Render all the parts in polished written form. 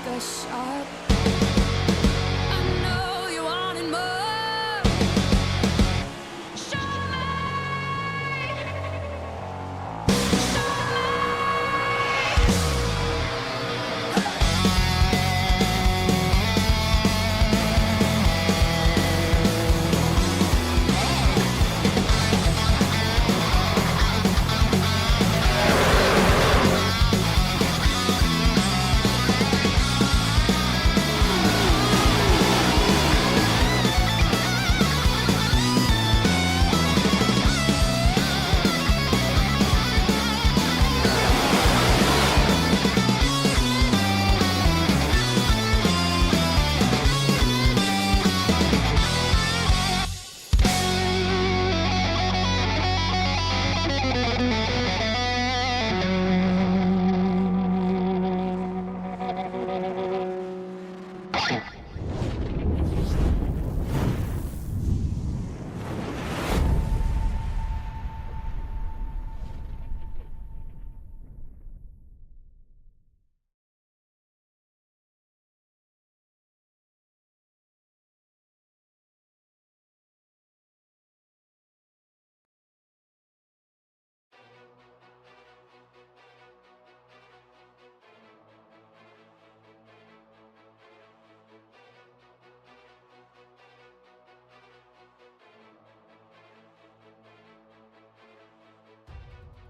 the shot. I know you wanted more. Show me. Show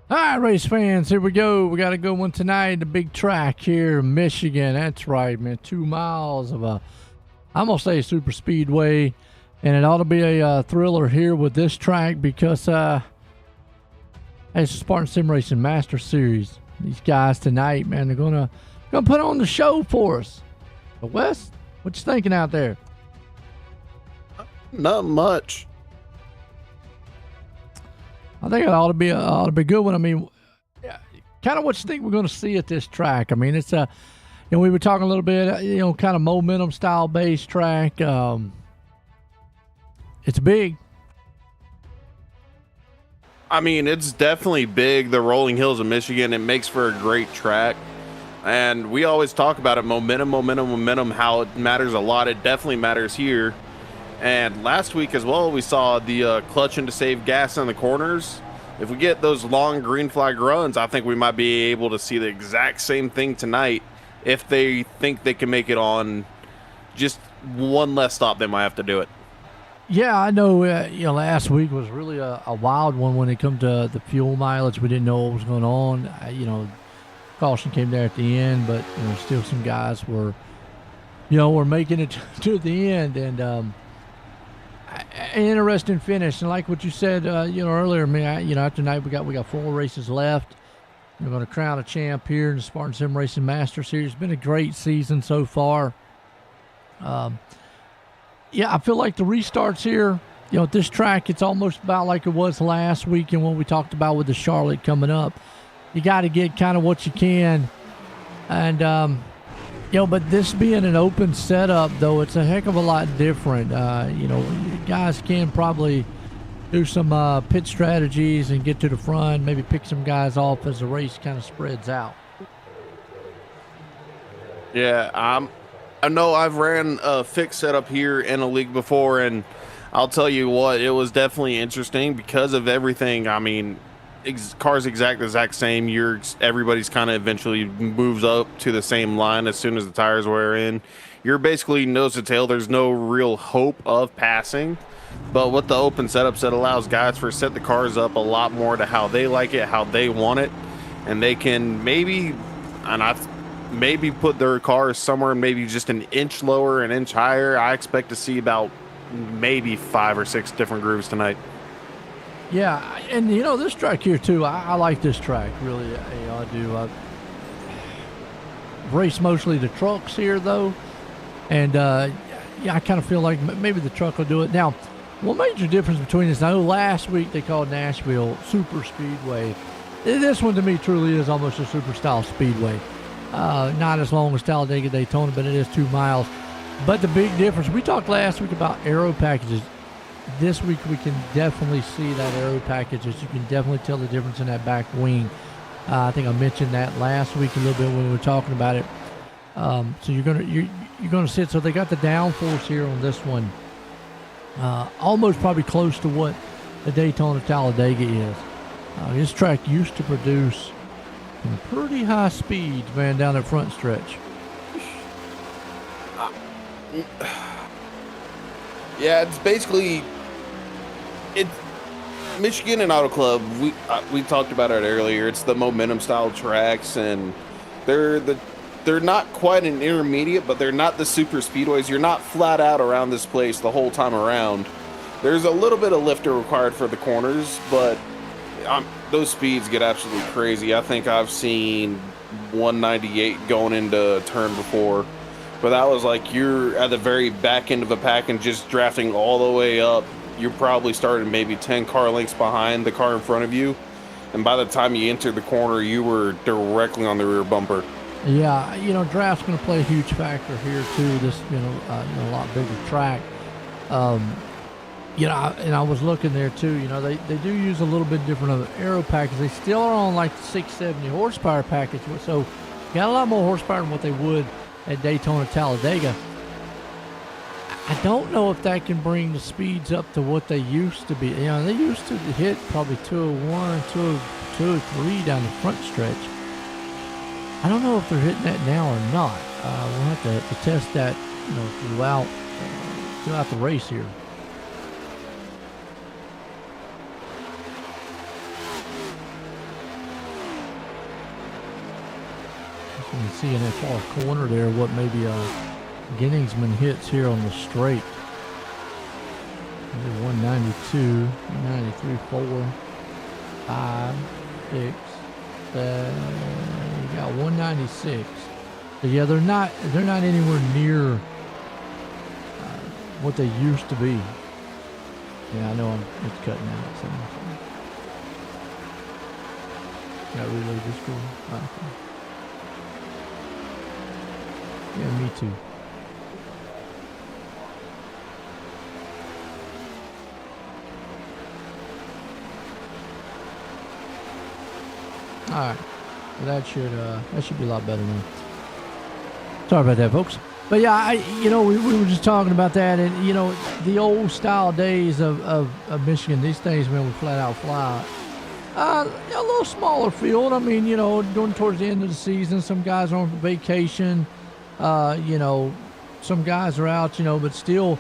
All right, race fans, here we go. We got a good one tonight. The big track here in Michigan. That's right, man. 2 miles of I'm going to say super speedway. And it ought to be a thriller here with this track because it's the Spartan Sim Racing Master Series. These guys tonight, man, they're gonna put on the show for us. But Wes, what you thinking out there? Not much. I think it ought to be a good one. I mean, kind of what you think we're going to see at this track. I mean, it's we were talking a little bit, kind of momentum style based track. It's big. I mean, it's definitely big. The rolling hills of Michigan, it makes for a great track. And we always talk about it, momentum, how it matters a lot. It definitely matters here. And last week as well, we saw the clutching to save gas in the corners. If we get those long green flag runs, I think we might be able to see the exact same thing tonight. If they think they can make it on just one less stop, they might have to do it. Yeah, I know. Last week was really a wild one when it come to the fuel mileage. We didn't know what was going on. Caution came there at the end, but still some guys were making it to the end, and an interesting finish. And like what you said, earlier, man, after tonight we got 4 races left. We're going to crown a champ here in the Spartan Sim Racing Master Series. It's been a great season so far. I feel like the restarts here, at this track, it's almost about like it was last week and what we talked about with the Charlotte coming up. You got to get kind of what you can. And, but this being an open setup, though, it's a heck of a lot different. Guys can probably do some pit strategies and get to the front, maybe pick some guys off as the race kind of spreads out. Yeah, I know I've ran a fixed setup here in a league before, and I'll tell you what, it was definitely interesting because of everything. I mean, cars exact same. Everybody's kind of eventually moves up to the same line as soon as the tires wear in. You're basically nose to tail. There's no real hope of passing. But with the open setups, it allows guys to set the cars up a lot more to how they like it, how they want it, and they can maybe put their cars somewhere maybe just an inch lower, an inch higher. I expect to see about maybe 5 or 6 different grooves tonight. Yeah, and this track here too, I like this track, really. I do. I race mostly the trucks here though, and I kind of feel like maybe the truck will do it. Now, one major difference between this, I know last week they called Nashville Super Speedway. This one to me truly is almost a super style speedway. Not as long as Talladega Daytona, but it is 2 miles. But the big difference, we talked last week about aero packages. This week we can definitely see that aero packages. You can definitely tell the difference in that back wing. I think I mentioned that last week a little bit when we were talking about it. So you're gonna sit. So they got the downforce here on this one, almost probably close to what the Daytona Talladega is. This track used to produce some pretty high speeds, man, down that front stretch. Yeah, it's basically it's Michigan and Auto Club. We talked about it earlier. It's the momentum style tracks, and they're not quite an intermediate, but they're not the super speedways. You're not flat out around this place the whole time around. There's a little bit of lifter required for the corners, but those speeds get absolutely crazy. I think I've seen 198 going into a turn before. But that was like you're at the very back end of a pack and just drafting all the way up. You're probably starting maybe 10 car lengths behind the car in front of you. And by the time you entered the corner, you were directly on the rear bumper. Yeah, draft's going to play a huge factor here too. This, a lot bigger track. And I was looking there too. They do use a little bit different of an aero package. They still are on like the 670 horsepower package, so got a lot more horsepower than what they would at Daytona Talladega. I don't know if that can bring the speeds up to what they used to be. They used to hit probably 201, 203 down the front stretch. I don't know if they're hitting that now or not. We'll have to test that, throughout the race here. You can see in that far corner there what maybe Genningsman hits here on the straight. 192, 193, 4, 5, 6, 7. You got 196. So yeah, they're not anywhere near what they used to be. Yeah, I know it's cutting out. So. Got reload this cool. Okay. Yeah, me too. All right, well, that should be a lot better now. Sorry about that, folks. But yeah, we were just talking about that, and the old style days of Michigan. These days, man, we flat out fly. A little smaller field. I mean, going towards the end of the season, some guys are on vacation. Some guys are out, but still,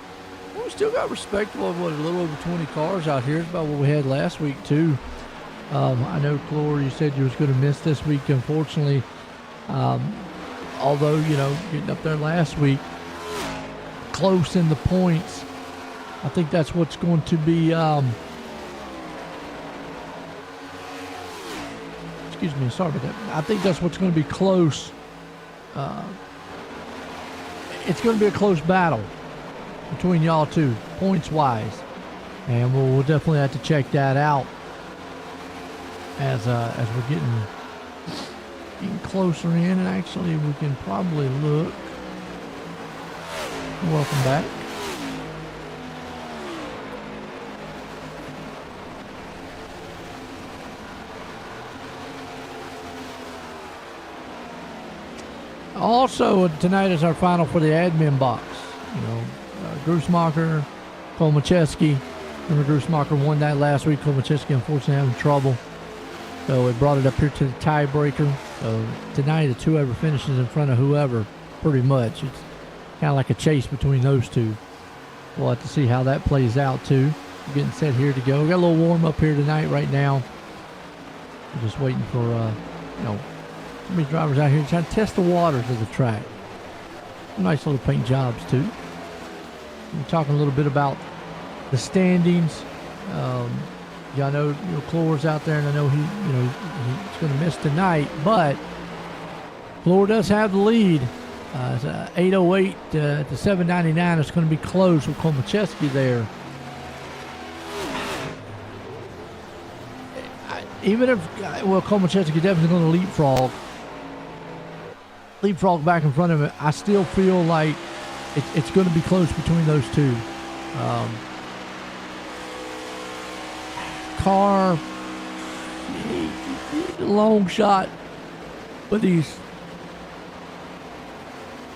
we still got respectable of a little over 20 cars out here. It's about what we had last week too. I know, Clore, you said you was going to miss this week, unfortunately. Although, getting up there last week, close in the points, I think that's what's going to be, excuse me, sorry about that. I think that's what's going to be close. It's going to be a close battle between y'all two, points-wise. And we'll definitely have to check that out as we're getting closer in. And actually, we can probably look. Welcome back. Also, tonight is our final for the admin box. Grusmacher, Kolmacheski. Remember, Grusmacher won that last week. Kolmacheski, unfortunately, having trouble. So it brought it up here to the tiebreaker. So tonight, it's whoever finishes in front of whoever, pretty much. It's kind of like a chase between those two. We'll have to see how that plays out, too. We're getting set here to go. We got a little warm up here tonight right now. We're just waiting for, some of these drivers out here trying to test the waters of the track. Nice little paint jobs, too. We're talking a little bit about the standings. I know Clore's out there, and I know he's going to miss tonight, but Clore does have the lead. It's 808 to 799. It's going to be close with Kolmacheski there. Even if, Kolmacheski definitely going to leapfrog back in front of it, I still feel like it's going to be close between those two. Carr, long shot, but he's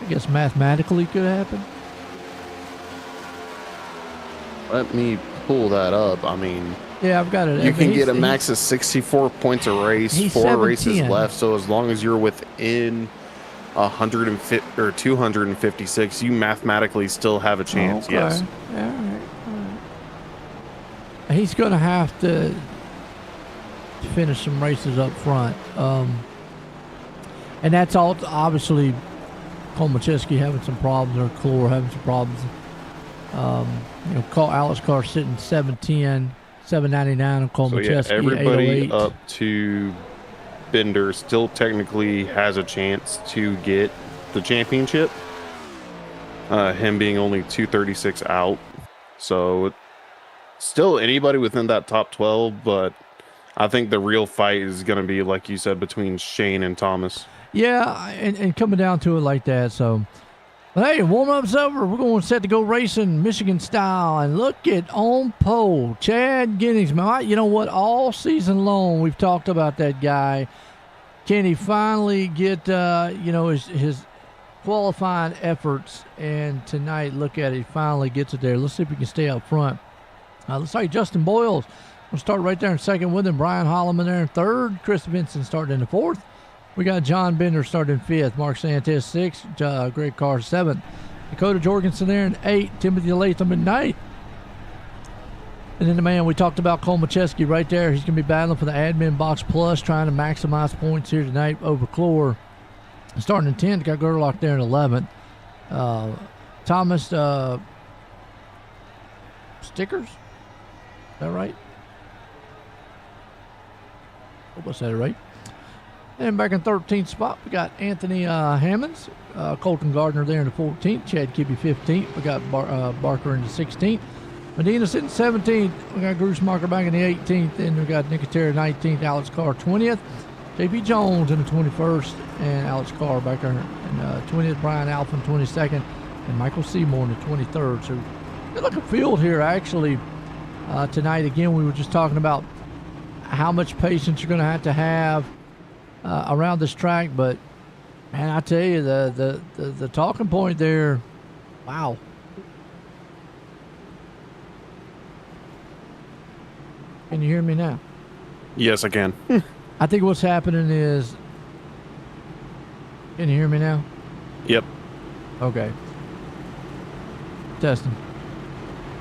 I guess mathematically could happen. Let me pull that up. I mean, Yeah, I've got it. you can get a max of 64 points a race, he's 4 races 7-10. left. So as long as you're within 150 or 256, you mathematically still have a chance. Okay. Yes. Yeah, all right. He's going to have to finish some races up front. And that's all obviously Kolmacheski having some problems, or Clore having some problems. Alex Carr sitting 710, 799 on Kolmacheski. So yeah, everybody 808. up to Bender still technically has a chance to get the championship. Him being only 236 out. So still anybody within that top 12, but I think the real fight is going to be, like you said, between Shane and Thomas. Yeah, and coming down to it like that. So, but hey, warm-up's over. We're going set to go racing Michigan style. And look at on pole, Chad Ginnings. Man, you know what? All season long, we've talked about that guy. Can he finally get, his qualifying efforts? And tonight, look at it. He finally gets it there. Let's see if we can stay up front. Looks like Justin Boyles will start right there in second with him. Brian Holloman there in third. Chris Vincent starting in the fourth. We got John Bender starting in fifth. Mark Santes sixth. Greg Carr seventh. Dakota Jorgensen there in eighth. Timothy Latham in ninth. And then the man we talked about, Kolmacheski, right there. He's going to be battling for the Admin Box Plus, trying to maximize points here tonight over Clore. Starting in 10th, got Gerlach there in 11th. Thomas Stickers? Is that right? Hope I said it right. And back in 13th spot, we got Anthony Hammonds, Colton Gardner there in the 14th, Chad Kibbe 15th. We got Barker in the 16th. Medina sitting 17th. We got Grussmacher back in the 18th. And we got Nicotera 19th, Alex Carr 20th. JP Jones in the 21st. And Alex Carr back there in 20th. Brian Alphin 22nd. And Michael Seymour in the 23rd. So good looking field here actually tonight. Again, we were just talking about how much patience you're going to have around this track. But, man, I tell you, the talking point there, wow. Can you hear me now? Yes, I can. I think what's happening is, can you hear me now? Yep. Okay. Testing.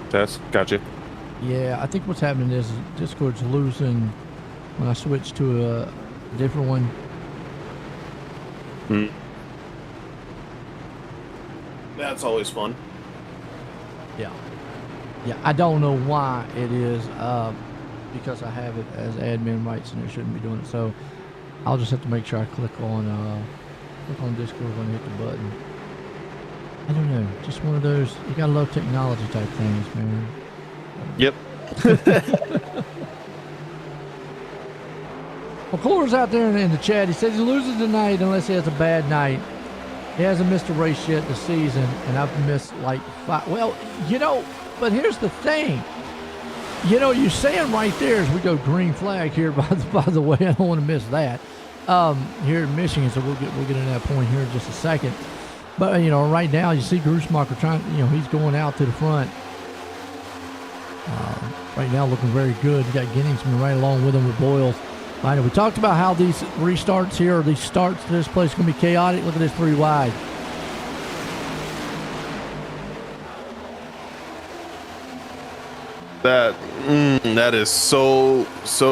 Test. Gotcha. Yeah, I think what's happening is Discord's losing when I switch to a different one. That's always fun. Yeah. Yeah, I don't know why it is, because I have it as admin rights and it shouldn't be doing it. So I'll just have to make sure I click on Discord when I hit the button. I don't know, just one of those, you gotta love technology type things, man. Yep. Well, Clore's out there in the chat. He says he loses tonight unless he has a bad night. He hasn't missed a race yet this season, and I've missed like 5. Well, but here's the thing. You're saying right there as we go green flag here, by the way, I don't want to miss that. Here in Michigan, so we'll get into that point here in just a second. But, right now you see Grussmacher trying, he's going out to the front. Right now looking very good. You got Genningsman right along with him with Boyles. I know we talked about how these restarts here, or these starts to this place, going to be chaotic. Look at this 3 wide. That is so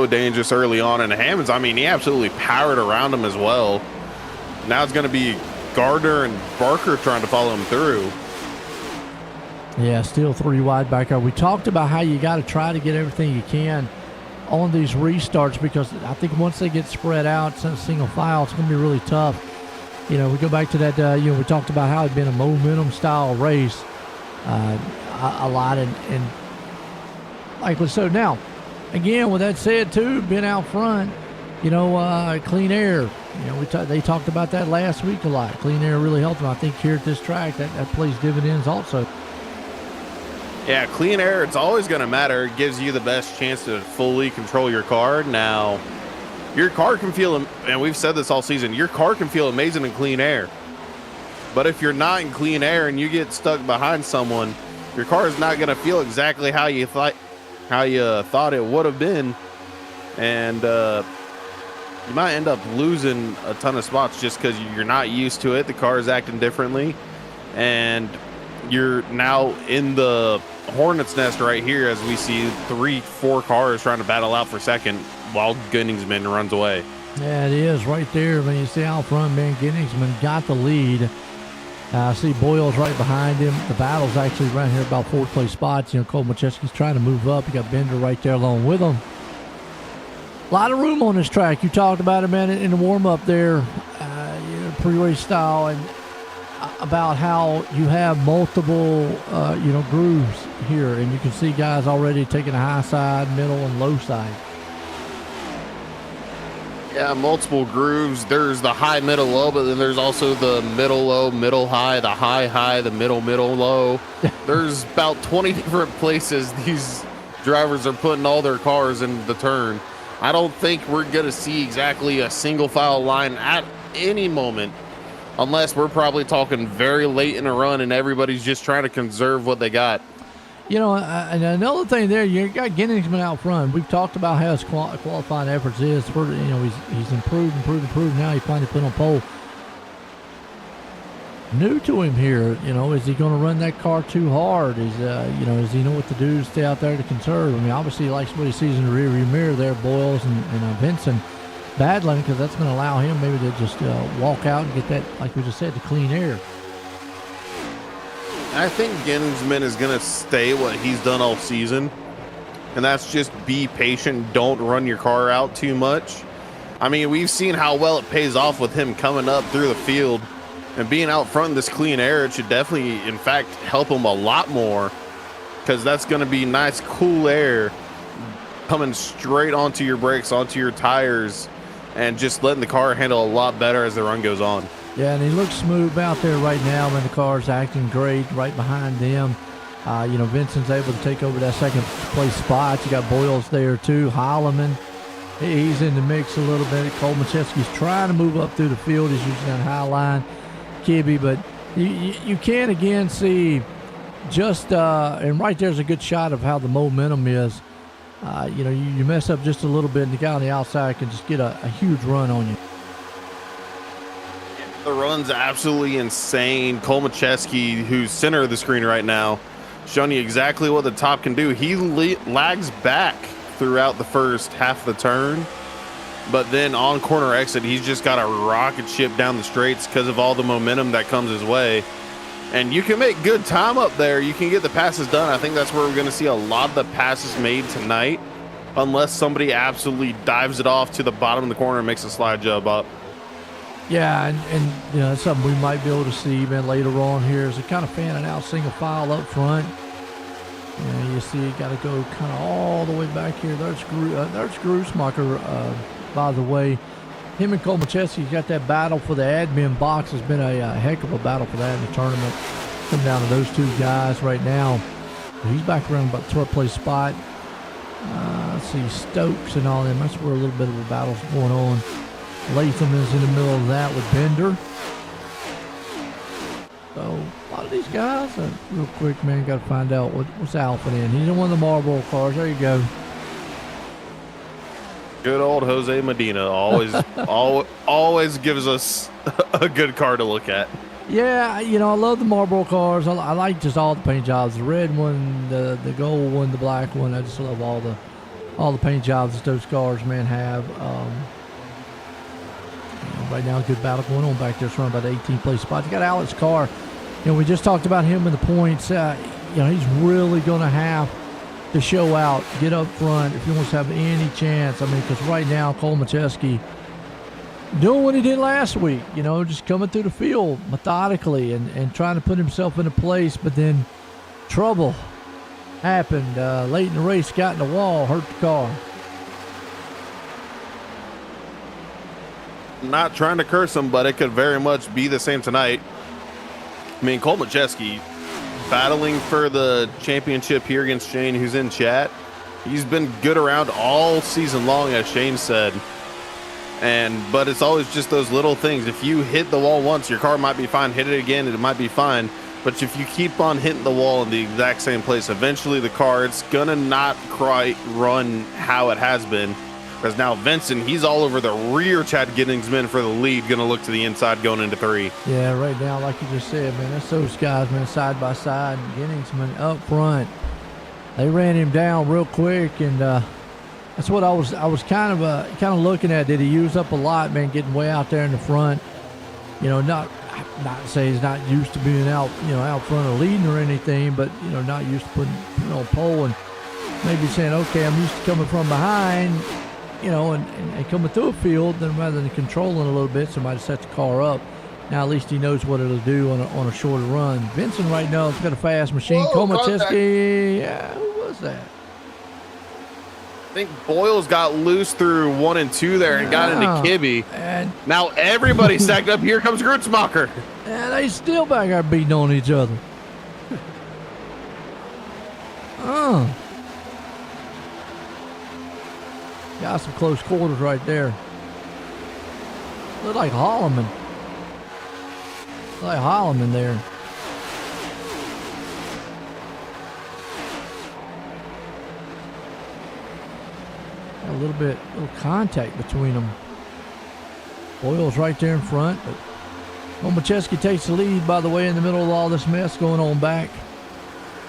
dangerous early on. And Hammonds, I mean, he absolutely powered around him as well. Now it's going to be Gardner and Barker trying to follow him through. Yeah, still 3 wide back there. We talked about how you got to try to get everything you can on these restarts, because I think once they get spread out, single file, it's going to be really tough. We go back to that, we talked about how it had been a momentum style race a lot. And likely so. Now, again, with that said, too, being out front, clean air. They talked about that last week a lot. Clean air really helped them. I think here at this track, that plays dividends also. Yeah, clean air, it's always going to matter. It gives you the best chance to fully control your car. Now, your car can feel, and we've said this all season, your car can feel amazing in clean air. But if you're not in clean air and you get stuck behind someone, your car is not going to feel exactly how you thought it would have been, and you might end up losing a ton of spots just because you're not used to it. The car is acting differently, and you're now in the hornet's nest right here as we see 3-4 cars trying to battle out for second while Gunningsman runs away. Yeah, it is right there. When you see out front, man, Gunningsman got the lead. I see Boyle's right behind him. The battle's actually right here about fourth place spots. You know, Cole Macheski's trying to move up. You got Bender right there along with him. A lot of room on this track. You talked about it, man, in the warm-up there, pre-race style, and about how you have multiple, grooves here, and you can see guys already taking the high side, middle, and low side. Yeah, multiple grooves. There's the high, middle, low, but then there's also the middle, low, middle, high, the high, high, the middle, middle, low. There's about 20 different places these drivers are putting all their cars in the turn. I don't think we're going to see exactly a single file line at any moment, unless we're probably talking very late in a run and everybody's just trying to conserve what they got. You know, and another thing there, you got Gunningsman out front. We've talked about how his qualifying efforts is. He's improved. Now he's finally put on pole. New to him here, is he going to run that car too hard? Does he know what to do to stay out there to conserve? I mean, obviously he likes what he sees in the rearview mirror there, Boyles and Vincent battling, because that's going to allow him maybe to just walk out and get that, like we just said, the clean air. I think Gunningsman is going to stay what he's done all season, and that's just be patient. Don't run your car out too much. I mean, we've seen how well it pays off with him coming up through the field and being out front in this clean air. It should definitely, in fact, help him a lot more, because that's going to be nice, cool air coming straight onto your brakes, onto your tires, and just letting the car handle a lot better as the run goes on. Yeah, and he looks smooth out there right now, and the car's acting great right behind them. Vincent's able to take over that second place spot. You got Boyles there too. Holloman, he's in the mix a little bit. Cole Macheski's trying to move up through the field. He's using that high line, Kibby, but you can again see just, and right there's a good shot of how the momentum is. You mess up just a little bit, and the guy on the outside can just get a huge run on you. The run's absolutely insane. Cole Macheski, who's center of the screen right now, showing you exactly what the top can do. He lags back throughout the first half of the turn, but then on corner exit, he's just got a rocket ship down the straights because of all the momentum that comes his way. And you can make good time up there. You can get the passes done. I think that's where we're going to see a lot of the passes made tonight, unless somebody absolutely dives it off to the bottom of the corner and makes a slide job up. Yeah, and that's something we might be able to see even later on here, is it kind of fanning out single file up front. You see you got to go kind of all the way back here. There's Grusmacher, by the way. Him and Cole Macheski got that battle for the admin box. Has been a heck of a battle for that in the tournament. Come down to those two guys right now. He's back around about 12th place spot. Let's see, Stokes and all them. That's where a little bit of a battle's going on. Latham is in the middle of that with Bender. So a lot of these guys, real quick, man, got to find out what's Alpha in. He's in one of the Marlboro cars. There you go. Good old Jose Medina always gives us a good car to look at. Yeah, I love the Marlboro cars. I like just all the paint jobs. The red one, the gold one, the black one. I just love all the paint jobs that those cars, man, have. Right now, a good battle going on back there. It's around about 18th place spot. You got Alex Carr. We just talked about him in the points. He's really going to have to show out, get up front if he wants to have any chance. I mean, because right now, Cole Macheski doing what he did last week, just coming through the field methodically and trying to put himself in a place, but then trouble happened late in the race, got in the wall, hurt the car. Not trying to curse him, but it could very much be the same tonight. I mean, Cole Macheski battling for the championship here against Shane, who's in chat. He's been good around all season long, as Shane said. But it's always just those little things. If you hit the wall once, your car might be fine. Hit it again, it might be fine. But if you keep on hitting the wall in the exact same place, eventually the car, it's gonna not quite run how it has been. Because now Vincent, he's all over the rear. Chad Ginningsman for the lead, gonna look to the inside going into 3. Yeah, right now, like you just said, man, that's those guys, man, side by side. Ginningsman up front. They ran him down real quick, and that's what I was kind of looking at. Did he use up a lot, man, getting way out there in the front? You know, not to say he's not used to being out, you know, out front or leading or anything, but you know, not used to putting on pole, and maybe saying, okay, I'm used to coming from behind, you know, and coming through a field, then rather than controlling a little bit, somebody set the car up. Now at least he knows what it'll do on a shorter run. Vincent right now has got a fast machine. Komacheski, yeah, who was that? I think Boyles got loose through 1 and 2 there and got into Kibbe. And now everybody's stacked up. Here comes Grutzmacher. And they still back there beating on each other. Got some close quarters right there. Look like Holloman. Like Holloman there. A little contact between them. Boyle's right there in front, but Komacheski takes the lead, by the way, in the middle of all this mess going on back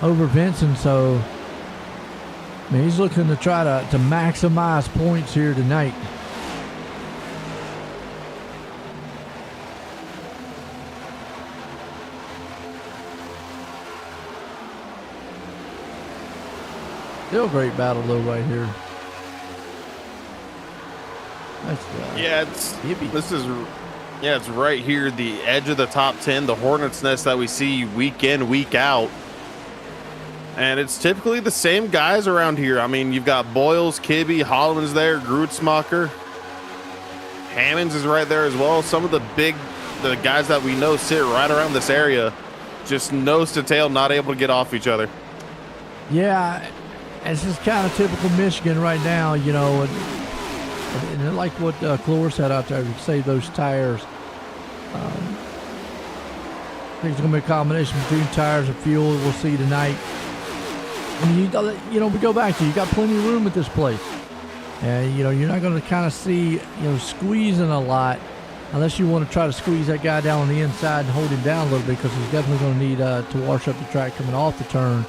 over Vincent. So, I mean, he's looking to try to maximize points here tonight. Still a great battle though right here. It's right here, the edge of the top 10, the Hornet's Nest that we see week in, week out. And it's typically the same guys around here. I mean, you've got Boyles, Kibbe, Holloman's there, Grutzmacher. Hammonds is right there as well. Some of the guys that we know sit right around this area, just nose to tail, not able to get off each other. Yeah, this is kind of typical Michigan right now, you know. And like what Clore said out there, to save those tires. I think it's going to be a combination between tires and fuel. We'll see tonight. I mean, you know, we go back to, you got plenty of room at this place. And, you know, you're not going to kind of see, you know, squeezing a lot unless you want to try to squeeze that guy down on the inside and hold him down a little bit, because he's definitely going to need to wash up the track coming off the turn.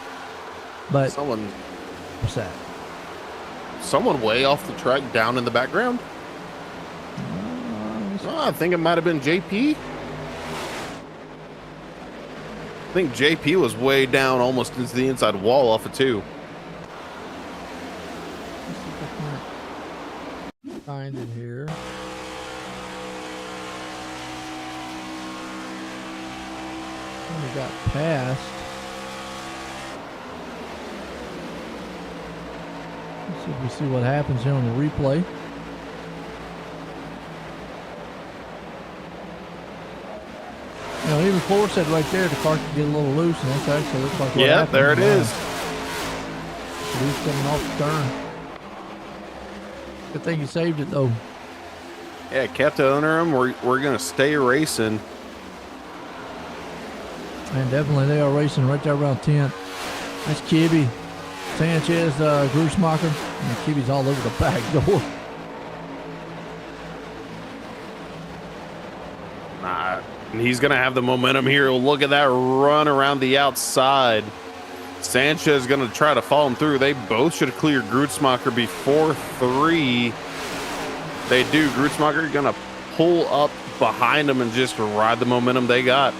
But what's that? Someone way off the track down in the background? I think it might have been JP. I think JP was way down almost into the inside wall off of 2. Find it here. We got past. Let's see if we see what happens here on the replay. You know, even Clore said right there the car could get a little loose, and that's actually looks like what happened. There it is. Loose coming off the turn. Good thing you saved it though. Yeah, kept it under him. We're going to stay racing. And definitely they are racing right there around 10th. That's Kibbe, Sanchez, Grutzmacher, and Kibbe's all over the back door. He's going to have the momentum here. Look at that run around the outside. Sanchez is going to try to follow him through. They both should have cleared Grutzmacher before 3. They do. Grutzmacher going to pull up behind him and just ride the momentum they got.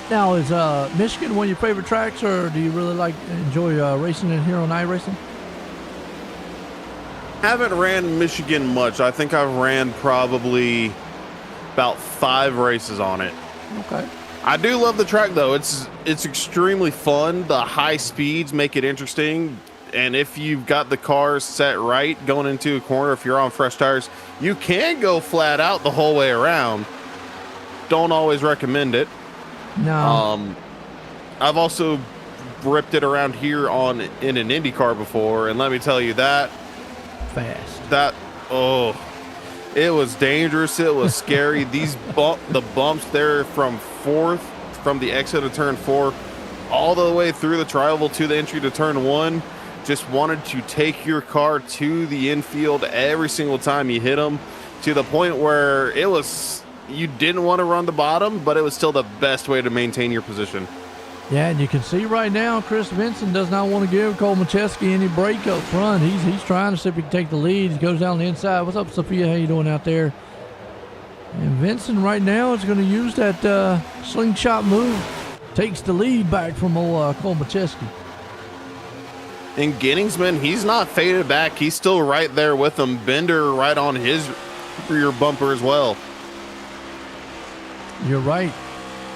Now, is Michigan one of your favorite tracks, or do you really enjoy racing in here on iRacing? Haven't ran Michigan much. I think I've ran probably about 5 races on it. Okay. I do love the track though. It's extremely fun. The high speeds make it interesting. And if you've got the car set right going into a corner, if you're on fresh tires, you can flat out the whole way around. Don't always recommend it. No. I've also ripped it around here in an IndyCar before, and let me tell you that oh, it was dangerous. It was scary. The bumps there from the exit of turn 4 all the way through the tri-oval to the entry to turn 1, just wanted to take your car to the infield every single time you hit them, to the point where you didn't want to run the bottom, but it was still the best way to maintain your position. Yeah, and you can see right now, Chris Vincent does not want to give Cole Macheski any break up front. He's trying to see if he can take the lead. He goes down the inside. What's up, Sophia? How you doing out there? And Vincent right now is going to use that slingshot move. Takes the lead back from Cole Macheski. And Genningsman, he's not faded back. He's still right there with him. Bender right on his rear bumper as well. You're right.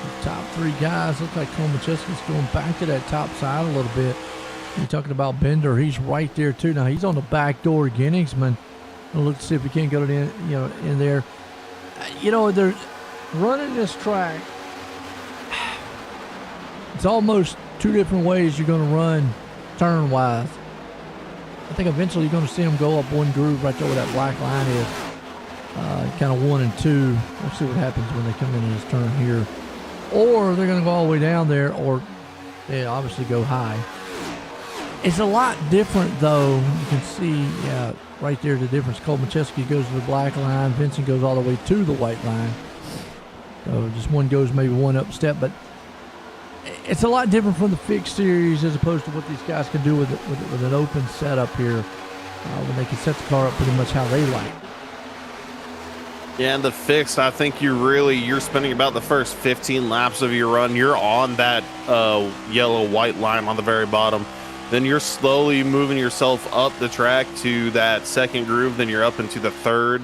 The top 3 guys look like Cole Macheski's going back to that top side a little bit. You're talking about Bender. He's right there too. Now he's on the back door. Genningsman. We'll look to see if he can get it in there. They're running this track. It's almost 2 different ways you're going to run turn-wise. I think eventually you're going to see them go up one groove right there where that black line is. Kind of 1 and 2. We'll see what happens when they come into this turn here. Or they're going to go all the way down there, or they obviously go high. It's a lot different, though. You can see, right there the difference. Cole Macheski goes to the black line. Vincent goes all the way to the white line. So just one goes maybe one up step, but it's a lot different from the fixed series as opposed to what these guys can do with an open setup here, when they can set the car up pretty much how they like. Yeah, and the fixed, I think you're spending about the first 15 laps of your run. You're on that yellow-white line on the very bottom. Then you're slowly moving yourself up the track to that second groove. Then you're up into the third.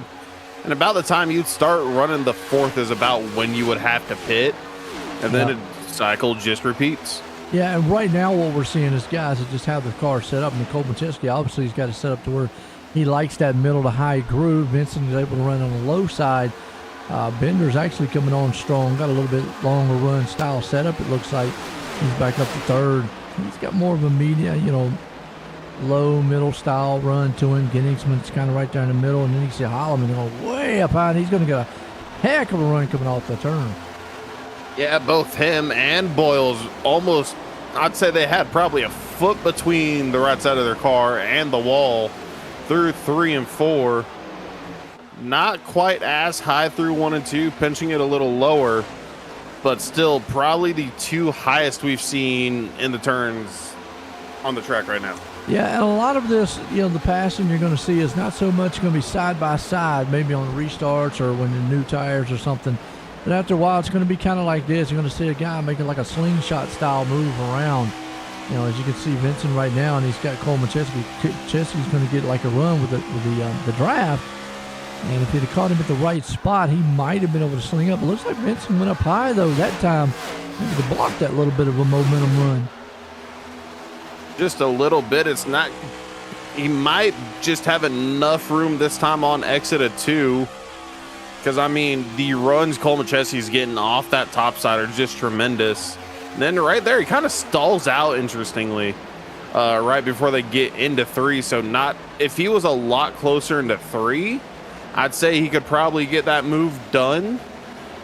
And about the time you'd start running the fourth is about when you would have to pit. And then the cycle just repeats. Yeah, and right now what we're seeing is guys that just have the car set up. And Cole Macheski, obviously, he's got it set up to where he likes that middle to high groove. Vincent is able to run on the low side. Bender's actually coming on strong. Got a little bit longer run style setup. It looks like he's back up to third. He's got more of a medium, low middle style run to him. Genningsman's kind of right there in the middle, and then you see Holloman going way up high, and he's going to get a heck of a run coming off the turn. Yeah, both him and Boyles almost, I'd say they had probably a foot between the right side of their car and the wall through 3 and 4. Not quite as high through 1 and 2, pinching it a little lower, but still probably the 2 highest we've seen in the turns on the track right now. Yeah, and a lot of this, the passing you're going to see is not so much going to be side by side, maybe on restarts or when the new tires or something. But after a while, it's going to be kind of like this. You're going to see a guy making like a slingshot style move around. As you can see Vincent right now, and he's got Cole Macheski. Macheski's going to get like a run with the draft. And if he'd have caught him at the right spot, he might have been able to sling up. It looks like Vincent went up high, though, that time. Maybe to block that little bit of a momentum run. Just a little bit. It's not. He might just have enough room this time on exit at 2. Because, the runs Cole Macheski's getting off that top side are just tremendous. And then right there, he kind of stalls out, interestingly, right before they get into 3. So if he was a lot closer into 3, I'd say he could probably get that move done.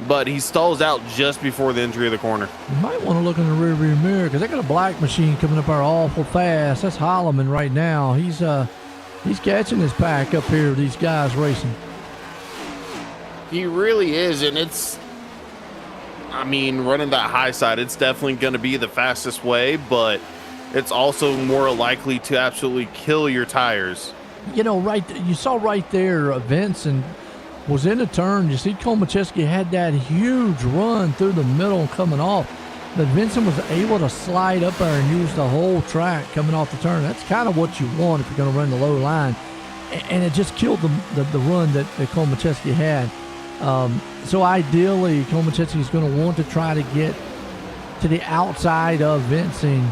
But he stalls out just before the entry of the corner. You might want to look in the rearview mirror because they got a black machine coming up there awful fast. That's Holloman right now. He's catching his pack up here. These guys racing. He really is, and it's, running that high side, it's definitely going to be the fastest way, but it's also more likely to absolutely kill your tires. You saw right there, Vincent was in a turn. You see Cole Macheski had that huge run through the middle coming off, but Vincent was able to slide up there and use the whole track coming off the turn. That's kind of what you want if you're going to run the low line, and it just killed the run that Cole Macheski had. So ideally, Cole Macheski is going to want to try to get to the outside of Vincent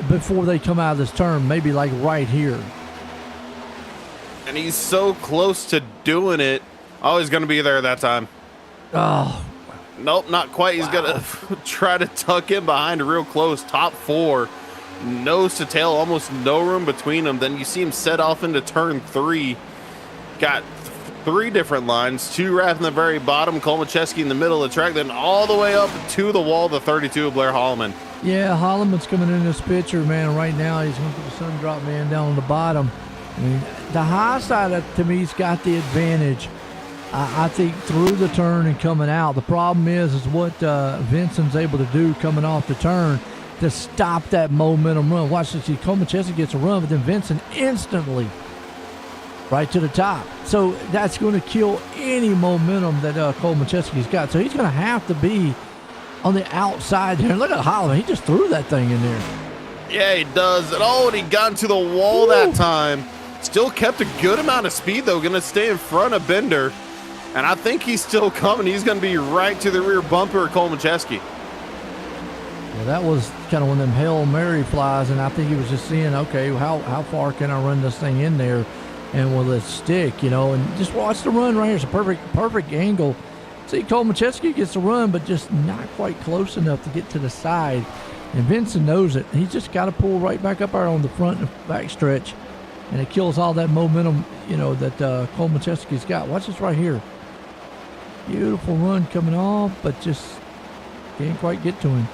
before they come out of this turn, maybe like right here. And he's so close to doing it. Oh, he's going to be there that time. Oh, Nope, not quite. He's gonna try to tuck in behind real close. Top 4, nose to tail, almost no room between them. Then you see him set off into turn 3. Got 3 different lines, 2 right from the very bottom, Kolmacheski in the middle of the track, then all the way up to the wall, the 32 of Blair Holloman. Yeah, Holloman's coming in this picture, man. Right now, he's going to put the sun drop man down on the bottom. I mean, the high side, to me, has got the advantage. I think through the turn and coming out. The problem is what Vincent's able to do coming off the turn to stop that momentum run. Watch this. Kolmacheski gets a run, but then Vincent instantly right to the top. So that's going to kill any momentum that Kolmacheski's got. So he's going to have to be on the outside there. Look at Holloman. He just threw that thing in there. Yeah, he does. And oh, and he got into the wall that time. Still kept a good amount of speed, though. Going to stay in front of Bender. And I think he's still coming. He's going to be right to the rear bumper of Kolmacheski. Yeah, that was kind of one of them Hail Mary flies, and I think he was just seeing, okay, how far can I run this thing in there, and will it stick, you know? And just watch the run right here. It's a perfect angle. See, Kolmacheski gets the run, but just not quite close enough to get to the side. And Vincent knows it. He's just got to pull right back up there on the front and back stretch, and it kills all that momentum, you know, that Kolmacheski's got. Watch this right here. Beautiful run coming off, but just can't quite get to him.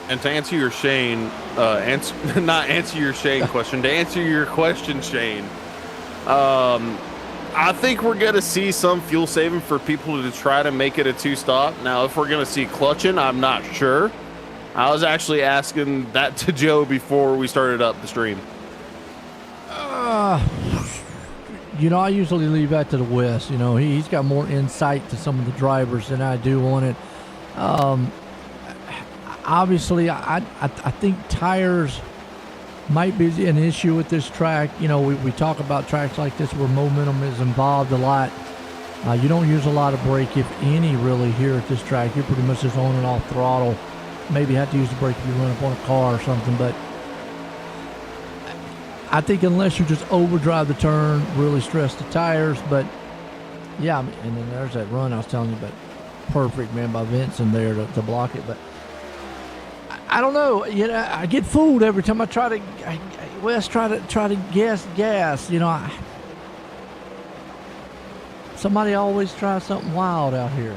And to answer your Shane, not answer your Shane question, to answer your question, Shane, I think we're going to see some fuel saving for people to try to make it a 2-stop. Now, if we're going to see clutching, I'm not sure. I was actually asking that to Joe before we started up the stream. You know, I usually leave that to the West. You know, he's got more insight to some of the drivers than I do on it. Obviously, I think tires might be an issue with this track. You know, we talk about tracks like this where momentum is involved a lot. You don't use a lot of brake, if any, really, here at this track. You're pretty much just on and off throttle. Maybe have to use the brake if you run up on a car or something, but I think unless you just overdrive the turn, really stress the tires. But yeah, and then there's that run I was telling you about. Perfect, man, by Vincent there to block it. But I don't know. You know, I get fooled every time I try to guess gas. You know, somebody always tries something wild out here.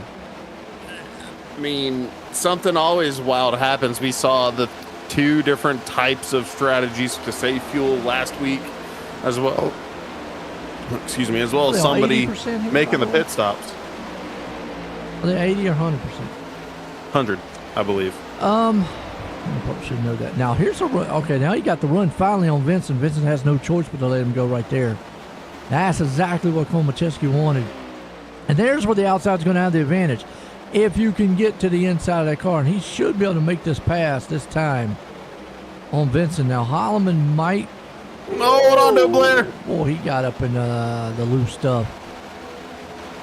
I mean, something always wild happens. We saw the 2 different types of strategies to save fuel last week as well. Excuse me, as well as somebody making the pit stops. Are they 80 or 100%? 100, I believe. I probably should know that. Now, here's a run. Okay, now you got the run finally on Vincent. Vincent has no choice but to let him go right there. That's exactly what Kolmacheski wanted. And there's where the outside's going to have the advantage. If you can get to the inside of that car, and he should be able to make this pass this time on Vincent. Now, Holloman might. No, hold on to Blair. Boy, he got up in the loose stuff.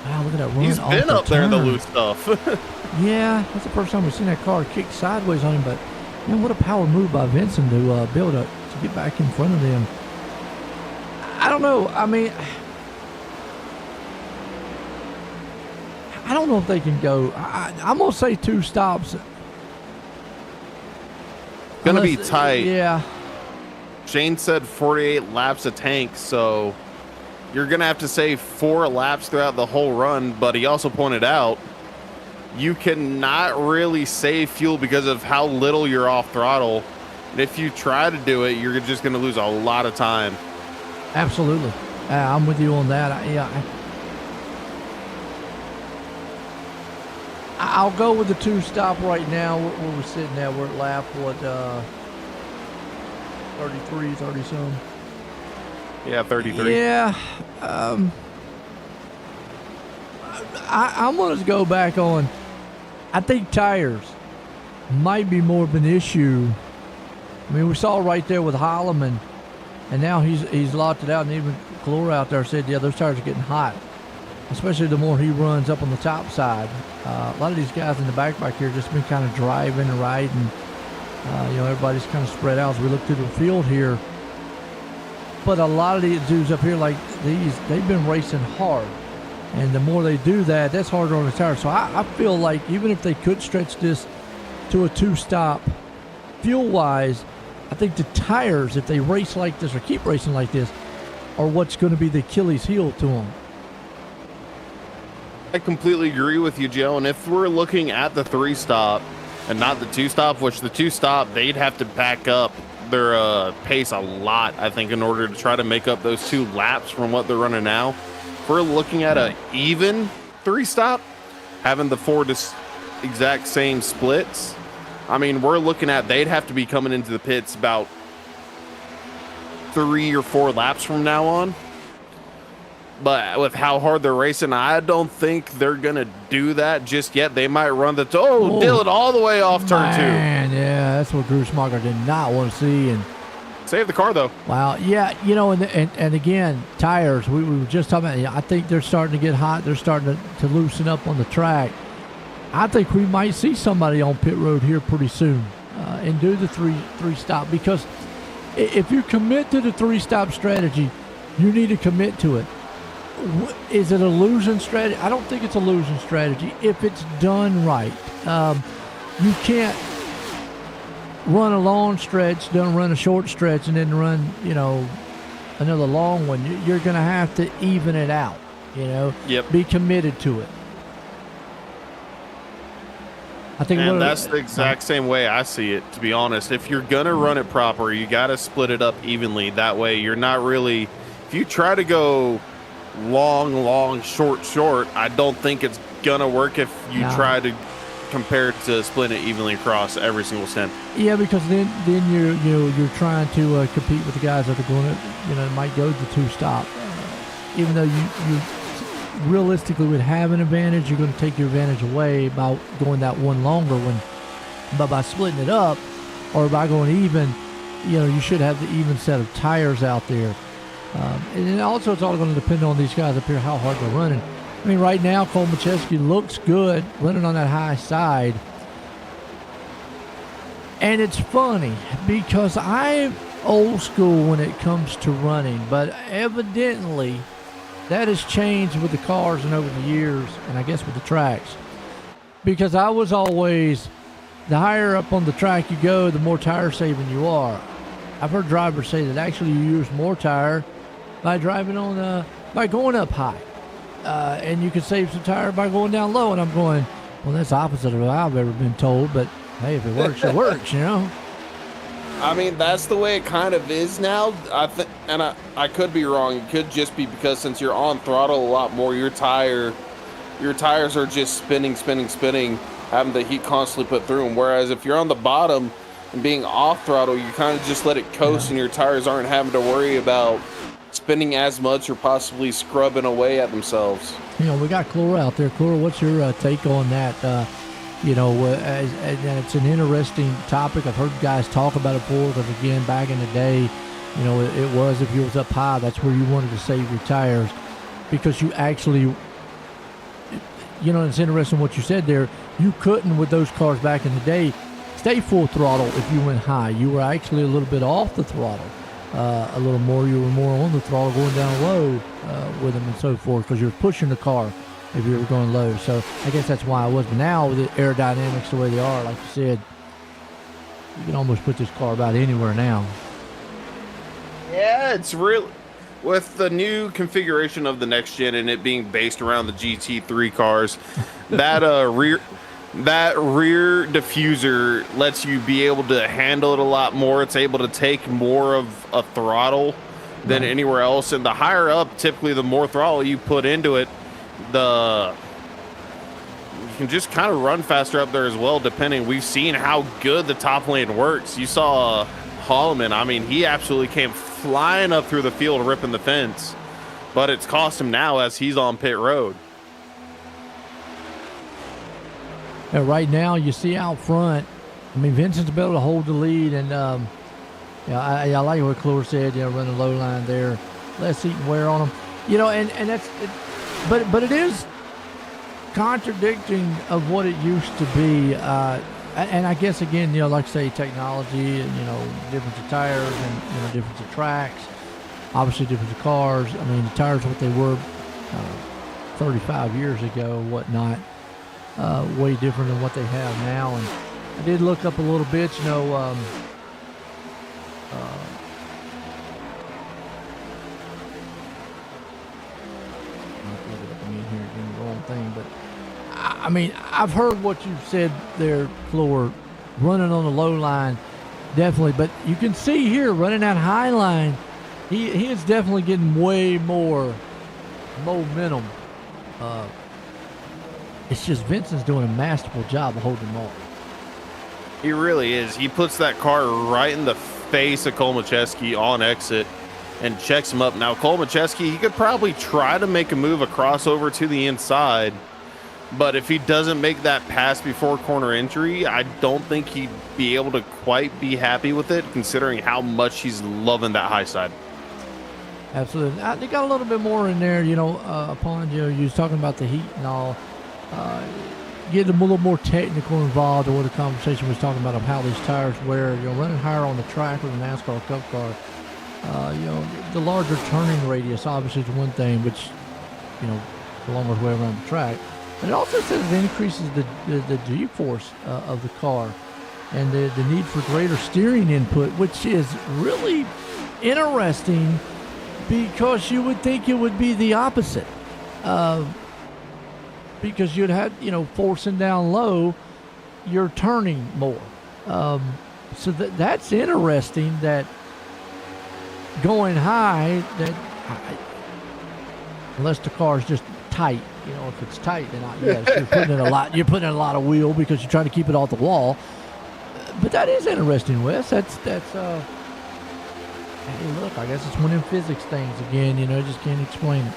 Wow, look at that run. He's been up there in the loose stuff. Yeah, that's the first time we've seen that car kick sideways on him. But, man, what a power move by Vincent to be able to get back in front of them. I don't know. I mean, I don't know if they can go. I'm going to say 2 stops. Going to be tight. Yeah. Shane said 48 laps a tank, so you're going to have to save 4 laps throughout the whole run. But he also pointed out you cannot really save fuel because of how little you're off throttle. And if you try to do it, you're just going to lose a lot of time. Absolutely. I'm with you on that. I'll go with the 2 stop right now. Where we're sitting at, we're at lap, 33, 30 some. Yeah, 33. Yeah. I'm going to go back on. I think tires might be more of an issue. I mean, we saw right there with Holloman, and now he's locked it out, and even Calora out there said, yeah, those tires are getting hot, especially the more he runs up on the top side. A lot of these guys in the back here just been kind of driving and riding. You know, everybody's kind of spread out as we look through the field here. But a lot of these dudes up here like these, they've been racing hard. And the more they do that, that's harder on the tires. So I feel like even if they could stretch this to a 2-stop, fuel-wise, I think the tires, if they race like this or keep racing like this, are what's going to be the Achilles heel to them. I completely agree with you, Joe. And if we're looking at the 3-stop and not the 2-stop, which the 2-stop, they'd have to back up their pace a lot, I think, in order to try to make up those 2 laps from what they're running now. If we're looking at a even 3-stop, having the 4 exact same splits, I mean, we're looking at they'd have to be coming into the pits about 3 or 4 laps from now on. But with how hard they're racing, I don't think they're going to do that just yet. They might run the Dylan all the way off turn 2. Man, yeah, that's what Grusmacher did not want to see. And save the car, though. Wow, yeah, you know, and again, tires, we were just talking about, I think they're starting to get hot. They're starting to loosen up on the track. I think we might see somebody on pit road here pretty soon and do the three stop, because if you commit to the 3-stop strategy, you need to commit to it. Is it a losing strategy? I don't think it's a losing strategy if it's done right. You can't run a long stretch, then run a short stretch, and then run, another long one. You're going to have to even it out, Yep. Be committed to it. I think that's the exact same way I see it, to be honest. If you're going to run it proper, you got to split it up evenly. That way you're not really, if you try to go long, short, I don't think it's going to work if you try to compare it to splitting it evenly across every single stint. Yeah, because then you're trying to compete with the guys that are going to, might go to the 2-stop. Even though you realistically would have an advantage, you're going to take your advantage away by going that one longer one. But by splitting it up or by going even, you should have the even set of tires out there. And then also it's all going to depend on these guys up here, how hard they're running. I mean, right now, Cole Macheski looks good running on that high side. And it's funny because I'm old school when it comes to running, but evidently that has changed with the cars and over the years, and I guess with the tracks. Because I was always, the higher up on the track you go, the more tire saving you are. I've heard drivers say that actually you use more tire by driving by going up high. And you can save some tire by going down low. And I'm going, well, that's opposite of what I've ever been told, but hey, if it works, it works, I mean, that's the way it kind of is now. I think, and I could be wrong. It could just be because since you're on throttle a lot more, your tires are just spinning, having the heat constantly put through them. Whereas if you're on the bottom and being off throttle, you kind of just let it coast, and your tires aren't having to worry about spinning as much or possibly scrubbing away at themselves. We got Clora out there. Clora, what's your take on that? And it's an interesting topic. I've heard guys talk about it before, because again, back in the day, it was, if you was up high, that's where you wanted to save your tires, because you actually, it's interesting what you said there. You couldn't, with those cars back in the day, stay full throttle if you went high. You were actually a little bit off the throttle, a little more. You were more on the throttle, going down low with them and so forth, because you're pushing the car if you were going low. So I guess that's why I was. But now with the aerodynamics the way they are, like you said, you can almost put this car about anywhere now. Yeah, it's real. With the new configuration of the next gen and it being based around the GT3 cars, that rear diffuser lets you be able to handle it a lot more. It's able to take more of a throttle than anywhere else. And the higher up, typically the more throttle you put into it, you can just kind of run faster up there as well, depending. We've seen how good the top lane works. You saw Holloman. I mean, he absolutely came flying up through the field, ripping the fence, but it's cost him now as he's on pit road. Yeah, right now, you see out front, I mean, Vincent's able to hold the lead, and I like what Clore said, running low line there, less heat and wear on them, and that's it. But it is contradicting of what it used to be, and I guess again, like I say, technology and difference of tires and difference of tracks, obviously difference of cars. I mean, the tires what they were 35 years ago or whatnot. Way different than what they have now. And I did look up a little bit, you know, but I mean, I've heard what you've said there, Floor, running on the low line, definitely. But you can see here, running that high line, he is definitely getting way more momentum. It's just Vincent's doing a masterful job of holding him off. He really is. He puts that car right in the face of Kolmacheski on exit and checks him up. Now, Kolmacheski, he could probably try to make a move across over to the inside, but if he doesn't make that pass before corner entry, I don't think he'd be able to quite be happy with it, considering how much he's loving that high side. Absolutely. They got a little bit more in there, you know, upon, you know, you was talking about the heat and all. Getting a little more technical involved in what the conversation was talking about of how these tires wear. You know, running higher on the track with a NASCAR Cup car. You know, the larger turning radius obviously is one thing, which, you know, the longest way around the track. But it also says it increases the G-force of the car and the need for greater steering input, which is really interesting because you would think it would be the opposite. Because you'd have, you know, forcing down low, you're turning more. So that's interesting that going high, unless the car's just tight, you know, if it's tight, then yes, you're putting in a lot of wheel because you're trying to keep it off the wall. But that is interesting, Wes. That's hey, look, I guess it's one of them physics things again, you know, just can't explain it.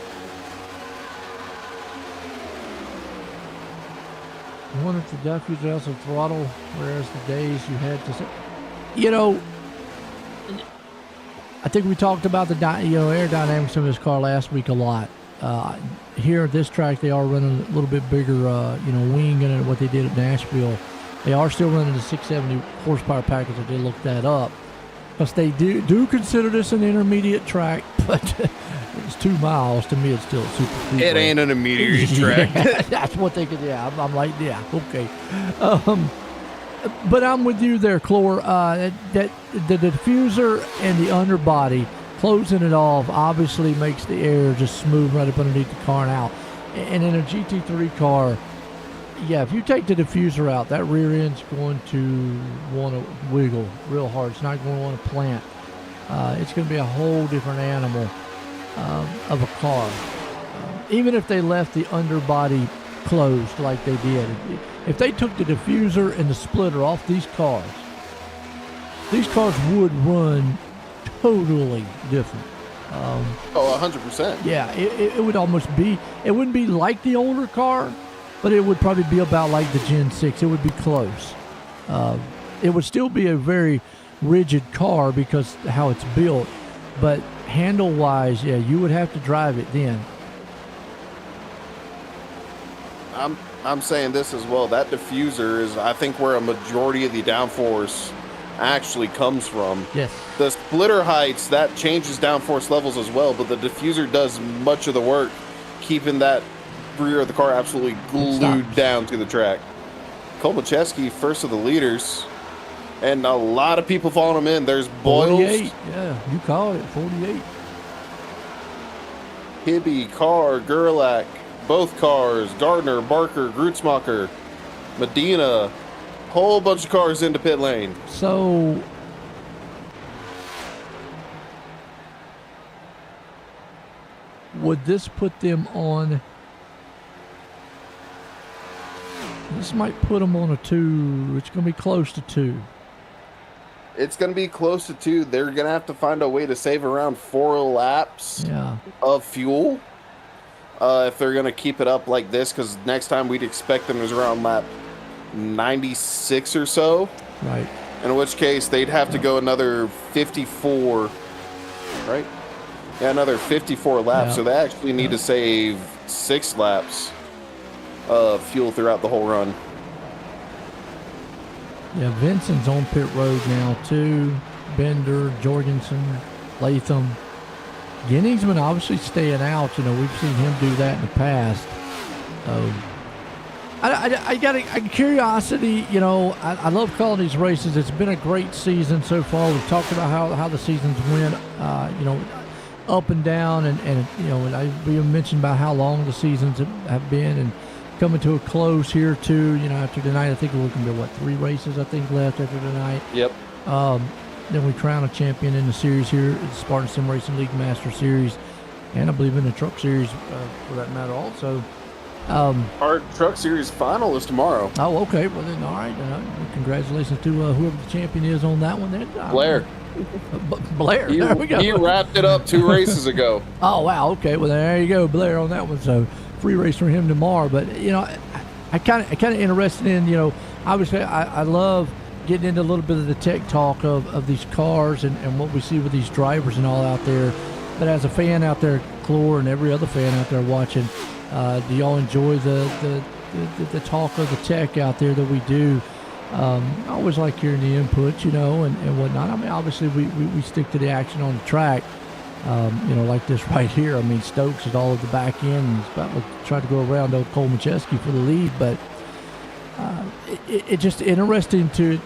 One of the Duffy's also throttle, whereas the days you had to, you know, I think we talked about the aerodynamics of this car last week a lot. Here at this track, they are running a little bit bigger, wing than what they did at Nashville. They are still running the 670 horsepower package. I did look that up because they do consider this an intermediate track, but it's 2 miles. To me, it's still a super speedway. It ain't an intermediate track. Yeah, that's what they could. Yeah, I'm like, yeah, okay. But I'm with you there, Clore. That the diffuser and the underbody closing it off obviously makes the air just smooth right up underneath the car and out. And in a GT3 car, yeah, if you take the diffuser out, that rear end's going to want to wiggle real hard. It's not going to want to plant. It's going to be a whole different animal of a car. Even if they left the underbody closed like they did. If they took the diffuser and the splitter off these cars would run totally different. 100%. Yeah, it would almost be, it wouldn't be like the older car, but it would probably be about like the Gen 6. It would be close. It would still be a very rigid car because how it's built, but handle-wise, yeah, you would have to drive it then. I'm saying this as well. That diffuser is, I think, where a majority of the downforce actually comes from. Yes. The splitter heights, that changes downforce levels as well, but the diffuser does much of the work, keeping that rear of the car absolutely glued down to the track. Kolmacheski, first of the leaders, and a lot of people following him in. There's Boyles. 48, yeah, you called it, 48. Hibby, Carr, Gerlach, both cars, Gardner, Barker, Grutzmacher, Medina, whole bunch of cars into pit lane. So would this put them on, this might put them on a 2, it's going to be close to 2. It's going to be close to 2. They're going to have to find a way to save around 4 laps of fuel. If they're going to keep it up like this, because next time we'd expect them is around lap 96 or so. Right. In which case, they'd have to go another 54, right? Yeah, another 54 laps. Yeah. So they actually need to save 6 laps of fuel throughout the whole run. Yeah, Vincent's on pit road now too. Bender, Jorgensen, Latham. Ginning's been obviously staying out. You know, we've seen him do that in the past. I got a curiosity. You know, I love calling these races. It's been a great season so far. We've talked about how the seasons went. You know, up and down, and you know, we mentioned about how long the seasons have been, and coming to a close here too. You know, after tonight, I think we're looking at 3 races I think left after tonight. Yep. Then we crown a champion in the series here, the Spartan Sim Racing League Master Series, and I believe in the Truck Series for that matter also. Our Truck Series final is tomorrow. Oh, okay. Well then, all right. Congratulations to whoever the champion is on that one. Then Blair. Blair. There we go. He wrapped it up 2 races ago. Oh wow. Okay. Well, there you go, Blair on that one. So free race for him tomorrow. But you know, I kind of interested in, you know, obviously I love getting into a little bit of the tech talk of these cars and what we see with these drivers and all out there. But as a fan out there, Clore, and every other fan out there watching, do y'all enjoy the talk of the tech out there that we do? I always like hearing the input, you know, and whatnot. I mean, obviously we stick to the action on the track, you know, like this right here. I mean, Stokes is all at the back end and he's about to try to go around old Cole Macheski for the lead, but it's just interesting to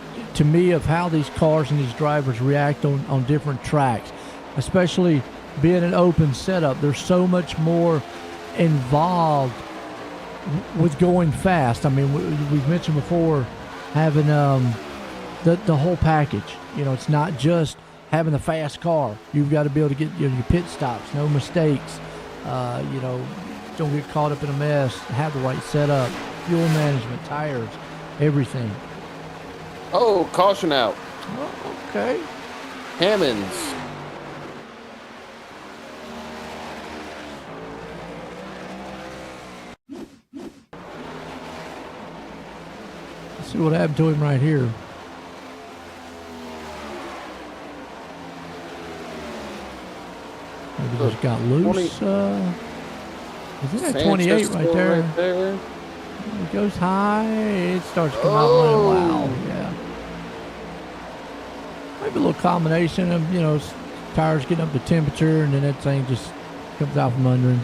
me of how these cars and these drivers react on different tracks, especially being an open setup. There's so much more involved with going fast. I mean, we've mentioned before having the whole package. You know, it's not just having a fast car. You've got to be able to get your pit stops, no mistakes. You know, don't get caught up in a mess. Have the right setup, fuel management, tires, everything. Oh, caution out. Oh, okay. Hammonds. Let's see what happened to him right here. Maybe just got loose. Is it at 28 right there? It goes high. It starts to come out running. Wow. Yeah. Maybe a little combination of, you know, tires getting up to temperature, and then that thing just comes out from under him.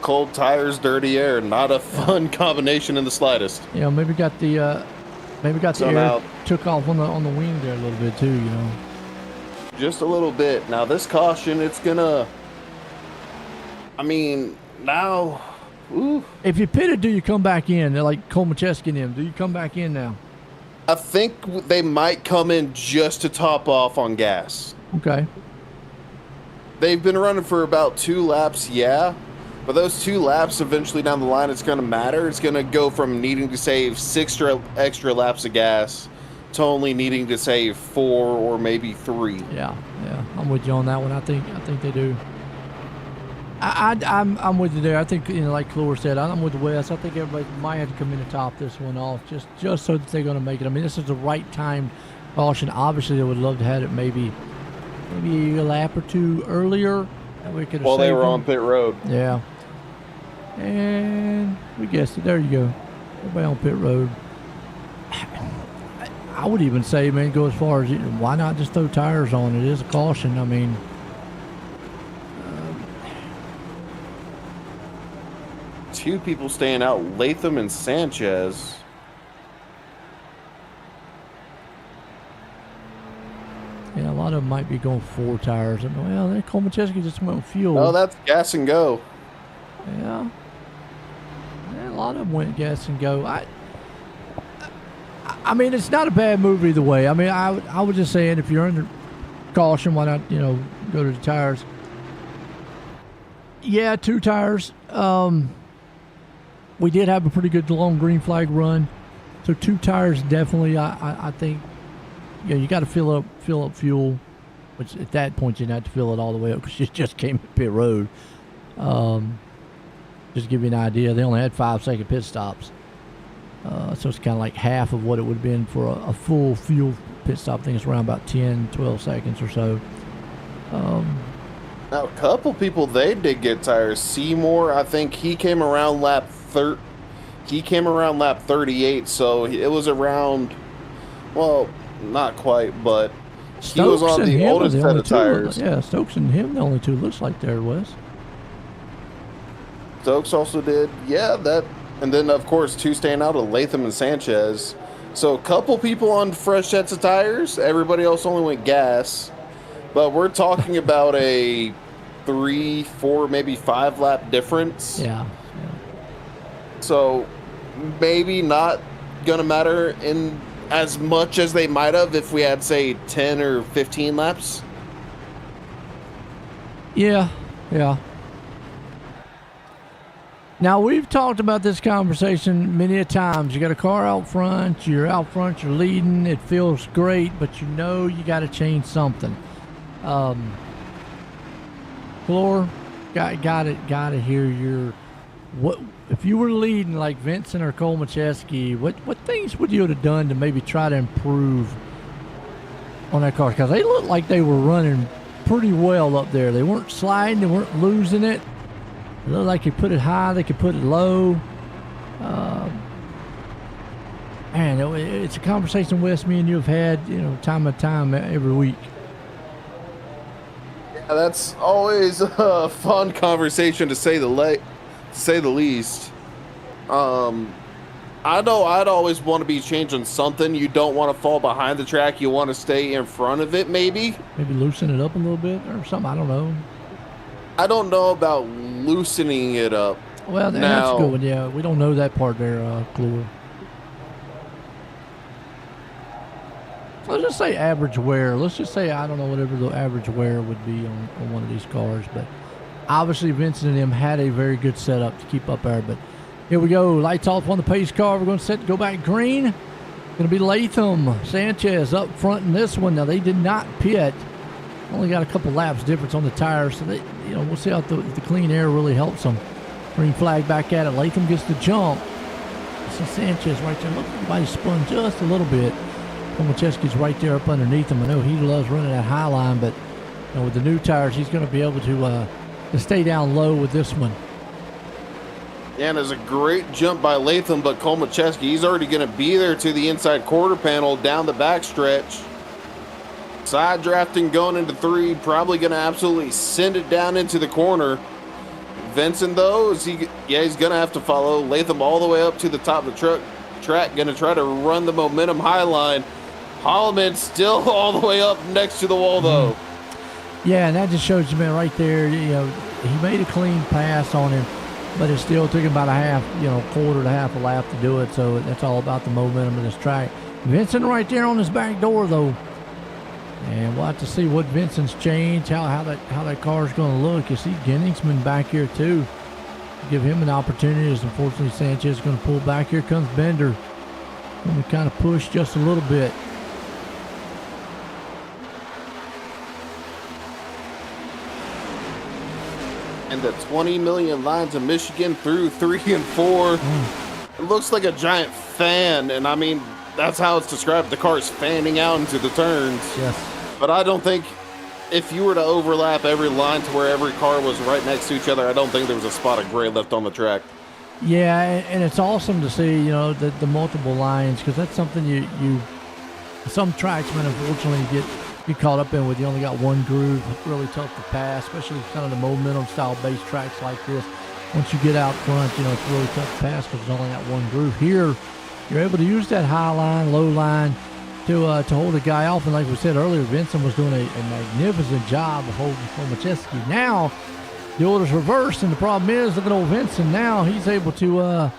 Cold tires, dirty air. Not a fun combination in the slightest. You know, maybe got the air took off on the wing there a little bit too. You know. Just a little bit. Now this caution, it's gonna. I mean, now. Ooh. If you pitted, do you come back in? They're like Cole Macheski and him. Do you come back in now? I think they might come in just to top off on gas. Okay. They've been running for about 2 laps, yeah. But those 2 laps, eventually down the line, it's going to matter. It's going to go from needing to save 6 extra laps of gas to only needing to save 4 or maybe 3. Yeah, I'm with you on that one. I think they do. I'm with you there. I think, you know, like Clore said, I'm with Wes. I think everybody might have to come in and top this one off just so that they're going to make it. I mean, this is the right time caution. Obviously, they would love to have it maybe a lap or 2 earlier. We could have While they were them on pit road. Yeah. And we guessed it. There you go. Everybody on pit road. I would even say, man, go as far as, why not just throw tires on? It is a caution. I mean, 2 people staying out, Latham and Sanchez. Yeah, a lot of them might be going 4 tires. And, well, Cole Macheski just went with fuel. Oh, that's gas and go. Yeah. A lot of them went gas and go. I mean, it's not a bad move either way. I mean, I was just saying, if you're under caution, why not, you know, go to the tires? Yeah, 2 tires. We did have a pretty good long green flag run, so 2 tires definitely. I think, you know, you got to fill up fuel, which at that point you didn't have to fill it all the way up because you just came to pit road. Just to give you an idea, they only had 5-second pit stops, so it's kind of like half of what it would have been for a full fuel pit stop. I think it's around about 10-12 seconds or so. Now, a couple people, they did get tires. Seymour, I think he came around lap 38, so it was around, well, not quite, but He was on and the him are oldest set only of two. tires. Yeah, Stokes and him, the only two looks like there was. Stokes also did, yeah, that, and then of course two staying out of Latham and Sanchez. So a couple people on fresh sets of tires. Everybody else only went gas. But we're talking about a 3, 4, maybe 5 lap difference. Yeah. So maybe not gonna matter in as much as they might have if we had, say, 10 or 15 laps. Yeah. Now, we've talked about this conversation many a times. You got a car out front, you're leading, it feels great, but you know you got to change something. Floor, gotta hear your, what if you were leading like Vincent or Cole Macheski, what things would you have done to maybe try to improve on that car? Because they looked like they were running pretty well up there. They weren't sliding, they weren't losing it. It looked like they could put it high, they could put it low. Man, it's a conversation, Wes, me and you have had, time and time every week. Yeah, that's always a fun conversation to say the least. I know I'd always want to be changing something. You don't want to fall behind the track. You want to stay in front of it, maybe. Maybe loosen it up a little bit or something. I don't know. I don't know about loosening it up. Well, that's a good one. Yeah, we don't know that part there, Clue. Let's just say average wear. Let's just say, I don't know, whatever the average wear would be on one of these cars. But obviously, Vincent and them had a very good setup to keep up there. But here we go. Lights off on the pace car. We're going to go back green. Going to be Latham, Sanchez up front in this one. Now, they did not pit. Only got a couple laps difference on the tires, so they, we'll see if the clean air really helps them. Green flag back at it. Latham gets the jump. See Sanchez right there. Look, everybody spun just a little bit. Komacheski's right there up underneath him. I know he loves running that high line, but with the new tires, he's going to be able to stay down low with this one. Yeah, and there's a great jump by Latham, but Komacheski, he's already going to be there to the inside quarter panel down the backstretch. Side drafting going into 3, probably going to absolutely send it down into the corner. Vincent, though, he's going to have to follow Latham all the way up to the top of the track, going to try to run the momentum high line. Holloman still all the way up next to the wall, though. Yeah, and that just shows you, man, right there, he made a clean pass on him, but it still took him about quarter to half a lap to do it, so that's all about the momentum of this track. Vincent right there on his back door, though. And we'll have to see what Vincent's changed, how that car's going to look. You see Genningsman back here too. Give him an opportunity, as unfortunately Sanchez is going to pull back. Here comes Bender. Going to kind of push just a little bit. And the 20 million lines of Michigan through 3 and 4. It looks like a giant fan, and I mean, that's how it's described. The car's fanning out into the turns. Yes. But I don't think if you were to overlap every line to where every car was right next to each other, I don't think there was a spot of gray left on the track. Yeah, and it's awesome to see, the multiple lines, because that's something some tracksmen unfortunately get caught up in with. You only got one groove. It's really tough to pass, especially kind of the momentum style based tracks like this. Once you get out front, it's really tough to pass because there's only got one groove. Here, you're able to use that high line, low line to hold a guy off. And like we said earlier, Vincent was doing a magnificent job of holding Komacheski. Now, the order's reversed, and the problem is, look at old Vincent now. He's able to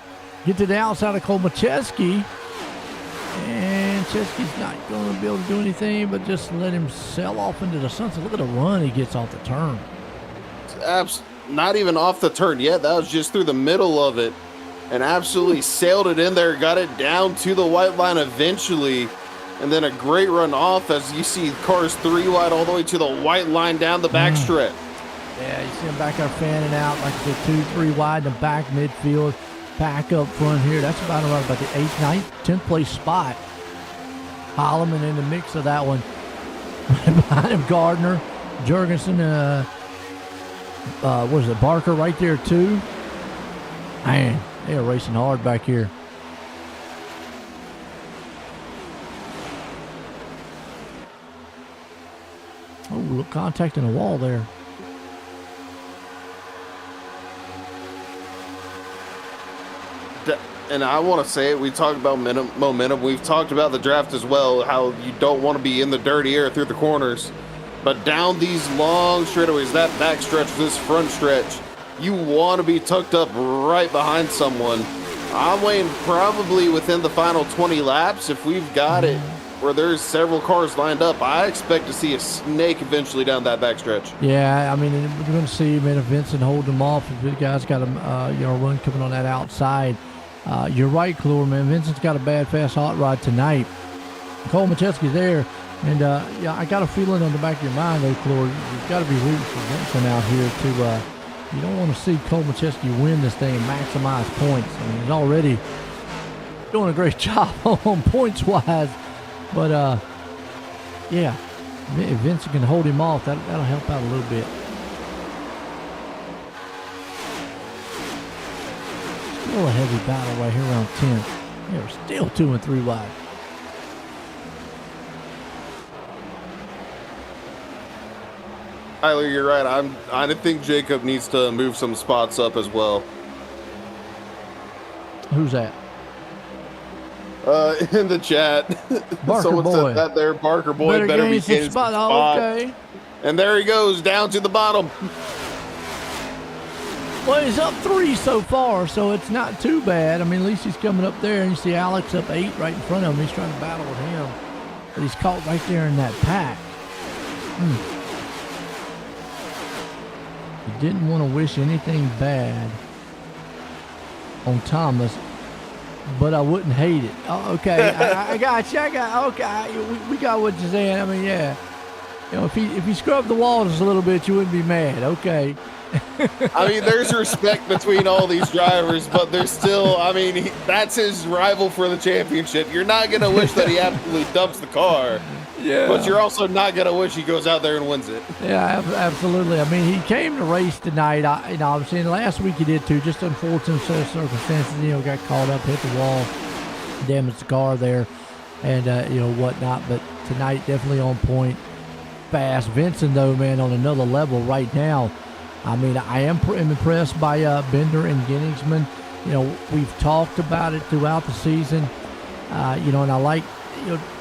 get to the outside of Komacheski. And Chesky's not going to be able to do anything but just let him sail off into the sunset. Look at the run he gets off the turn. Not even off the turn yet. That was just through the middle of it. And absolutely sailed it in there. Got it down to the white line eventually. And then a great run off as you see cars 3 wide all the way to the white line down the backstretch. Yeah, you see him back there fanning out like I said, 2-3 wide in the back midfield. Back up front here. That's about the 8th, 9th, 10th place spot. Holloman in the mix of that one. Behind him, Gardner, Jurgensen, what is it, Barker right there too. Man, they are racing hard back here. contacting the wall there. And I want to say it, we talked about momentum. We've talked about the draft as well, how you don't want to be in the dirty air through the corners. But down these long straightaways, that back stretch, this front stretch, you want to be tucked up right behind someone. I'm weighing probably within the final 20 laps, if we've got it where there's several cars lined up, I expect to see a snake eventually down that back stretch. Yeah, I mean, we're going to see Vincent hold them off. If the guy's got a run coming on that outside. You're right, Clore, man. Vincent's got a bad, fast hot rod tonight. Cole Macheski's there. And, I got a feeling on the back of your mind, though, Clore, you've got to be rooting for Vincent out here to you don't want to see Cole Macheski win this thing and maximize points. I mean, he's already doing a great job on points-wise. But, yeah, if Vincent can hold him off, that'll help out a little bit. Still a heavy battle right here around 10. Yeah, we're still 2 and 3 wide. Tyler, you're right. I think Jacob needs to move some spots up as well. Who's that? In the chat, Barker someone boy. said that there. Barker boy better be getting some spot. Okay. And there he goes down to the bottom. Well, he's up 3 so far, so it's not too bad. I mean, at least he's coming up there, and you see Alex up 8 right in front of him. He's trying to battle with him, but he's caught right there in that pack. He didn't want to wish anything bad on Thomas, but I wouldn't hate it. Oh, okay, I got you. Okay, we got what you're saying. I mean, yeah. You know, if he scrubbed the walls a little bit, you wouldn't be mad. Okay. I mean, there's respect between all these drivers, but there's still, I mean, that's his rival for the championship. You're not going to wish that he absolutely dumps the car. Yeah. But you're also not going to wish he goes out there and wins it. Yeah, absolutely. I mean, he came to race tonight. I was saying last week he did too, just unfortunate circumstances. Got caught up, hit the wall, damaged the car there, and, whatnot. But tonight, definitely on point. Fast. Vincent, though, man, on another level right now. I mean, I am impressed by Bender and Genningsman. We've talked about it throughout the season, and I like,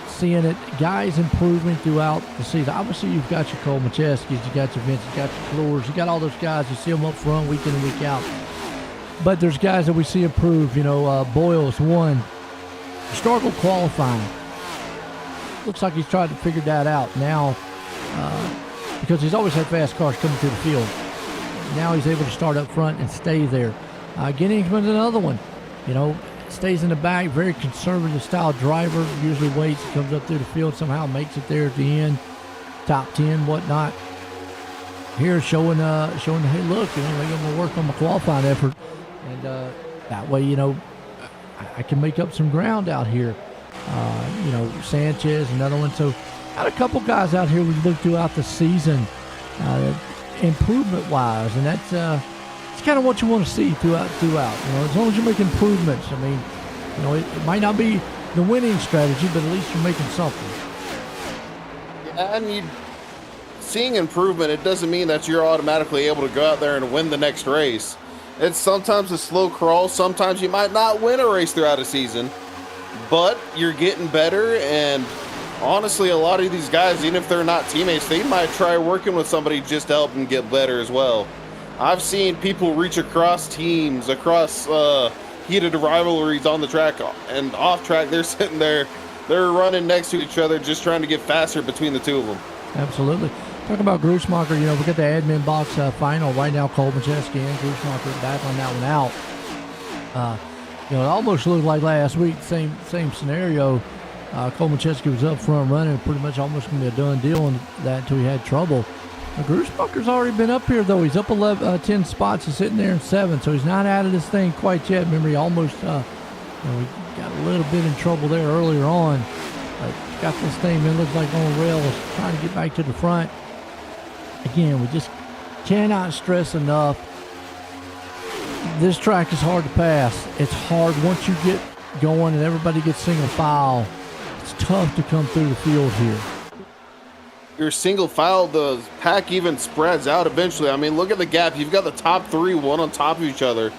seeing it, guys improving throughout the season. Obviously, you've got your Cole Macheski's, you got your Vince, you got your Clores, you got all those guys. You see them up front week in and week out. But there's guys that we see improve. Boyles won. Struggled qualifying. Looks like he's tried to figure that out now because he's always had fast cars coming through the field. Now he's able to start up front and stay there. Genningsman's another one. Stays in the back, very conservative style driver, usually waits, comes up through the field, somehow makes it there at the end, top 10, whatnot. Here showing hey, look, maybe I'm going to work on my qualifying effort. And that way, I can make up some ground out here. Sanchez, another one. So got a couple guys out here we looked throughout the season, improvement-wise, and that's it's kind of what you want to see throughout. As long as you make improvements. I mean, it might not be the winning strategy, but at least you're making something. Yeah, and seeing improvement, it doesn't mean that you're automatically able to go out there and win the next race. It's sometimes a slow crawl. Sometimes you might not win a race throughout a season, but you're getting better. And honestly, a lot of these guys, even if they're not teammates, they might try working with somebody just to help them get better as well. I've seen people reach across teams, across heated rivalries on the track and off track. They're sitting there, they're running next to each other, just trying to get faster between the two of them. Absolutely. Talking about Grussmacher, we got the admin box final right now. Cole Macheski and Grussmacher back on that one out. It almost looked like last week, same scenario. Cole Macheski was up front running, pretty much almost going to be a done deal on that until he had trouble. Grussmacher's already been up here, though. He's up 10 spots. He's sitting there in 7, so he's not out of this thing quite yet. Remember, he almost he got a little bit in trouble there earlier on. Got this thing, man, looks like on rails, trying to get back to the front. Again, we just cannot stress enough. This track is hard to pass. It's hard once you get going and everybody gets single file. It's tough to come through the field here. you're single file, the pack even spreads out eventually. I mean, look at the gap. You've got the top three, one on top of each other.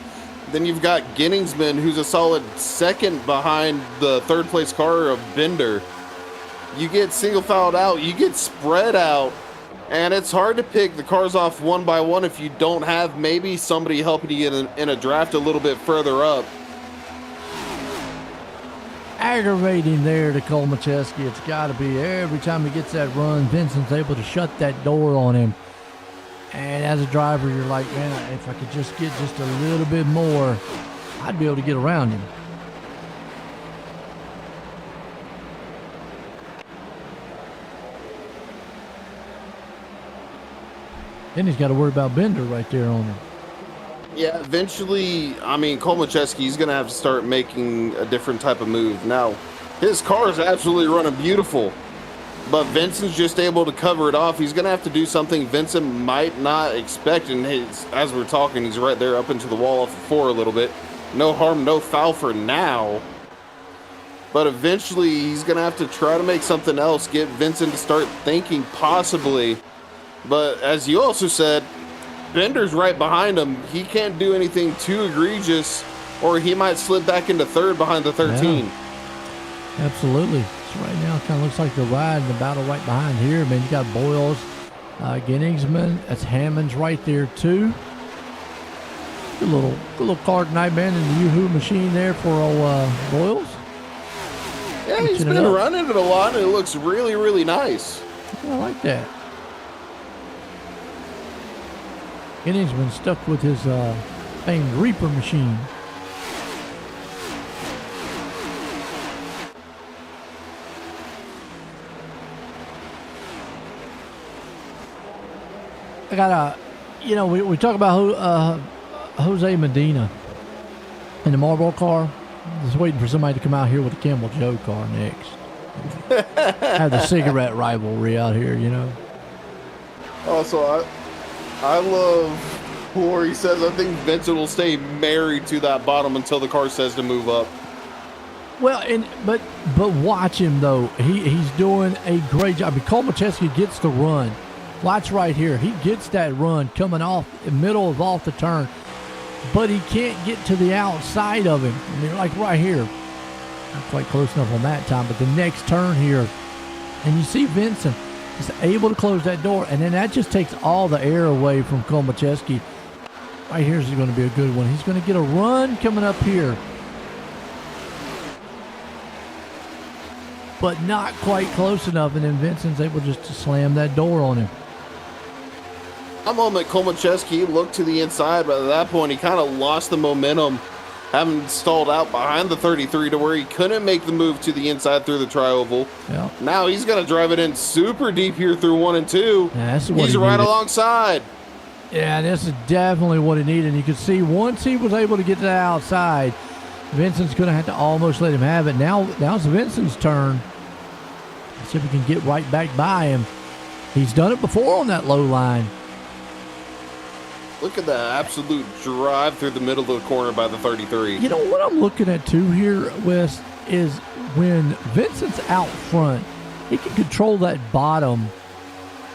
Then you've got Ginningsman, who's a solid second behind the third place car of Bender. You get single filed out, you get spread out, and it's hard to pick the cars off one by one if you don't have maybe somebody helping you in a draft a little bit further up. Aggravating there to Cole Macheski. It's got to be. Every time he gets that run, Vincent's able to shut that door on him. And as a driver, you're like, man, if I could just get just a little bit more, I'd be able to get around him. Then he's got to worry about Bender right there on him. Yeah, eventually, I mean, Cole Macheski's going to have to start making a different type of move. Now, his car is absolutely running beautiful, but Vincent's just able to cover it off. He's going to have to do something Vincent might not expect, and as we're talking, he's right there up into the wall off the floor a little bit. No harm, no foul for now, but eventually he's going to have to try to make something else, get Vincent to start thinking possibly. But as you also said, Bender's right behind him. He can't do anything too egregious, or he might slip back into third behind the 13. Yeah, absolutely. So right now, it kind of looks like the ride and the battle right behind here. Man, you got Boyles, Ginningsman. That's Hammond's right there too. Good little car tonight, man, in the Yoo-hoo machine there for old Boyles. Yeah, he's been running it a lot, and it looks really, really nice. I like that. Ginningsman stuck with his famed Reaper machine. I got we talk about Jose Medina in the Marlboro car. Just waiting for somebody to come out here with a Campbell Joe car next. Have the cigarette rivalry out here, you know. Also, I love where he says, I think Vincent will stay married to that bottom until the car says to move up. Well, but watch him though. He's doing a great job. I mean, Cole Macheski gets the run. Watch right here. He gets that run coming off the middle of off the turn, but he can't get to the outside of him. I mean, like right here, not quite close enough on that time, but the next turn here, and you see Vincent is able to close that door, and then that just takes all the air away from Cole Macheski. Right here is going to be a good one. He's going to get a run coming up here, but not quite close enough, and then Vincent's able just to slam that door on him. A moment, Cole Macheski looked to the inside, but at that point he kind of lost the momentum, having stalled out behind the 33 to where he couldn't make the move to the inside through the tri-oval. Yeah. Now he's going to drive it in super deep here through 1 and 2. Yeah, that's what he's right alongside. Yeah, this is definitely what he needed. And you could see once he was able to get to the outside, Vincent's going to have to almost let him have it. Now it's Vincent's turn. Let's see if we can get right back by him. He's done it before on that low line. Look at that absolute drive through the middle of the corner by the 33. You know what I'm looking at too here, Wes, is when Vincent's out front, he can control that bottom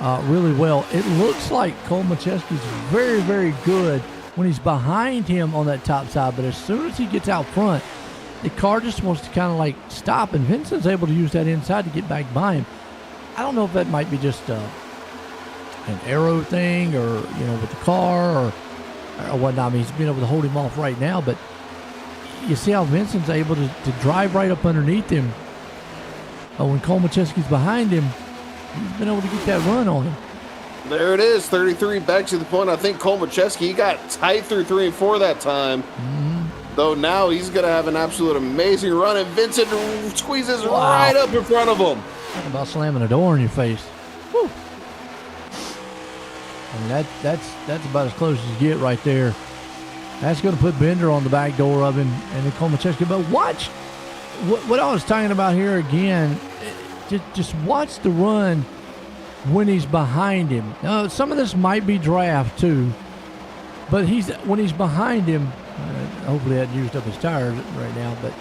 really well. It looks like Cole Macheski's very, very good when he's behind him on that top side, but as soon as he gets out front, the car just wants to kind of like stop, and Vincent's able to use that inside to get back by him. I don't know if that might be just an aero thing, or with the car or whatnot. I mean, he's been able to hold him off right now, but you see how Vincent's able to drive right up underneath him. When Cole Macheski's behind him, he's been able to get that run on him. There it is, 33 back to the point. I think Cole Macheski, he got tight through 3 and 4 that time. Though now he's going to have an absolute amazing run, and Vincent squeezes right up in front of him. Talk about slamming a door in your face. Whew. I mean, that's about as close as you get right there. That's going to put Bender on the back door of him, and then Cole Macheski. But watch what I was talking about here again. Just watch the run when he's behind him. Now, some of this might be draft too, but when he's behind him, hopefully that used up his tires right now, but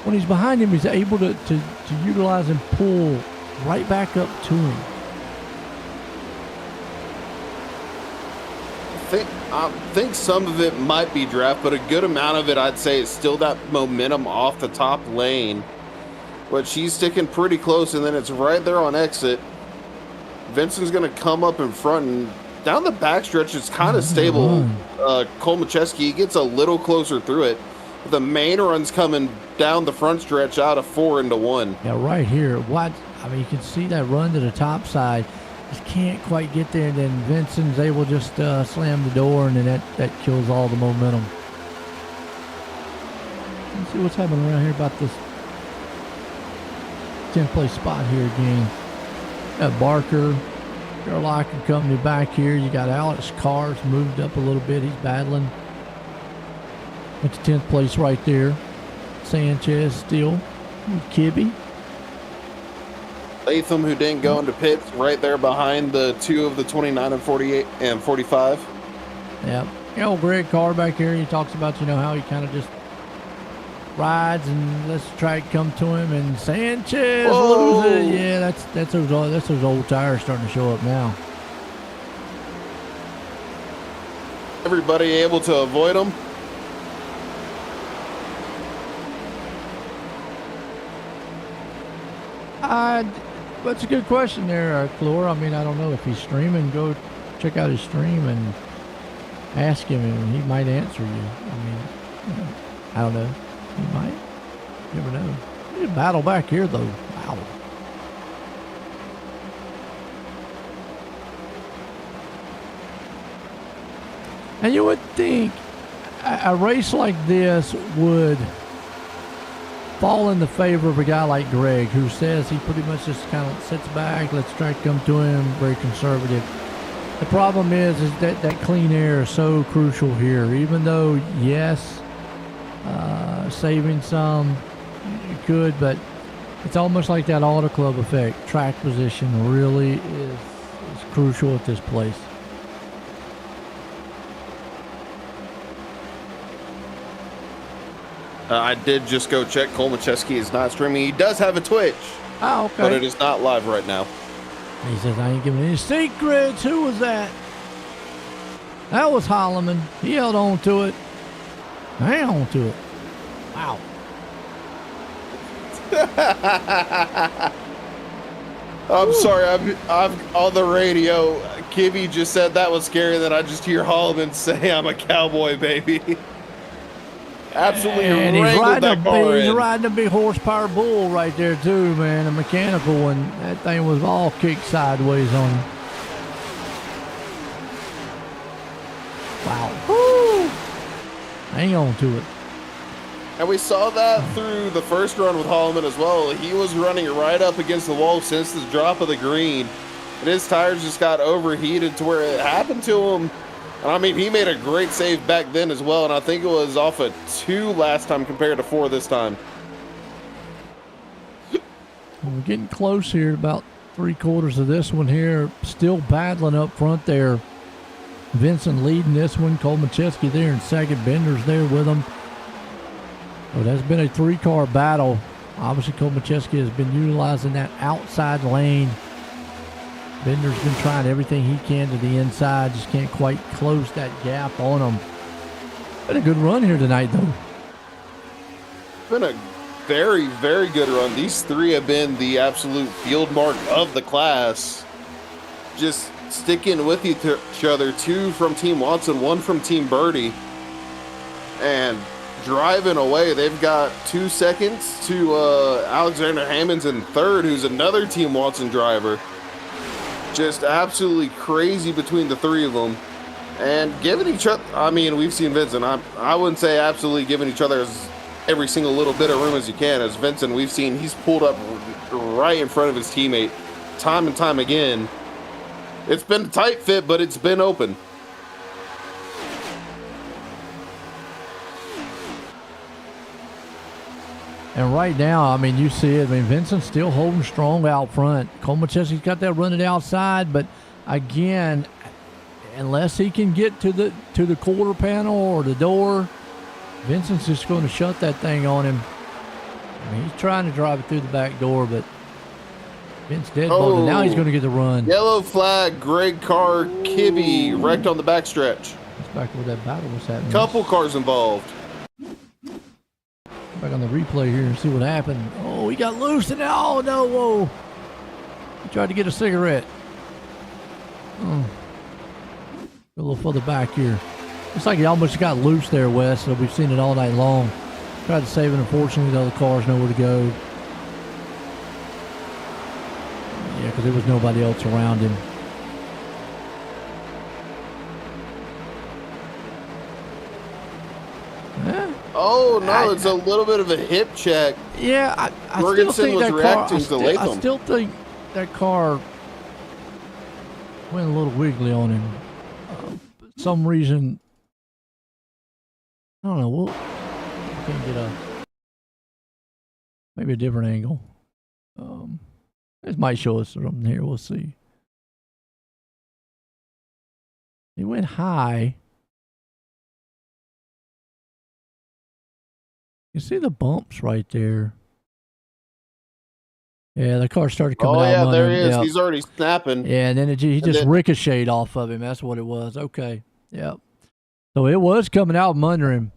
when he's behind him, he's able to utilize and pull right back up to him. think some of it might be draft, but a good amount of it, I'd say, is still that momentum off the top lane. But she's sticking pretty close, and then it's right there on exit. Vincent's going to come up in front, and down the backstretch, it's kind of stable. Cole Macheski gets a little closer through it. The main run's coming down the front stretch out of 4 into 1. Yeah, right here. What? I mean, you can see that run to the top side. Just can't quite get there, and then Vincent's able to just slam the door, and then that kills all the momentum. Let's see what's happening around here about this 10th place spot here again. Got Barker, Gerlach and company back here. You got Alex Cars moved up a little bit. He's battling. It's 10th place right there. Sanchez still. Kibbe. Latham, who didn't go into pits, right there behind the 2 of the 29 and 48 and 45. Yeah. Old Greg Carr back here, he talks about, how he kind of just rides and lets the track come to him, and Sanchez loses it. Yeah, that's those old tires starting to show up now. Everybody able to avoid them? That's a good question there, Clore. I mean, I don't know if he's streaming. Go check out his stream and ask him, and he might answer you. I mean, I don't know. He might. You never know. There's a battle back here, though. Wow. And you would think a race like this would fall in the favor of a guy like Greg, who says he pretty much just kind of sits back, lets the track come to him, very conservative. The problem is that clean air is so crucial here. Even though, yes, saving some, you could, but it's almost like that Auto Club effect. Track position really is crucial at this place. I did just go check. Cole Macheski is not streaming. He does have a Twitch. Oh, okay. But it is not live right now. He says, I ain't giving any secrets. Who was that? That was Holloman. He held on to it. Hang on to it. Wow. I'm sorry. I'm on the radio. Kibby just said that was scary. That I just hear Holloman say, "I'm a cowboy, baby." Absolutely, and he's riding a big horsepower bull right there too, man. A mechanical one. That thing was all kicked sideways on him. Wow. Woo. Hang on to it. And we saw that through the first run with Holloman as well. He was running right up against the wall since the drop of the green, and his tires just got overheated to where it happened to him. And I mean, he made a great save back then as well, and I think it was off of 2 last time compared to 4 this time. We're getting close here, about 3/4 of this one here. Still battling up front there. Vincent leading this one. Cole Macheski there in second. Bender's there with him. Well, that's been a 3-car battle. Obviously, Cole Macheski has been utilizing that outside lane. Bender's been trying everything he can to the inside. Just can't quite close that gap on him. Been a good run here tonight, though. Been a very, very good run. These 3 have been the absolute field mark of the class. Just sticking with each other. 2 from Team Watson, 1 from Team Birdie. And driving away. They've got 2 seconds to Alexander Hammonds in third, who's another Team Watson driver. Just absolutely crazy between the 3 of them. And giving each other, I mean, we've seen Vincent. I wouldn't say absolutely giving each other every single little bit of room as you can. As Vincent, we've seen he's pulled up right in front of his teammate time and time again. It's been a tight fit, but it's been open. And right now, I mean, you see it. I mean, Vincent's still holding strong out front. Cole Macheski's got that running outside, but again, unless he can get to the quarter panel or the door, Vincent's just going to shut that thing on him. I mean, he's trying to drive it through the back door, but Vince deadbolted. Now he's going to get the run. Yellow flag, Greg Carr, Kibbe wrecked on the backstretch. back where that battle was happening. Couple cars involved. Back on the replay here and see what happened. Oh, he got loose and oh no, whoa. He tried to get a cigarette. Oh. A little further back here. Looks like he almost got loose there, Wes. So we've seen it all night long. Tried to save it. Unfortunately, the other cars know where to go. Yeah, because there was nobody else around him. Oh no, it's a little bit of a hip check. Yeah, I still Jorgensen think was that reacting car. to Latham. I still think that car went a little wiggly on him. Some reason, I don't know. We'll can't get maybe a different angle. This might show us something here. We'll see. He went high. You see the bumps right there. Yeah, the car started coming out. Oh yeah, there him. he is. Yep. He's already snapping. Yeah, and then he just ricocheted off of him. That's what it was. Okay. Yep. So it was coming out from under him.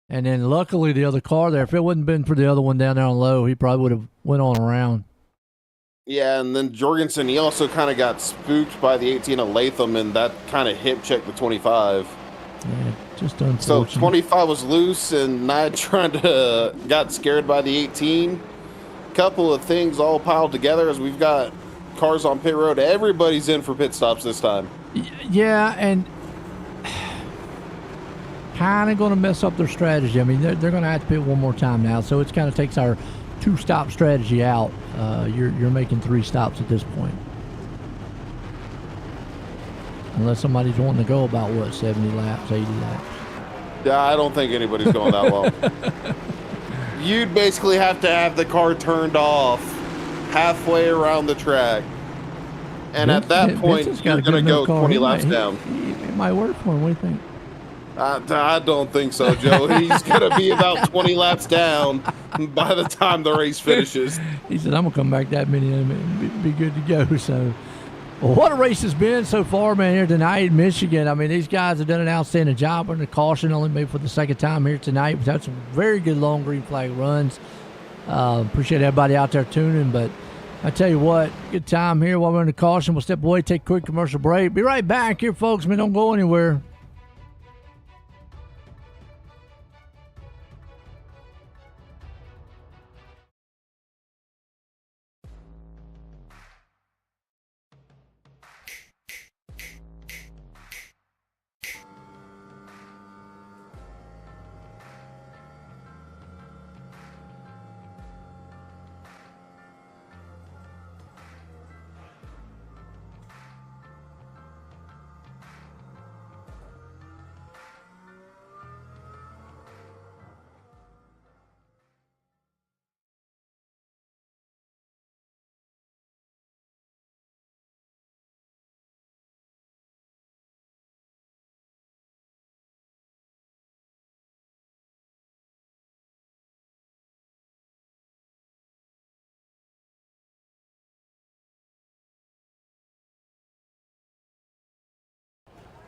And then luckily the other car there, if it wouldn't been for the other one down there on low, he probably would have went on around. Yeah, and then Jorgensen, he also kind of got spooked by the 18 of Latham, and that kind of hip checked the 25. Yeah, just unfortunate. So 25 was loose, and Knight got scared by the 18. Couple of things all piled together as we've got cars on pit road. Everybody's in for pit stops this time. Yeah, and kind of going to mess up their strategy. I mean, they're going to have to pit one more time now, so it kind of takes our 2-stop strategy out. You're making 3 stops at this point. Unless somebody's wanting to go about, what, 70 laps, 80 laps? Yeah, I don't think anybody's going that long. You'd basically have to have the car turned off halfway around the track. And at that point, you're going to go 20 laps down. It might work for him. What do you think? I don't think so, Joe. He's going to be about 20 laps down by the time the race finishes. He said, I'm going to come back that many and be good to go. So, well, what a race it's been so far, man, here tonight in Michigan. I mean, these guys have done an outstanding job on the caution, only made for the second time here tonight. We've had some very good long green flag runs. Appreciate everybody out there tuning, but I tell you what, good time here while we're in the caution. We'll step away, take a quick commercial break. Be right back here, folks. Man, don't go anywhere.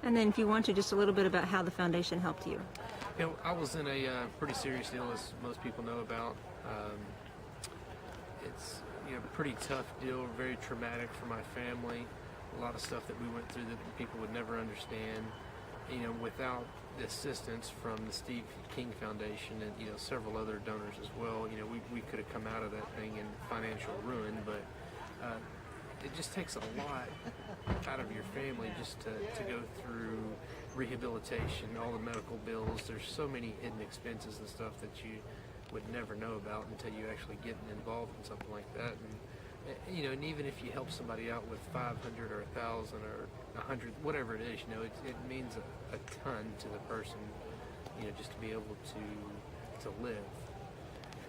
And then if you want to, just a little bit about how the foundation helped you. You know, I was in a pretty serious deal, as most people know about. It's a pretty tough deal, very traumatic for my family. A lot of stuff that we went through that people would never understand. Without the assistance from the Steve King Foundation and several other donors as well, we could have come out of that thing in financial ruin. But it just takes a lot out of your family just to go through rehabilitation, all the medical bills. There's so many hidden expenses and stuff that you would never know about until you actually get involved in something like that. And even if you help somebody out with 500 or 1,000 or 100, whatever it is, it means a ton to the person, just to be able to live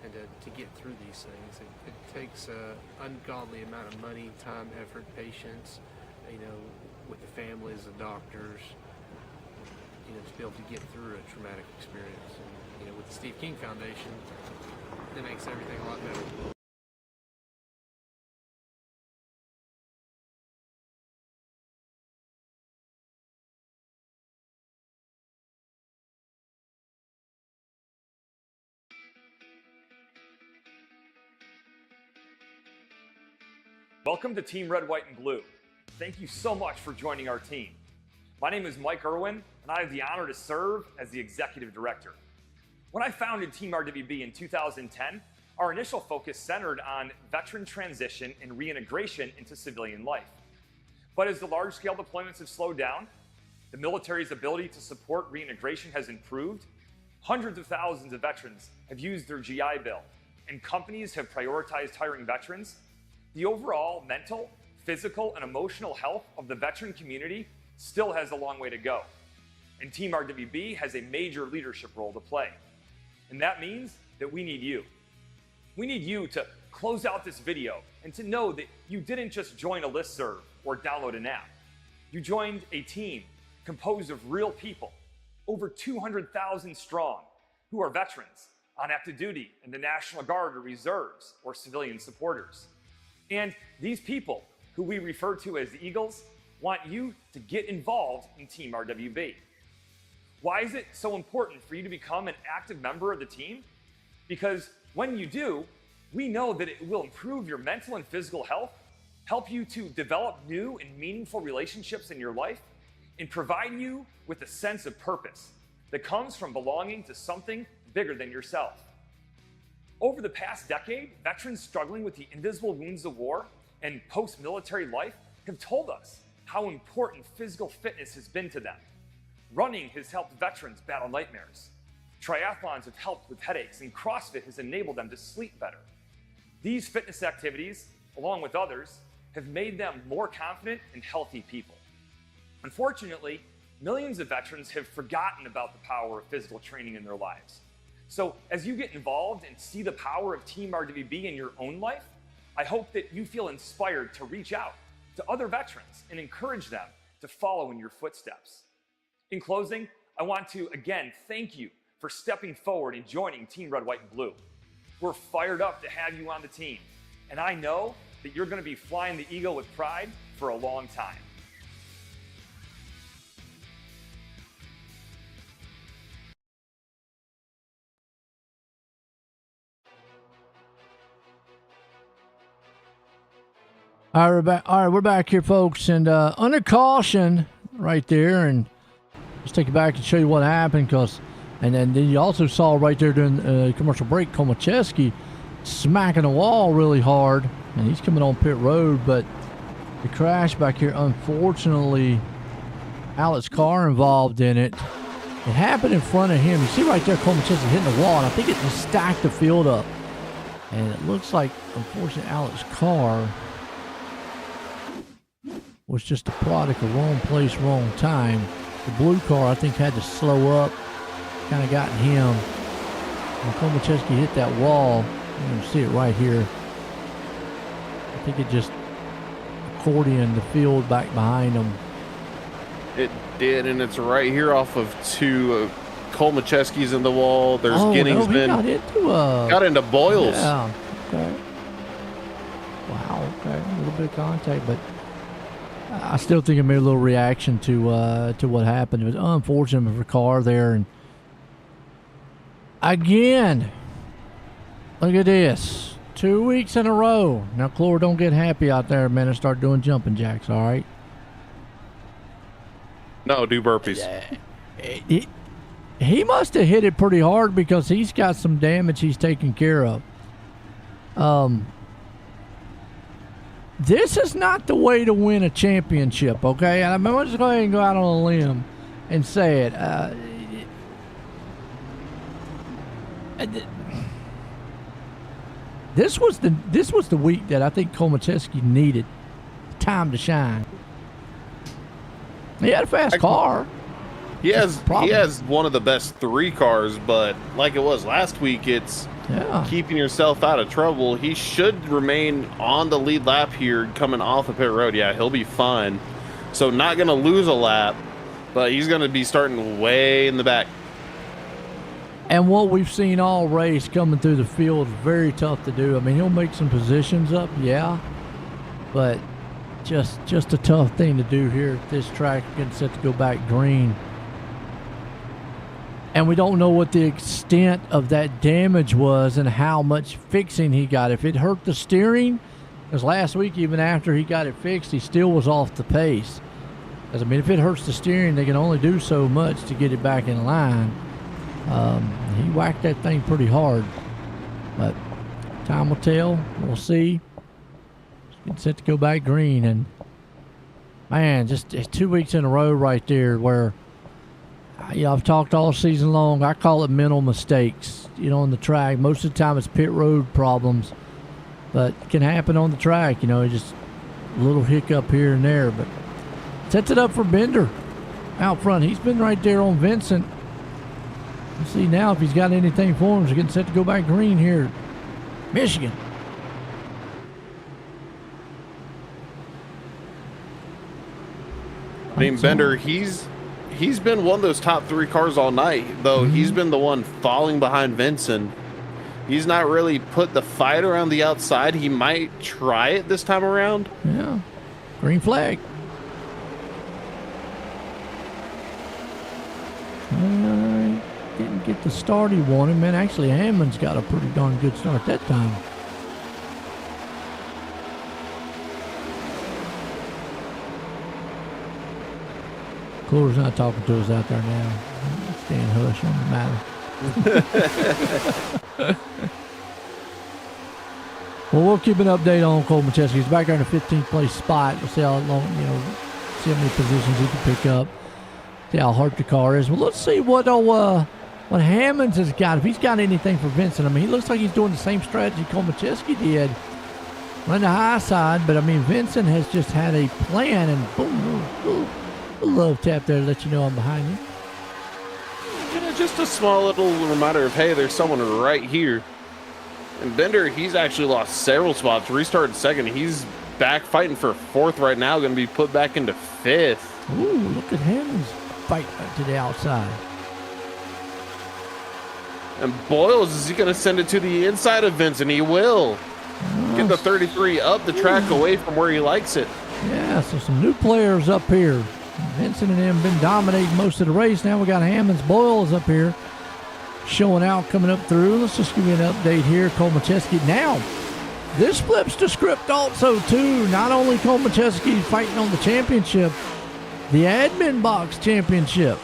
and to get through these things. It takes an ungodly amount of money, time, effort, patience, with the families, the doctors, to be able to get through a traumatic experience. And, with the Steve King Foundation, that makes everything a lot better. Welcome to Team Red, White, and Blue. Thank you so much for joining our team. My name is Mike Irwin, and I have the honor to serve as the Executive Director. When I founded Team RWB in 2010, our initial focus centered on veteran transition and reintegration into civilian life. But as the large-scale deployments have slowed down, the military's ability to support reintegration has improved, hundreds of thousands of veterans have used their GI Bill, and companies have prioritized hiring veterans, the overall mental, physical, and emotional health of the veteran community still has a long way to go. And Team RWB has a major leadership role to play. And that means that we need you. We need you to close out this video and to know that you didn't just join a listserv or download an app. You joined a team composed of real people, over 200,000 strong, who are veterans on active duty in the National Guard or reserves or civilian supporters. And these people, who we refer to as the Eagles, want you to get involved in Team RWB. Why is it so important for you to become an active member of the team? Because when you do, we know that it will improve your mental and physical health, help you to develop new and meaningful relationships in your life, and provide you with a sense of purpose that comes from belonging to something bigger than yourself. Over the past decade, veterans struggling with the invisible wounds of war and post-military life have told us how important physical fitness has been to them. Running has helped veterans battle nightmares. Triathlons have helped with headaches, and CrossFit has enabled them to sleep better. These fitness activities, along with others, have made them more confident and healthy people. Unfortunately, millions of veterans have forgotten about the power of physical training in their lives. So as you get involved and see the power of Team RWB in your own life, I hope that you feel inspired to reach out to other veterans and encourage them to follow in your footsteps. In closing, I want to again thank you for stepping forward and joining Team Red, White, and Blue. We're fired up to have you on the team, and I know that you're going to be flying the Eagle with pride for a long time. All right, we're back here, folks, and under caution right there, and let's take it back and show you what happened, and then you also saw right there during the commercial break, Komacheski smacking the wall really hard, and he's coming on pit road, but the crash back here, unfortunately, Alex Carr involved in it. It happened in front of him. You see right there, Komacheski hitting the wall, and I think it just stacked the field up, and it looks like, unfortunately, Alex Carr was just a product of wrong place, wrong time. The blue car, I think, had to slow up, kind of got him. When Komacheski hit that wall, you can see it right here. I think it just accordioned the field back behind him. It did, and it's right here off of two Komacheski's in the wall. There's Ginning's got into Boyles. Yeah, okay. Wow, okay, a little bit of contact, but I still think it made a little reaction to what happened. It was unfortunate for Carr there. And again, look at this. 2 weeks in a row. Now, Clore, don't get happy out there, man, and start doing jumping jacks, all right? No, do burpees. He must have hit it pretty hard because he's got some damage he's taking care of. This is not the way to win a championship, okay? I'm going to just go ahead and go out on a limb and say it. This was the week that I think Komacheski needed time to shine. He had a fast car. He has one of the best 3 cars, but like it was last week, it's keeping yourself out of trouble. He should remain on the lead lap here coming off of pit road. Yeah, he'll be fine. So not going to lose a lap, but he's going to be starting way in the back. And what we've seen all race coming through the field is very tough to do. I mean, he'll make some positions up, yeah, but just a tough thing to do here at this track, getting set to go back green. And we don't know what the extent of that damage was and how much fixing he got. If it hurt the steering, Because last week, even after he got it fixed, he still was off the pace. Because, I mean, if it hurts the steering, they can only do so much to get it back in line. He whacked that thing pretty hard. But time will tell. We'll see. It's set to go back green. And, man, just 2 weeks in a row right there where, I've talked all season long. I call it mental mistakes, on the track. Most of the time it's pit road problems. But it can happen on the track, just a little hiccup here and there. But sets it up for Bender out front. He's been right there on Vincent. Let's see now if he's got anything for him. He's getting set to go back green here. Michigan. I mean, Bender, he's been one of those top 3 cars all night, though. He's been the one falling behind Vincent. He's not really put the fight around the outside. He might try it this time around. Yeah. Green flag. Didn't get the start he wanted, man. Actually, Hammond's got a pretty darn good start that time. Cooler's not talking to us out there now. Staying hush on the matter. Well, we'll keep an update on Cole Macheski. He's back there in the 15th place spot. We'll see how long, see how many positions he can pick up. See how hard the car is. Well, let's see what Hammonds has got. If he's got anything for Vincent. I mean, he looks like he's doing the same strategy Cole Macheski did. Run the high side, but I mean, Vincent has just had a plan, and boom, a love tap there to let you know I'm behind you. Just a small little reminder of, hey, there's someone right here. And Bender, he's actually lost several spots. Restarted second. He's back fighting for 4th right now. Going to be put back into 5th. Ooh, look at Hammonds fight to the outside. And Boyles, is he going to send it to the inside of Vincent? He will. Get the 33 up the track away from where he likes it. Yeah, so some new players up here. Vincent and them been dominating most of the race. Now we got Hammonds, Boyles up here showing out, coming up through. Let's just give you an update here. Cole Macheski. Now, this flips the script also, too. Not only Cole Macheski fighting on the championship, the admin box championship.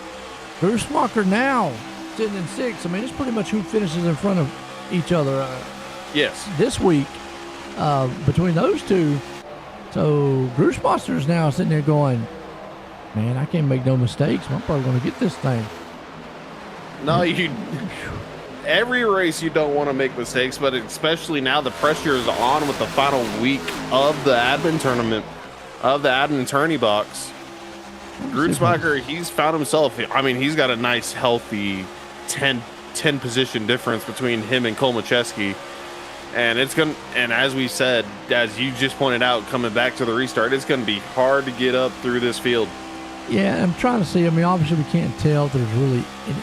Bruce Walker now sitting in 6th. I mean, it's pretty much who finishes in front of each other yes. this week between those two. So, Bruce Monster's now sitting there going, man, I can't make no mistakes. I'm probably going to get this thing. No, every race you don't want to make mistakes, but especially now the pressure is on with the final week of the admin tournament, of the admin tourney box. Grutzmacher, he's found himself, I mean, he's got a nice, healthy 10 position difference between him and Cole Macheski. And and as we said, as you just pointed out, coming back to the restart, it's going to be hard to get up through this field. Yeah, I'm trying to see. I mean, obviously we can't tell if there's really any,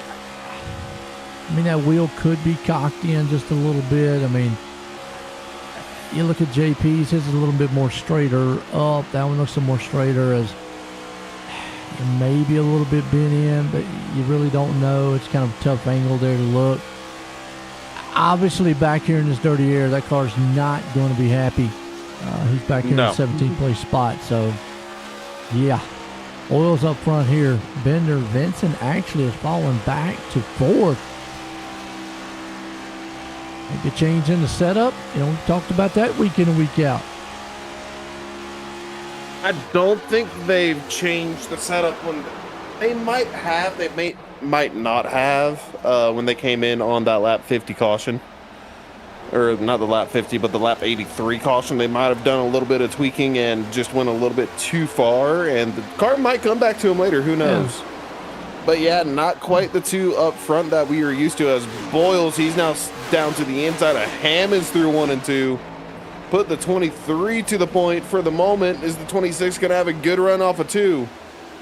I mean, that wheel could be cocked in just a little bit. I mean, you look at JP's, his is a little bit more straighter up. That one looks a more straighter, as maybe a little bit bent in, but you really don't know. It's kind of a tough angle there to look. Obviously, back here in this dirty air, that car's not going to be happy. He's back here in the 17th place spot. So, yeah. Oil's up front here. Bender, Vincent actually has fallen back to 4th. Maybe a change in the setup. We talked about that week in and week out. I don't think they've changed the setup. When they might have, they might not have when they came in on that lap 50 caution. Or not the lap 50, but the lap 83 caution. They might have done a little bit of tweaking and just went a little bit too far, and the car might come back to him later. Who knows? Yeah. But yeah, not quite the 2 up front that we were used to. As Boyles, he's now down to the inside of Hammonds through 1 and 2. Put the 23 to the point for the moment. Is the 26 going to have a good run off of 2?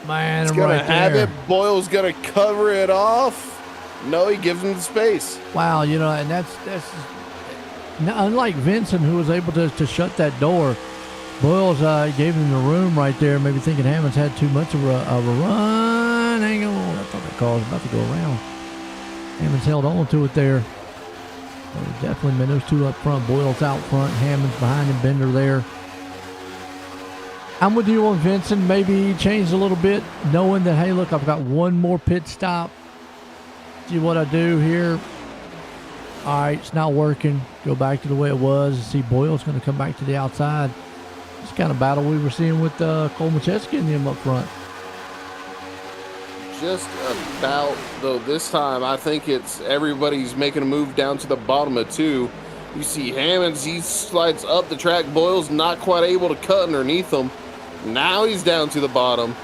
Man, it's going to have it. Boyle's going to cover it off. No, he gives him the space. Wow, and that's unlike Vincent, who was able to shut that door. Boyles gave him the room right there, maybe thinking Hammonds had too much of a run angle. I thought that car was about to go around. Hammonds held on to it there. Definitely been those two up front. Boyle's out front. Hammond's behind him. Bender there. I'm with you on Vincent. Maybe he changed a little bit, knowing that, hey, look, I've got one more pit stop. See what I do here. All right, it's not working. Go back to the way it was. See, Boyle's going to come back to the outside. It's the kind of battle we were seeing with Cole Macheski and him up front. Just about, though, this time, I think it's everybody's making a move down to the bottom of 2. You see Hammonds, he slides up the track. Boyle's not quite able to cut underneath him. Now he's down to the bottom.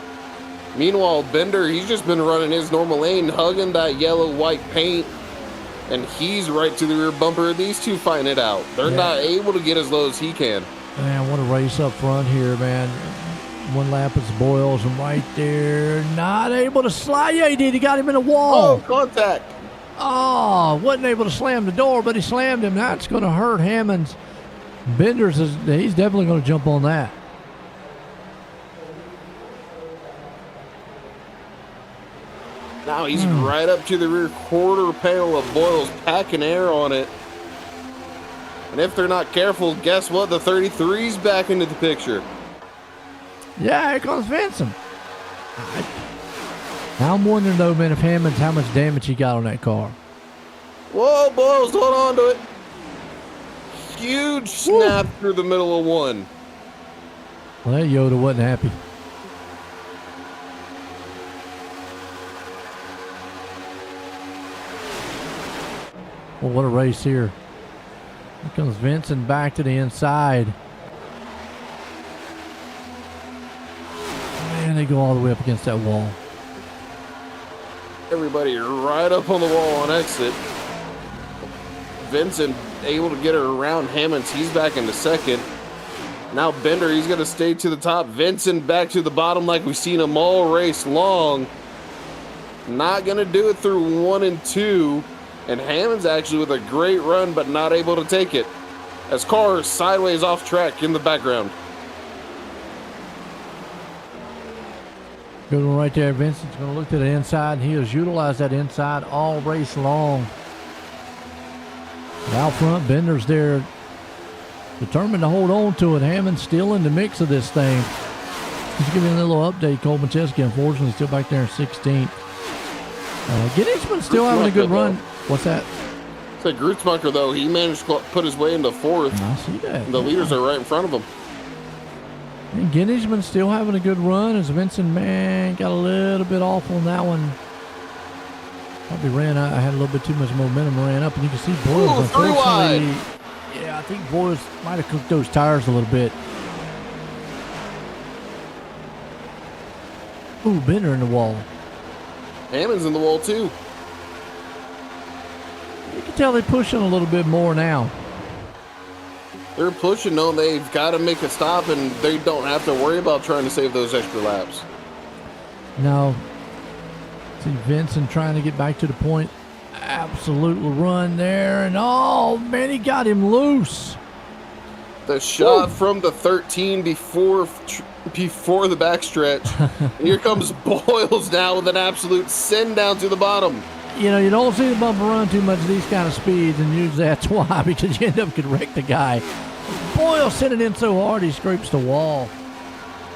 Meanwhile, Bender, he's just been running his normal lane, hugging that yellow-white paint, and he's right to the rear bumper. These two fighting it out. They're not able to get as low as he can. Man, what a race up front here, man. One lap is Boyles, and right there, not able to slide. Yeah, he did. He got him in the wall. Oh, contact. Oh, wasn't able to slam the door, but he slammed him. That's going to hurt Hammonds. Benders, he's definitely going to jump on that. Now he's right up to the rear quarter panel of Boyles, packing air on it. And if they're not careful, guess what? The 33's back into the picture. Yeah, here comes Vincent. Now I'm wondering, though, man, if Hammonds, how much damage he got on that car. Whoa, Boyles, hold on to it. Huge snap through the middle of 1. Well, that Yoda wasn't happy. Well, what a race here. Here comes Vincent back to the inside. Man, they go all the way up against that wall. Everybody right up on the wall on exit. Vincent able to get her around Hammonds. He's back into second. Now Bender, he's going to stay to the top. Vincent back to the bottom like we've seen him all race long. Not going to do it through 1 and 2. And Hammonds actually with a great run, but not able to take it. As car sideways off track in the background. Good one right there. Vincent's going to look to the inside, and he has utilized that inside all race long. Out front, Bender's there, determined to hold on to it. Hammond's still in the mix of this thing. Just give you a little update. Cole Macheski, unfortunately, still back there in 16th. Ginnishman's still having a good run. What's that? So Grutzmacher, though, he managed to put his way into 4th. I see that. The leaders are right in front of him. And Ginnishman's still having a good run as Vincent, man, got a little bit off on that one. Probably ran out. I had a little bit too much momentum, ran up, and you can see Boyles, unfortunately. Yeah, I think Boyles might have cooked those tires a little bit. Ooh, Bender in the wall. Hammond's in the wall, too. You can tell they're pushing a little bit more now. They're pushing, though. They've got to make a stop, and they don't have to worry about trying to save those extra laps. No. See Vincent trying to get back to the point. Absolute run there, and oh, man, he got him loose. The shot from the 13 before the backstretch. Here comes Boyles now with an absolute send down to the bottom. You know, you don't see the bumper run too much of these kind of speeds, and usually that's why, because you end up could wreck the guy. Boyles sent it in so hard he scrapes the wall.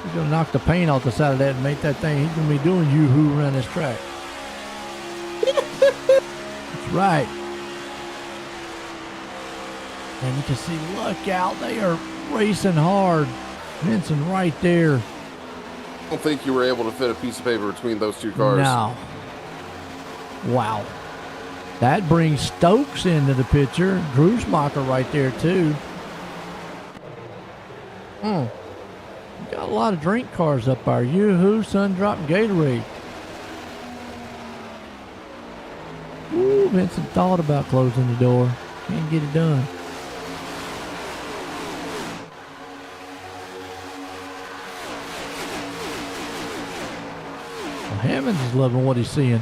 He's going to knock the paint off the side of that and make that thing. He's going to be doing yoo-hoo around this track. That's right. And you can see, look out, they are racing hard. Vincent right there. I don't think you were able to fit a piece of paper between those two cars. No. Wow. That brings Stokes into the picture. Grutzmacher right there, too. Got a lot of drink cars up there. Yoo-hoo, Sundrop, and Gatorade. Ooh, Vincent thought about closing the door. Can't get it done. Well, Hammonds is loving what he's seeing.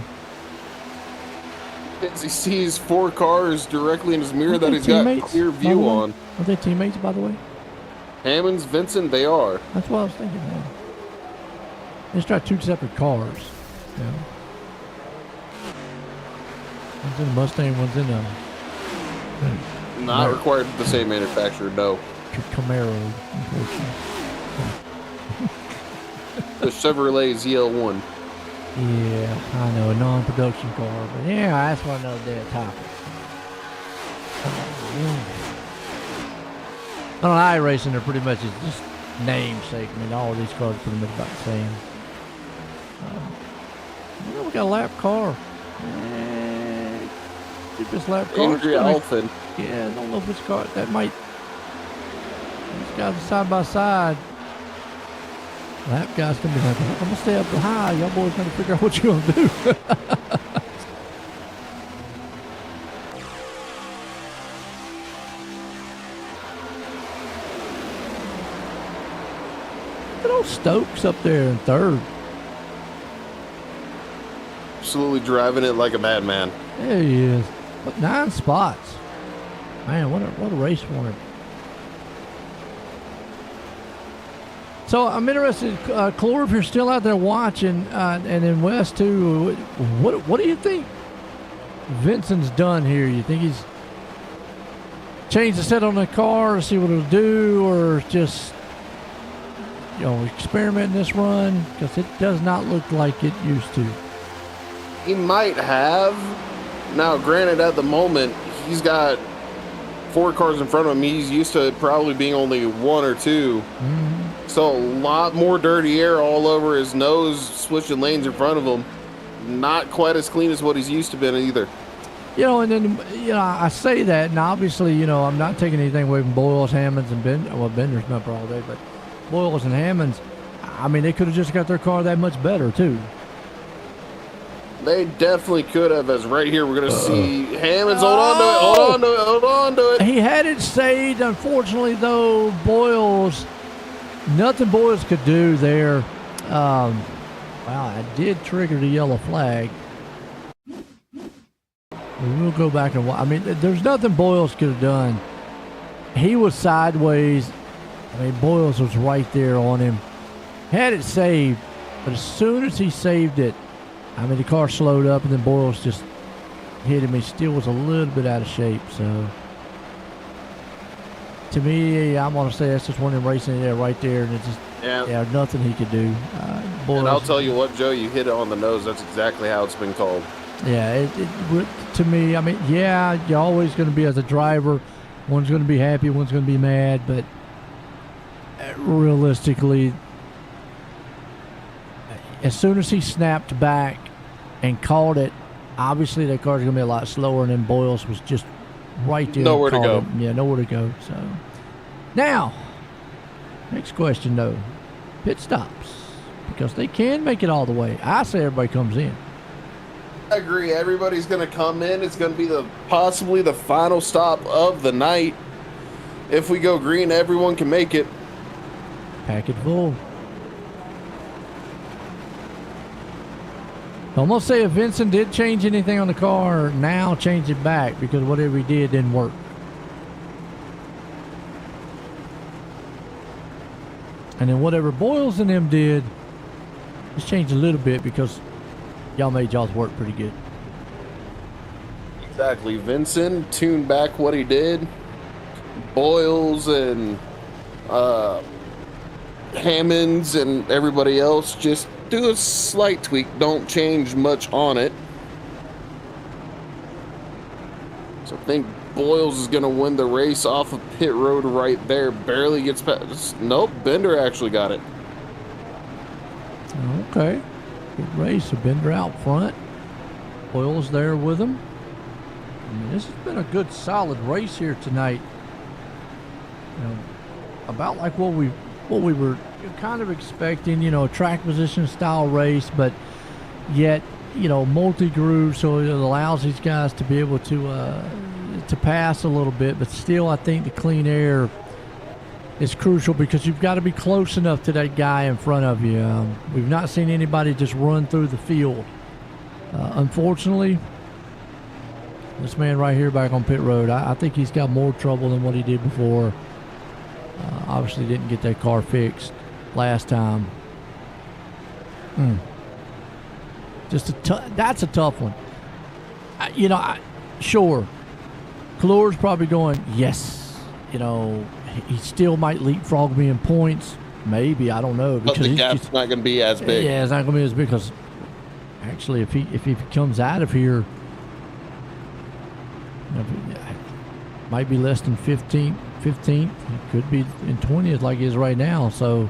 As he sees 4 cars directly in his mirror that he's got clear view on. Are they teammates, by the way? Hammonds, Vincent, they are. That's what I was thinking. Man. They just got 2 separate cars. You know? One's in a Mustang, one's in a Not required the same manufacturer, no. Camaro, unfortunately. The Chevrolet ZL1. Yeah, I know, a non-production car, but yeah, that's for another day of topic. On iRacing, they're pretty much just namesake. I mean, all of these cars are pretty much about the same. We got a lap car. Cheapest lap car. Andrea Alphin. Yeah, I don't know if it's car. That might. These guys are side by side. Lap guy's gonna be like, I'm gonna stay up high. Y'all boys gotta figure out what you're gonna do. Look at old Stokes up there in third. Absolutely driving it like a madman. There he is. But 9 spots. Man, what a race for him. So I'm interested, Clore, if you're still out there watching, and in West too, what do you think Vincent's done here? You think he's changed the set on the car to see what it'll do, or just, you know, experimenting this run? Because it does not look like it used to. He might have. Now, granted, at the moment, he's got 4 cars in front of him. He's used to it probably being only 1 or 2. Mm-hmm. So a lot more dirty air all over his nose, switching lanes in front of him. Not quite as clean as what he's used to been either. You know, and then, you know, I say that, and obviously, you know, I'm not taking anything away from Boyles, Hammonds, and Bender's not for all day, but Boyles and Hammonds, I mean, they could have just got their car that much better, too. They definitely could have, as right here we're going to see Hammonds. Hold on to it. He had it saved. Unfortunately, though, Boyles, nothing Boyles could do there. Wow, I did trigger the yellow flag. We will go back and watch. I mean, there's nothing Boyles could have done. He was sideways. I mean, Boyles was right there on him. Had it saved, but as soon as he saved it, I mean, the car slowed up, and then Boyles just hit him. He still was a little bit out of shape, so to me, I'm going to say that's just one of them racing there right there, and it's just, yeah, nothing he could do. Boyles, and I'll tell you what, Joe, you hit it on the nose. That's exactly how it's been called. Yeah, to me, I mean, yeah, you're always going to be, as a driver, one's going to be happy, one's going to be mad, but realistically, as soon as he snapped back and caught it, obviously that car's going to be a lot slower, and then Boyles was just right there. Nowhere to go. Yeah, nowhere to go. So now, next question, though. Pit stops, because they can make it all the way. I say everybody comes in. I agree. Everybody's going to come in. It's going to be possibly the final stop of the night. If we go green, everyone can make it. Pack it full. I'm going to say if Vincent did change anything on the car, now change it back, because whatever he did didn't work. And then whatever Boyles and them did, just change a little bit, because y'all made y'all's work pretty good. Exactly. Vincent tuned back what he did. Boyles and Hammonds and everybody else just do a slight tweak. Don't change much on it. So I think Boyles is going to win the race off of pit road right there. Barely gets past. Nope, Bender actually got it. Okay. Good race. A Bender out front. Boyles there with him. I mean, this has been a good, solid race here tonight. You know, about like what we were kind of expecting, you know, a track position style race, but yet, you know, multi-groove, so it allows these guys to be able to pass a little bit, but still I think the clean air is crucial, because you've got to be close enough to that guy in front of you. We've not seen anybody just run through the field. Unfortunately, this man right here back on pit road, I think he's got more trouble than what he did before. Obviously didn't get that car fixed last time. Just that's a tough one. You know, sure, McClure's probably going, yes, you know, he still might leapfrog me in points. Maybe, I don't know. But the gap's not going to be as big. Yeah, it's not going to be as big because actually if he comes out of here, you know, might be less than 15th. He could be in 20th like he is right now. So,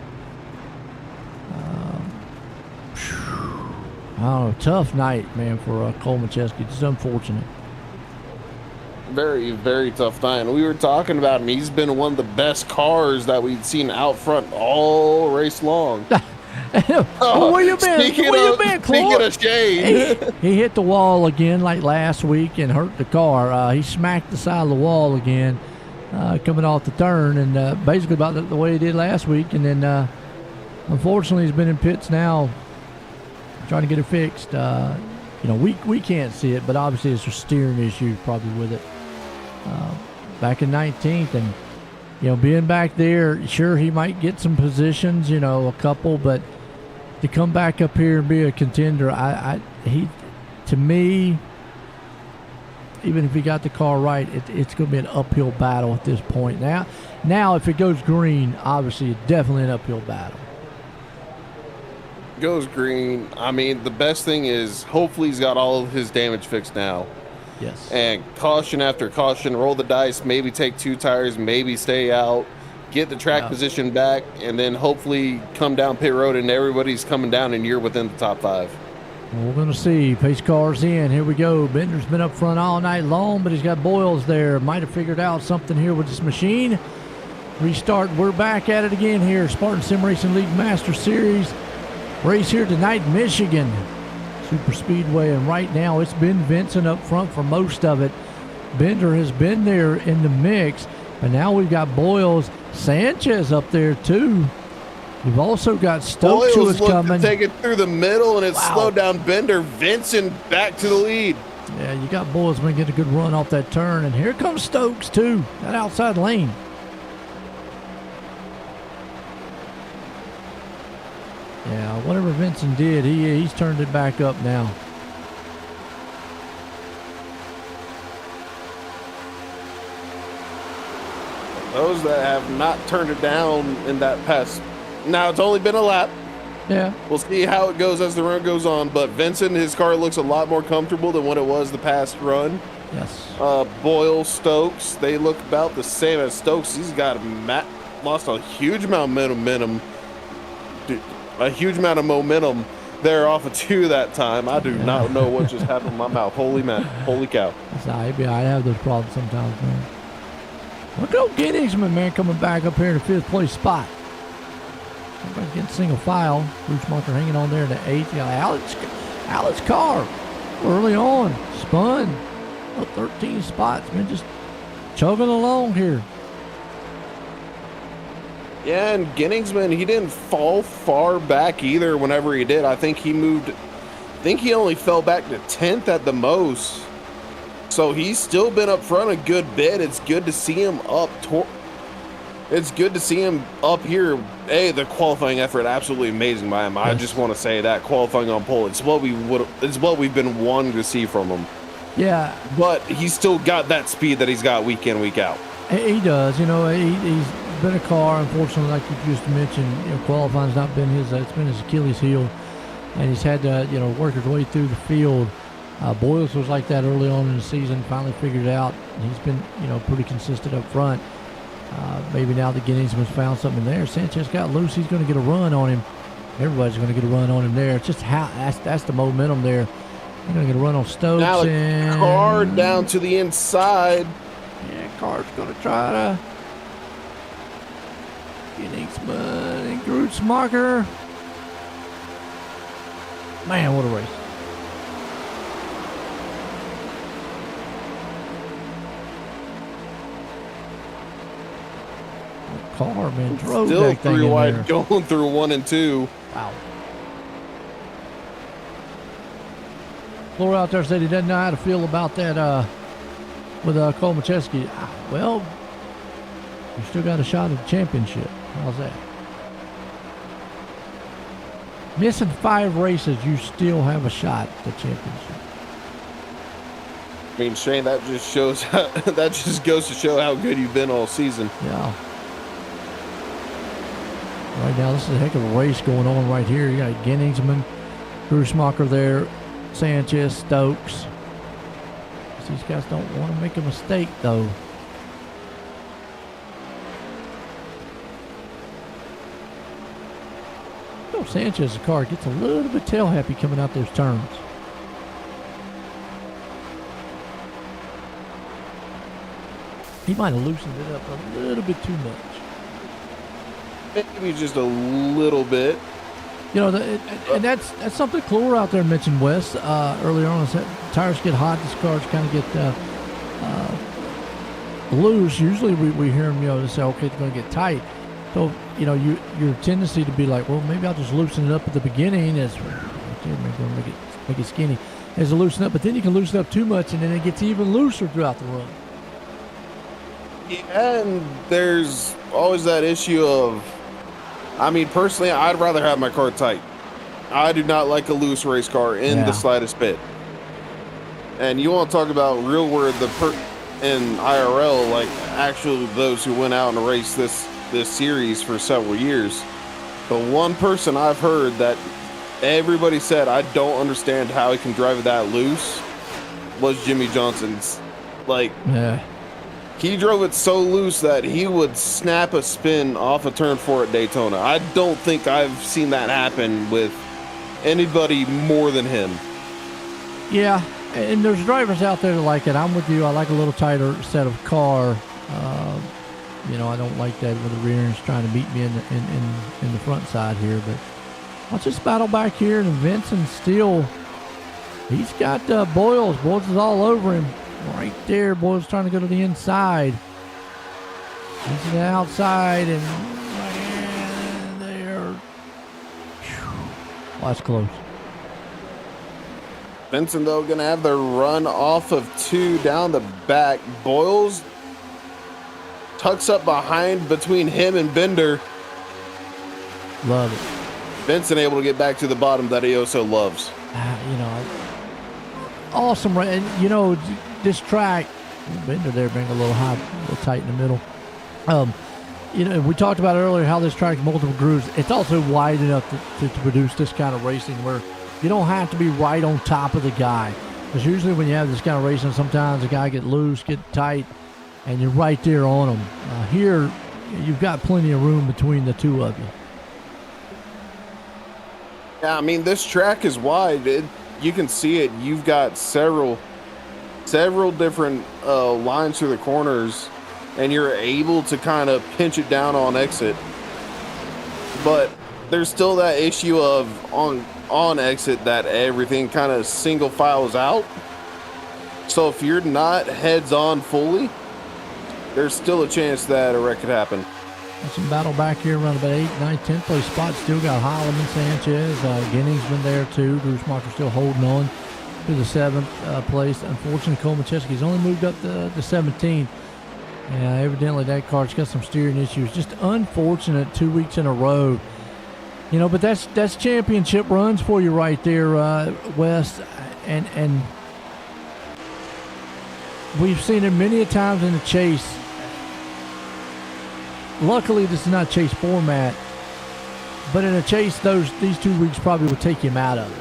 I don't know. Tough night, man, for Cole Macheski. Just unfortunate. Very, very tough night. And we were talking about him. He's been one of the best cars that we've seen out front all race long. Where you been? Speaking of shade. He hit the wall again like last week and hurt the car. He smacked the side of the wall again coming off the turn, and basically about the way he did last week. And then unfortunately he's been in pits now trying to get it fixed. You know, we can't see it, but obviously it's a steering issue probably with it. Back in 19th, and you know, being back there, sure, he might get some positions, you know, a couple, but to come back up here and be a contender, to me, even if he got the car right, it's going to be an uphill battle at this point. Now, if it goes green, obviously, it's definitely an uphill battle. Goes green. I mean, the best thing is hopefully he's got all of his damage fixed now. Yes. And caution after caution, roll the dice, maybe take 2 tires, maybe stay out, get the track position back, and then hopefully come down pit road and everybody's coming down and you're within the top 5. Well, we're going to see. Pace car's in. Here we go. Bender's been up front all night long, but he's got Boyles there. Might have figured out something here with this machine. Restart. We're back at it again here. Spartan Sim Racing League Master Series. Race here tonight, Michigan Super Speedway, and right now it's been Vincent up front for most of it. Bender has been there in the mix, but now we've got Boyles, Sanchez up there too. We've also got Stokes who is coming. Take it through the middle, and it slowed down Bender. Vincent back to the lead. Yeah, you got Boyles going to get a good run off that turn, and here comes Stokes too, that outside lane. Yeah, whatever Vincent did, he's turned it back up now. Those that have not turned it down in that past, now it's only been a lap. Yeah. We'll see how it goes as the run goes on, but Vincent, his car looks a lot more comfortable than what it was the past run. Yes. Boyle, Stokes, they look about the same as Stokes. He's got lost a huge amount of momentum. There off of 2 that time. I do not know what just happened in my mouth. Holy cow. I have those problems sometimes, man. Look at old Giddings, man, coming back up here in the 5th place spot. Everybody's getting single file. Bruce Marker hanging on there in the 8th. Alex Carr early on spun up 13 spots, man, just chugging along here. Yeah, and Ginningsman, he didn't fall far back either whenever he did. I think he only fell back to 10th at the most. So he's still been up front a good bit. It's good to see him up here. Hey, the qualifying effort, absolutely amazing by him. Yes. I just want to say that qualifying on pole, it's what we've been wanting to see from him. Yeah. But he's still got that speed that he's got week in, week out. He does. You know, he's been a car, unfortunately, like you just mentioned, you know, qualifying's not been it's been his Achilles heel, and he's had to, you know, work his way through the field. Boyles was like that early on in the season, finally figured it out. He's been, you know, pretty consistent up front. Maybe now that Giddings found something there, Sanchez got loose, he's going to get a run on him. Everybody's going to get a run on him there. It's just how that's the momentum there. You're going to get a run on Stokes. Now the car down to the inside. Yeah, car's going to try to Giddings and Grootsmacher. Man, what a race. Car, man, drove still that thing 3 in wide, there. going through 1 and 2. Wow. Floor out there said he doesn't know how to feel about that with Cole Macheski. Well, you still got a shot at the championship. How's that? Missing 5 races, you still have a shot at the championship. I mean, Shane, that just shows that just goes to show how good you've been all season. Yeah. Right now, this is a heck of a race going on right here. You got Genningsman, Grusmacher there, Sanchez, Stokes. These guys don't want to make a mistake, though. Sanchez's car gets a little bit tail happy coming out those turns. He might have loosened it up a little bit too much. Maybe just a little bit. You know, and that's something Clore out there mentioned, Wes, earlier on. Is that tires get hot, these cars kind of get loose. Usually we hear them, they say, okay, it's going to get tight. So, your tendency to be like, well, maybe I'll just loosen it up at the beginning as make it skinny as to loosen up, but then you can loosen up too much and then it gets even looser throughout the run. Yeah, and there's always that issue of, I mean, personally, I'd rather have my car tight. I do not like a loose race car in the slightest bit. And you want to talk about real world in IRL, like actually those who went out and raced this series for several years. The one person I've heard that everybody said, I don't understand how he can drive it that loose, was Jimmy Johnson's. He drove it so loose that he would snap a spin off of turn 4 at Daytona. I don't think I've seen that happen with anybody more than him. Yeah, and there's drivers out there that like it. I'm with you. I like a little tighter set of car. I don't like that with the rear end's trying to beat me in the front side here. But watch this battle back here, and Vincent still, he's got Boyles. Boyles is all over him. Right there, Boyles trying to go to the inside. He's to the outside, and there. Well, that's close. Vincent, though, going to have the run off of 2 down the back. Boyles tucks up behind between him and Bender. Love it. Vincent able to get back to the bottom that he also loves. Awesome. And, this track, Bender there being a little high, a little tight in the middle. We talked about earlier how this track's multiple grooves. It's also wide enough to produce this kind of racing where you don't have to be right on top of the guy. Because usually when you have this kind of racing, sometimes the guy get loose, get tight, and you're right there on him. Here, you've got plenty of room between the two of you. Yeah, I mean, this track is wide. You can see it. You've got several different lines through the corners, and you're able to kind of pinch it down on exit. But there's still that issue of on exit that everything kind of single files out. So if you're not heads on fully, there's still a chance that a wreck could happen. Some battle back here around about 8th, 9th, 10th place spot. Still got Holloman, Sanchez. Ginning's been there too. Grusmacher still holding on to the 7th place. Unfortunately, Cole Macheski's only moved up to 17th. Yeah, evidently that car's got some steering issues. Just unfortunate 2 weeks in a row. But that's championship runs for you right there, Wes. And we've seen it many a times in the chase. Luckily, this is not chase format, but in a chase, these 2 weeks probably would take him out of it.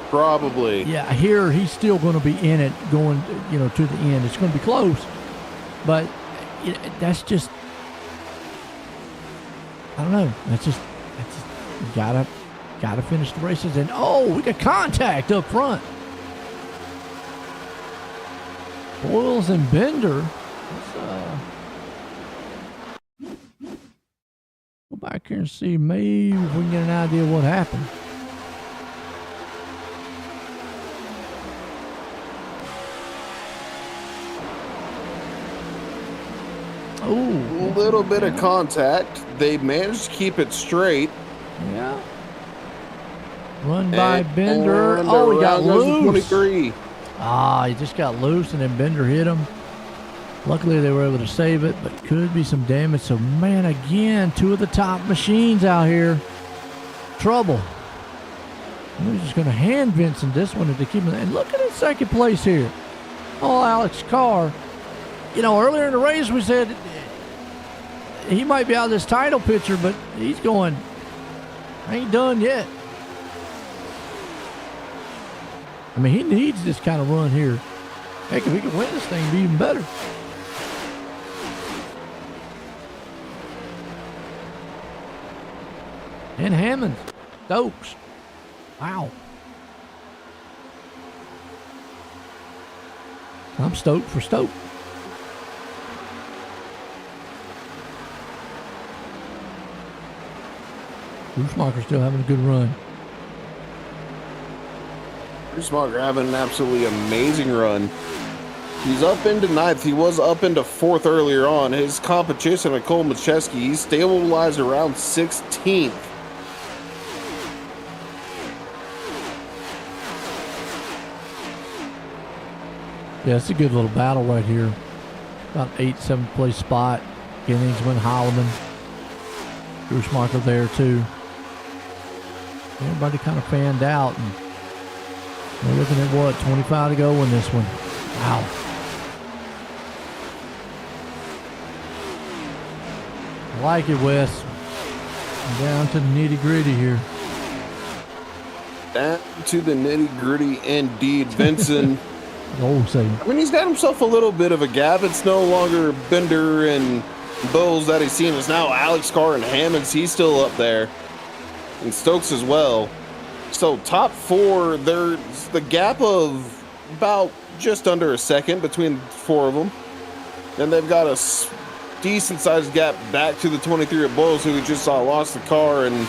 Probably. Yeah, here he's still going to be in it, going to the end. It's going to be close, but that's just, I don't know. That's just you gotta finish the races. And we got contact up front. Boyles and Bender. Go back here and see maybe if we can get an idea of what happened. A little bit of contact. They managed to keep it straight. Yeah. Run by Bender. He got loose. 23. He just got loose and then Bender hit him. Luckily, they were able to save it, but could be some damage. So, man, again, 2 of the top machines out here. Trouble. We're just going to hand Vincent this one to keep him. And look at his second place here. Oh, Alex Carr. You know, earlier in the race we said he might be out of this title picture, but he's going, I ain't done yet. I mean, he needs this kind of run here. Heck, if he can win this thing, it'd be even better. And Hammond. Stokes. Wow. I'm stoked for Stoke. Schumacher still having a good run. Schumacher having an absolutely amazing run. He's up into ninth. He was up into fourth earlier on. His competition with Cole Macheski, he's stabilized around 16th. Yeah, it's a good little battle right here. About 8th, 7th place spot. Genningsman, Holloman. Schumacher there too. Everybody kind of fanned out. And we're looking at what, 25 to go in this one. Wow. I like it, Wes. Down to the nitty gritty here. Down to the nitty gritty indeed. Vincent. Oh, say. I mean, he's got himself a little bit of a gap. It's no longer Bender and Bowles that he's seen. It's now Alex Carr and Hammonds. He's still up there. And Stokes as well. So top four, there's the gap of about just under a second between four of them. Then they've got a decent sized gap back to the 23 at Bowles, who we just saw lost the car and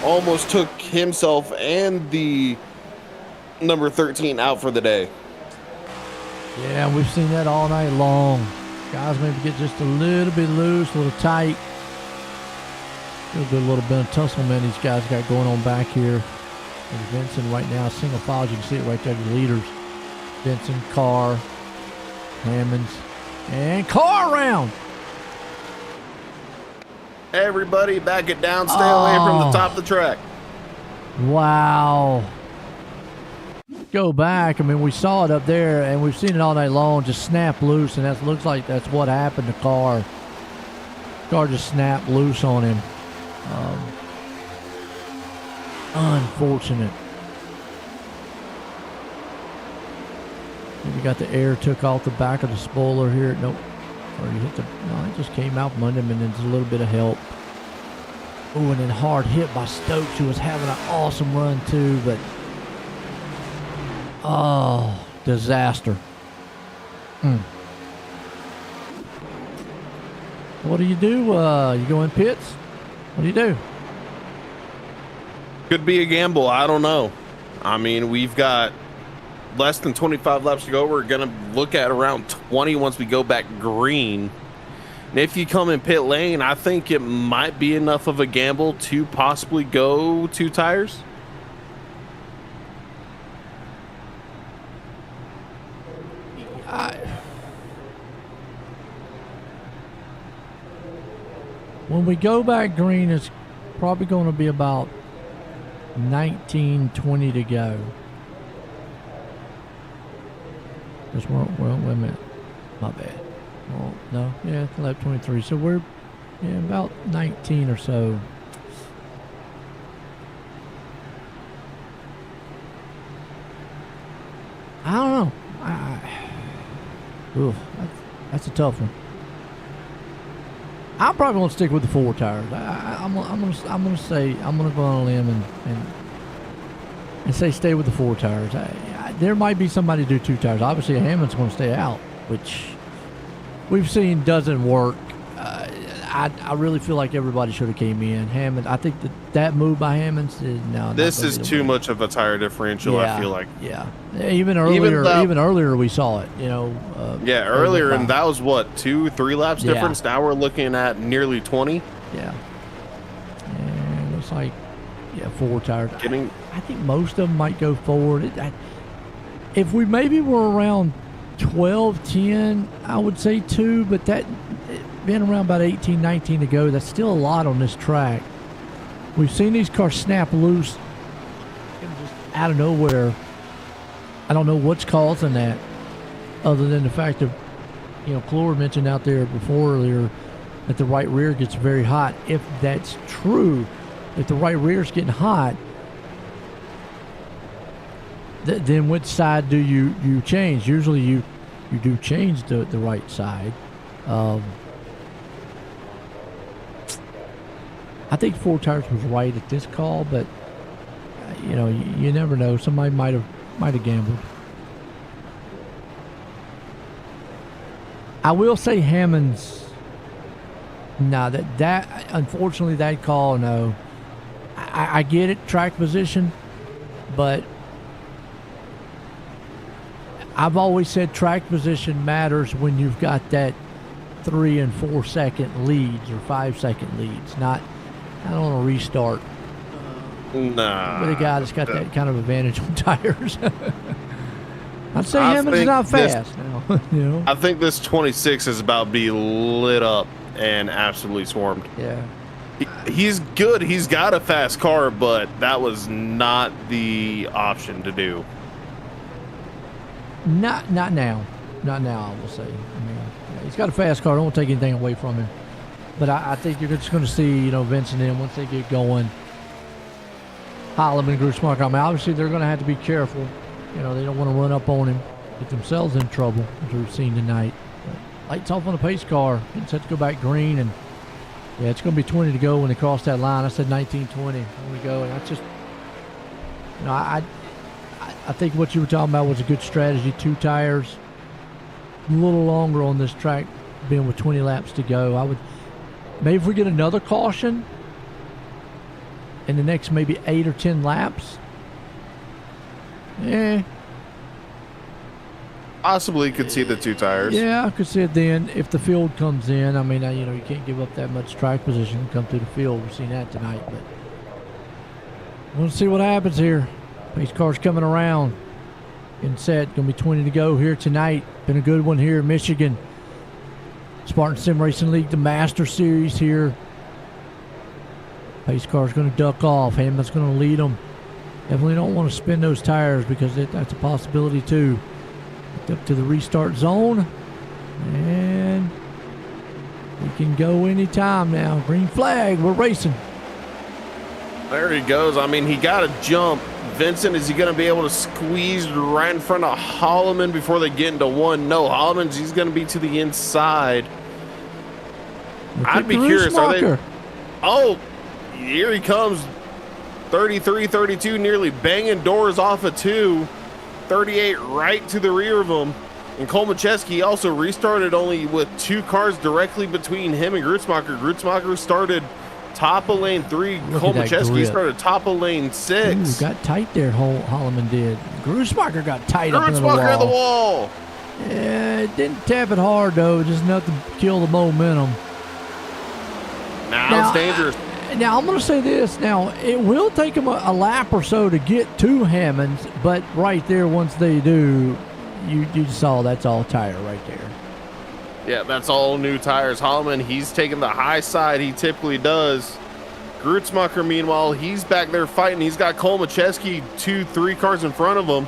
almost took himself and the number 13 out for the day. Yeah, we've seen that all night long. Guys maybe get just a little bit loose, a little tight. Feel a little bit of tusslement these guys got going on back here. And Vincent right now, single files, you can see it right there, the leaders. Vincent, Carr, Hammonds, and Carr around. Everybody back it down, stay away from the top of the track. Wow. Go back. I mean, we saw it up there, and we've seen it all night long. Just snap loose, and that looks like that's what happened to Carr. Carr just snapped loose on him. Unfortunate. Maybe got the air took off the back of the spoiler here. Nope. Or you hit the. No, it just came out from under him, and then there's a little bit of help. Oh, and then hard hit by Stokes, who was having an awesome run too, but. Oh, disaster. What do? You go in pits? What do you do? Could be a gamble. I don't know. I mean, we've got less than 25 laps to go. We're going to look at around 20 once we go back green. And if you come in pit lane, I think it might be enough of a gamble to possibly go 2 tires. When we go back green, it's probably going to be about 19, 20 to go. Just well, wait a minute. My bad. Well, no, yeah, lap 23. So we're about 19 or so. I don't know. That's a tough one. I'm probably gonna stick with the 4 tires. I'm gonna say I'm gonna go on a limb and say stay with the 4 tires. There might be somebody do 2 tires. Obviously, Hammond's gonna stay out, which we've seen doesn't work. I really feel like everybody should have came in. Hammond, I think that move by Hammond's is no. This is too much of a tire differential. Yeah, I feel like. Yeah. Even earlier we saw it. You know. Yeah, earlier, and that was what 2-3 laps difference. Now we're looking at nearly 20. Yeah. And it looks like 4 tires. I think most of them might go forward. If we maybe were around 12, 10, I would say 2, but that being around about 18, 19 to go, that's still a lot on this track. We've seen these cars snap loose. out of nowhere. I don't know what's causing that, other than the fact that, Clore mentioned out there before earlier that the right rear gets very hot. If that's true, if the right rear is getting hot, then which side do you change? Usually you do change the right side. I think 4 Tires was right at this call, but you never know. Somebody might have gambled. I will say Hammond's. No, that unfortunately that call, no. I get it, track position, but I've always said track position matters when you've got that 3 and 4 second leads or 5 second leads, not on a restart. Nah. With a guy that's got that kind of advantage on tires. I'd say Hammond's not fast now. I think this 26 is about to be lit up and absolutely swarmed. Yeah. He's good. He's got a fast car, but that was not the option to do. Not now. Not now, I will say. I mean, he's got a fast car. I don't want to take anything away from him. But I think you're just going to see, Vincent and once they get going, Holloman and Grusmark. I mean, obviously they're going to have to be careful. They don't want to run up on him, get themselves in trouble, as we've seen tonight. But lights off on the pace car. Getting set to go back green. And, yeah, it's going to be 20 to go when they cross that line. I said 19-20 when we go. And that's just, I think what you were talking about was a good strategy. 2 tires, a little longer on this track, being with 20 laps to go. Maybe if we get another caution in the next maybe 8 or 10 laps, Possibly could see the 2 tires. Yeah, I could see it then if the field comes in. I mean, you can't give up that much track position to come through the field. We've seen that tonight, but we'll see what happens here. Pace car's coming around. Getting set. Going to be 20 to go here tonight. Been a good one here in Michigan. Spartan Sim Racing League, the Master Series here. Pace car's going to duck off. Hammond's going to lead them. Definitely don't want to spin those tires because that's a possibility too. Up to the restart zone. And we can go anytime now. Green flag. We're racing. There he goes. I mean, he got a jump. Vincent, is he going to be able to squeeze right in front of Holloman before they get into one? No, he's going to be to the inside. I'd be curious. Are they? Oh, here he comes. 33, 32, nearly banging doors off of 2. 38 right to the rear of him. And Cole Macheski also restarted only with 2 cars directly between him and Grutzmacher. Grutzmacher started top of lane 3. Cole Macheski started top of lane 6. Ooh, got tight there, Holloman did. Grutzmacher got tight up into the wall. Grutzmacher in the wall. Yeah, it didn't tap it hard, though. Just enough to kill the momentum. Now it's dangerous. Now, I'm going to say this. Now, it will take them a lap or so to get to Hammond's, but right there, once they do, you saw that's all tire right there. Yeah, that's all new tires. Holloman, he's taking the high side. He typically does. Grutzmacher, meanwhile, he's back there fighting. He's got Cole Macheski 2-3 cars in front of him.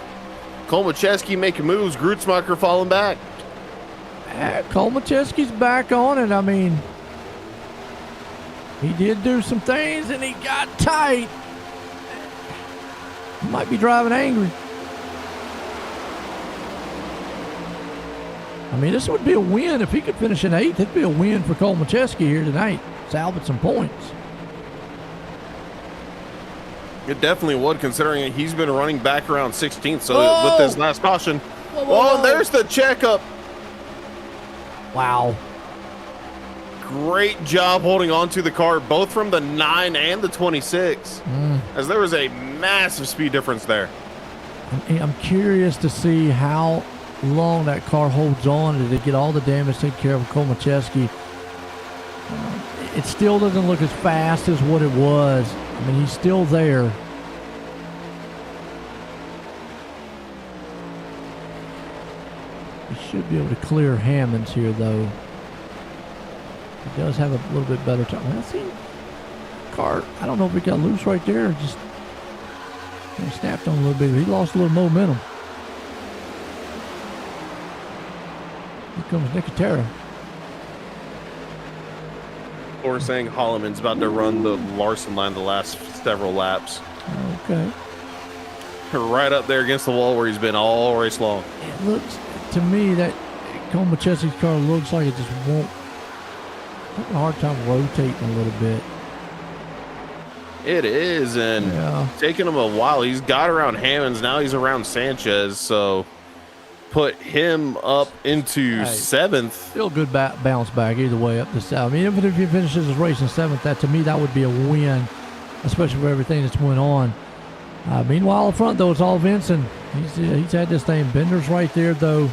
Cole Macheski making moves. Grutzmacher falling back. Cole Macheski's back on it. I mean, he did do some things, and he got tight. He might be driving angry. I mean, this would be a win. If he could finish in 8th, it'd be a win for Cole Macheski here tonight. Salvage some points. It definitely would, considering he's been running back around 16th. So with this last caution. Whoa. There's the checkup. Wow. Great job holding on to the car, both from the 9 and the 26, as there was a massive speed difference there. I'm curious to see how long that car holds on. Did it get all the damage taken care of Cole Macheski? It still doesn't look as fast as what it was. I mean, he's still there. He should be able to clear Hammond's here, though. He does have a little bit better time. Well, see, car, I don't know if it got loose right there. Just He snapped on a little bit. He lost a little momentum. Here comes Nicotera. Or saying Holloman's about to run the Larson line the last several laps. Okay. Right up there against the wall where he's been all race long. It looks to me that Komacheski's car looks like it just won't. Having a hard time rotating a little bit. It is, and taking him a while. He's got around Hammonds. Now he's around Sanchez, so put him up into 7th. Still good bounce back either way up the south. I mean, even if he finishes his race in 7th, that to me that would be a win, especially for everything that's went on. Meanwhile, up front though, it's all Vincent. He's had this thing. Bender's right there though.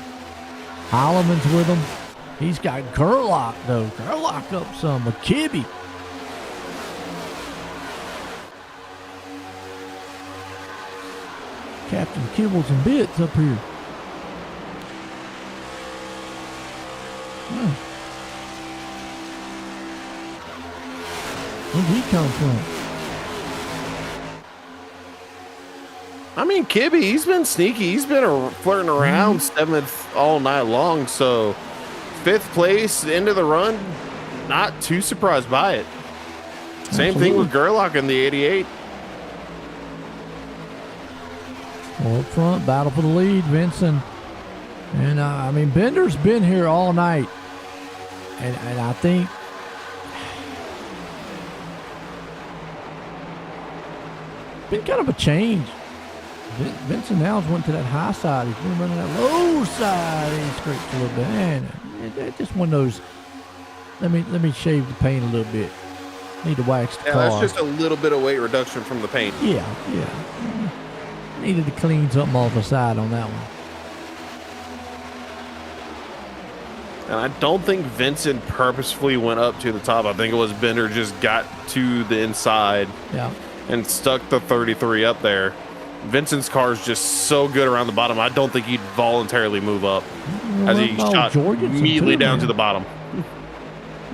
Holloman's with him. He's got Gerlach though. Gerlach up some. McKibbe. Captain Kibbles and Bits up here. Where'd he come from? I mean, Kibbe, he's been sneaky. He's been flirting around 7th all night long. So 5th place into the run, not too surprised by it. Same thing with Gerlach in the 88. Well, up front, battle for the lead, Vincent. And I mean, Bender's been here all night. And I think been kind of a change. Vincent now went to that high side. He's been running that low side. And he scrapes a little bit. Man, just one of those. Let me shave the paint a little bit. Need to wax the car. That's just a little bit of weight reduction from the paint. Yeah. Needed to clean something off the side on that one. And I don't think Vincent purposefully went up to the top. I think it was Bender just got to the inside and stuck the 33 up there. Vincent's car is just so good around the bottom. I don't think he'd voluntarily move up as he shot immediately down to the bottom.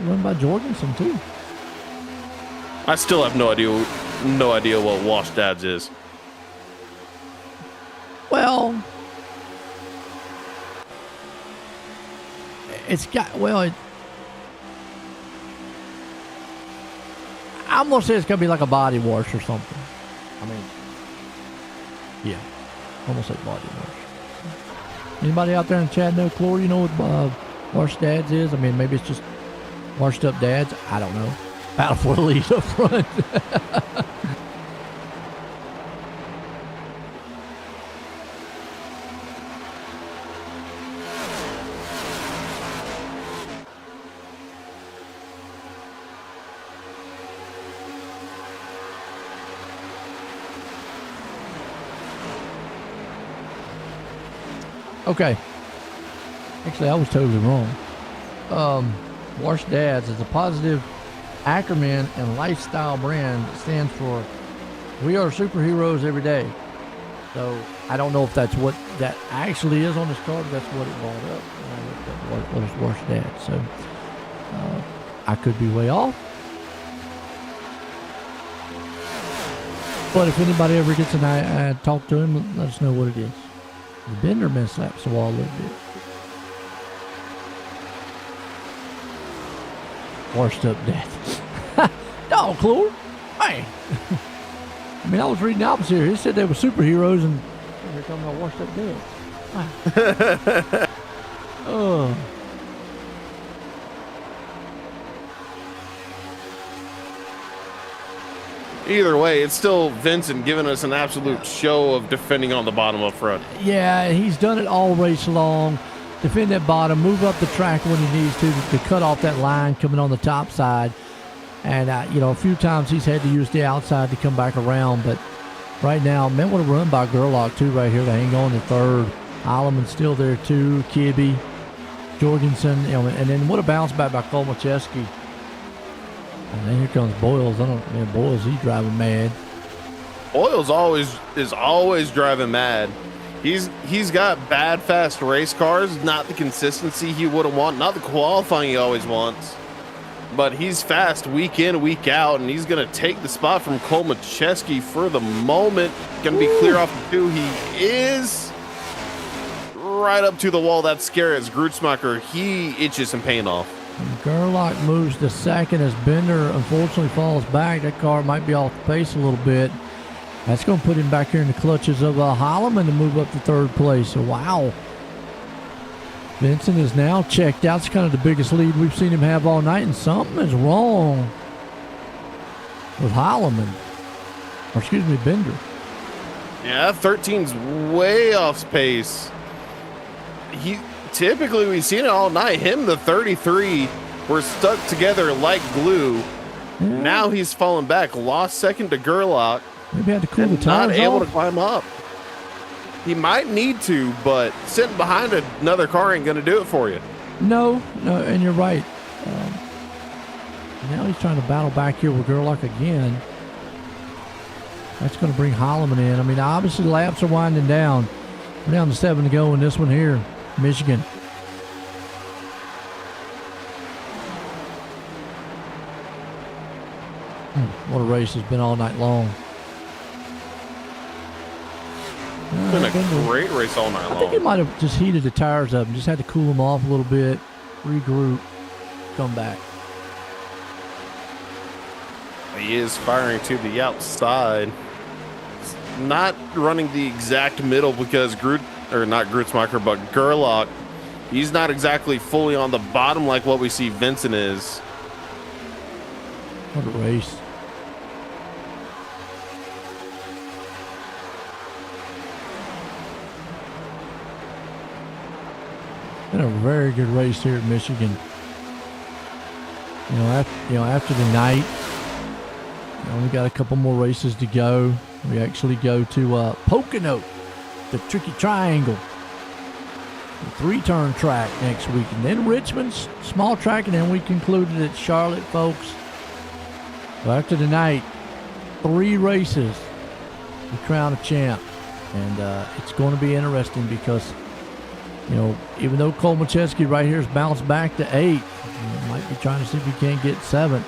Run by Jorgensen too. I still have no idea what Wash Dads is. Well, I'm gonna say it's gonna be like a body wash or something. I mean, yeah, I'm gonna say body wash. Anybody out there in the chat know, Clore, you know what wash dads is? I mean, maybe it's just washed up dads. I don't know. Battle for the lead up front. Okay. Actually, I was totally wrong. Wash Dads is a positive acronym and lifestyle brand that stands for "We are superheroes every day." So I don't know if that's what that actually is on this card, but that's what it brought up. And I looked up what is Wash Dads. So I could be way off. But if anybody ever gets an eye, talk to him, let us know what it is. The Benderman slaps the wall a little bit. Washed up death. No, Clore. Hey. I mean, I was reading the opposite here. He said they were superheroes, and they're talking about washed up death. Oh. Either way, it's still Vincent giving us an absolute show of defending on the bottom up front. Yeah, he's done it all race long. Defend that bottom, move up the track when he needs to cut off that line coming on the top side. And, a few times he's had to use the outside to come back around. But right now, man, what a run by Gerlach, too, right here to hang on to third. Holloman's still there, too. Kibbe, Jorgensen, and then what a bounce back by Kolmacheski. And then here comes Boyles. Boyles, he's driving mad. Boyles is always driving mad. He's got bad, fast race cars, not the consistency he would have wanted, not the qualifying he always wants. but he's fast week in, week out, and he's going to take the spot from Cole Macheski for the moment. Going to be clear off the 2. He is right up to the wall. That's scary as Grootsmacher. He itches some paint off. And Gerlach moves to second as Bender unfortunately falls back. That car might be off the pace a little bit. That's going to put him back here in the clutches of Holloman to move up to third place. So, wow. Vincent is now checked out. It's kind of the biggest lead we've seen him have all night, and something is wrong with Holloman. Or, excuse me, Bender. Yeah, 13's way off pace. Typically, we've seen it all night. Him, the 33, were stuck together like glue. Yeah. Now he's fallen back. Lost second to Gerlach. Maybe had to cool the and tires not able off. to climb up. He might need to, but sitting behind another car ain't going to do it for you. No, and you're right. Now he's trying to battle back here with Gerlach again. That's going to bring Holloman in. I mean, obviously the laps are winding down. We're down to 7 to go in this one here, Michigan. What a race has been all night long. It's been a great race all night long. I think he might have just heated the tires up and just had to cool them off a little bit, regroup, come back. He is firing to the outside. It's not running the exact middle because not Grootsmacher, but Gerlach, he's not exactly fully on the bottom like what we see Vincent is. What a race. Been a very good race here at Michigan. After the night, we got a couple more races to go. We actually go to Pocono, the Tricky Triangle, the 3-turn track next week, and then Richmond's small track, and then we concluded at Charlotte, folks. So after the night, 3 races to crown a champ, and it's going to be interesting because, even though Cole Macheski right here has bounced back to 8, might be trying to see if he can't get 7.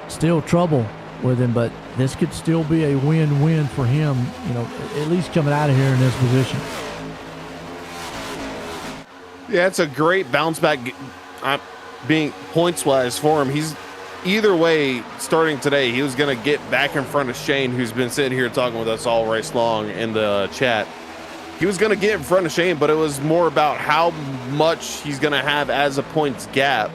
Still trouble with him, but this could still be a win-win for him, at least coming out of here in this position. Yeah, it's a great bounce back being points-wise for him. He's either way, starting today, he was going to get back in front of Shane, who's been sitting here talking with us all race long in the chat. He was going to get in front of Shane, but it was more about how much he's going to have as a points gap.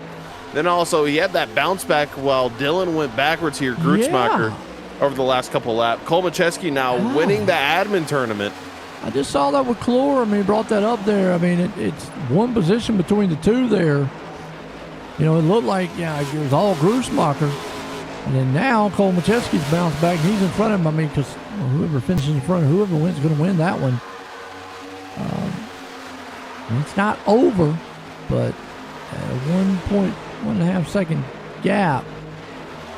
Then also, he had that bounce back while Dylan went backwards here, Grootsmacher, over the last couple laps. Cole Macheski now winning the admin tournament. I just saw that with Clore. I mean, he brought that up there. I mean, it's one position between the two there. It looked like, it was all Grootsmacher. And then now Cole Macheski's bounced back, and he's in front of him. I mean, because whoever finishes in front of whoever wins is going to win that one. It's not over, but at a 1.5 second gap,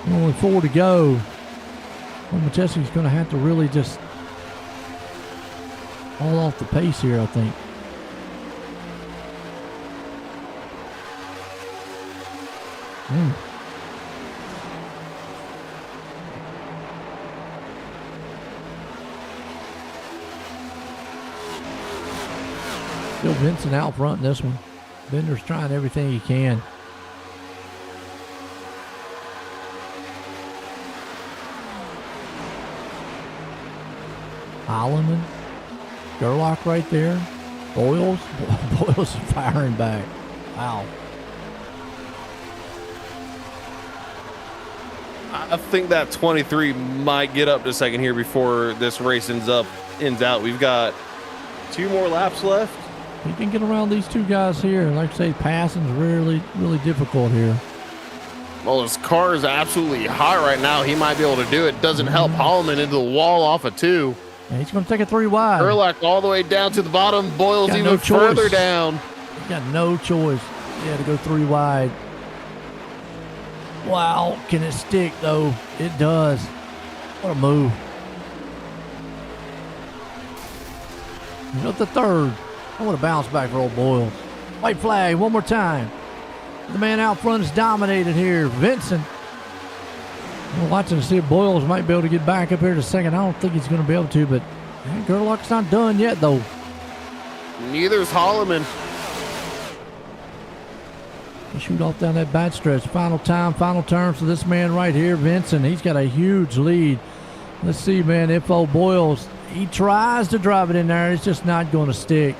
only 4 to go. Well, Macheski's going to have to really just fall off the pace here, I think. Still Vincent out front in this one. Bender's trying everything he can. Holloman, Gerlach right there. Boyles is firing back. Wow. I think that 23 might get up to second here before this race ends out. We've got 2 more laps left. He can get around these 2 guys here. Like I say, passing's really, really difficult here. Well, his car is absolutely hot right now. He might be able to do it. Doesn't help Holloman into the wall off of 2. And he's going to take a 3 wide. Gerlach all the way down to the bottom. Boyles even further down. He's got no choice. He had to go 3 wide. Wow, can it stick though? It does. What a move. He's up the 3rd. I want to bounce back for old Boyles. White flag one more time. The man out front is dominated here. Vincent. We're watching to see if Boyles might be able to get back up here to second. I don't think he's going to be able to, but Gerlach's not done yet, though. Neither's Holloman. Shoot off down that bad stretch. Final time, final turn for this man right here, Vincent. He's got a huge lead. Let's see, man, if Boyles, he tries to drive it in there. It's just not going to stick.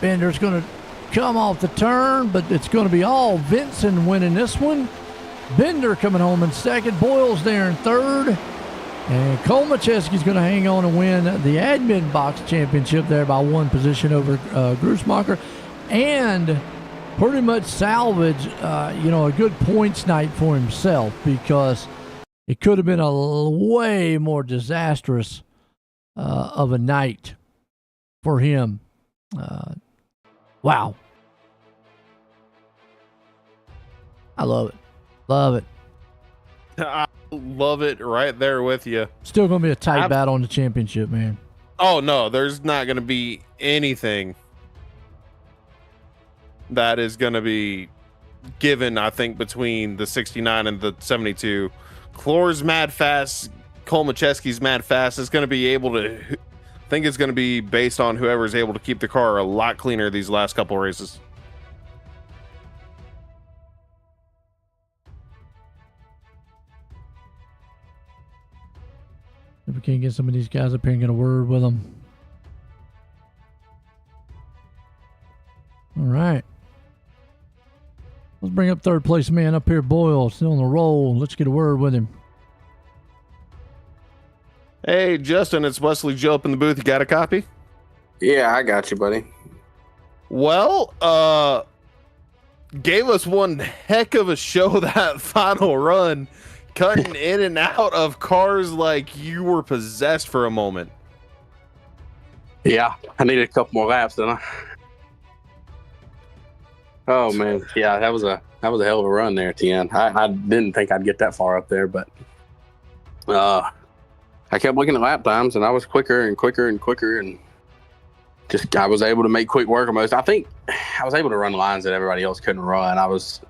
Bender's going to come off the turn, but it's going to be all Vincent winning this one. Bender coming home in second. Boyles there in third. And Cole Macheski's going to hang on and win the admin box championship there by one position over Grusmacher. And pretty much salvage, a good points night for himself, because it could have been a way more disastrous of a night for him. Wow. I love it. Love it. I love it right there with you. Still going to be a tight battle in the championship, man. Oh, no, there's not going to be anything that is going to be given, I think, between the 69 and the 72. Clore's mad fast. Cole Macheski's mad fast. It's going to be able to, I think it's going to be based on whoever's able to keep the car a lot cleaner these last couple races. If we can't get some of these guys up here and get a word with them. All right. Let's bring up third place man up here, Boyle, still on the roll. Let's get a word with him. Hey, Justin, it's Wesley Joe up in the booth. You got a copy? Yeah, I got you, buddy. Well, gave us one heck of a show that final run, cutting in and out of cars like you were possessed for a moment. Yeah, I needed a couple more laps, didn't I? Oh man, yeah, that was a hell of a run there at the end. I didn't think I'd get that far up there, but I kept looking at lap times, and I was quicker and quicker and quicker, and just I was able to make quick work of most. I think I was able to run lines that everybody else couldn't run. I was,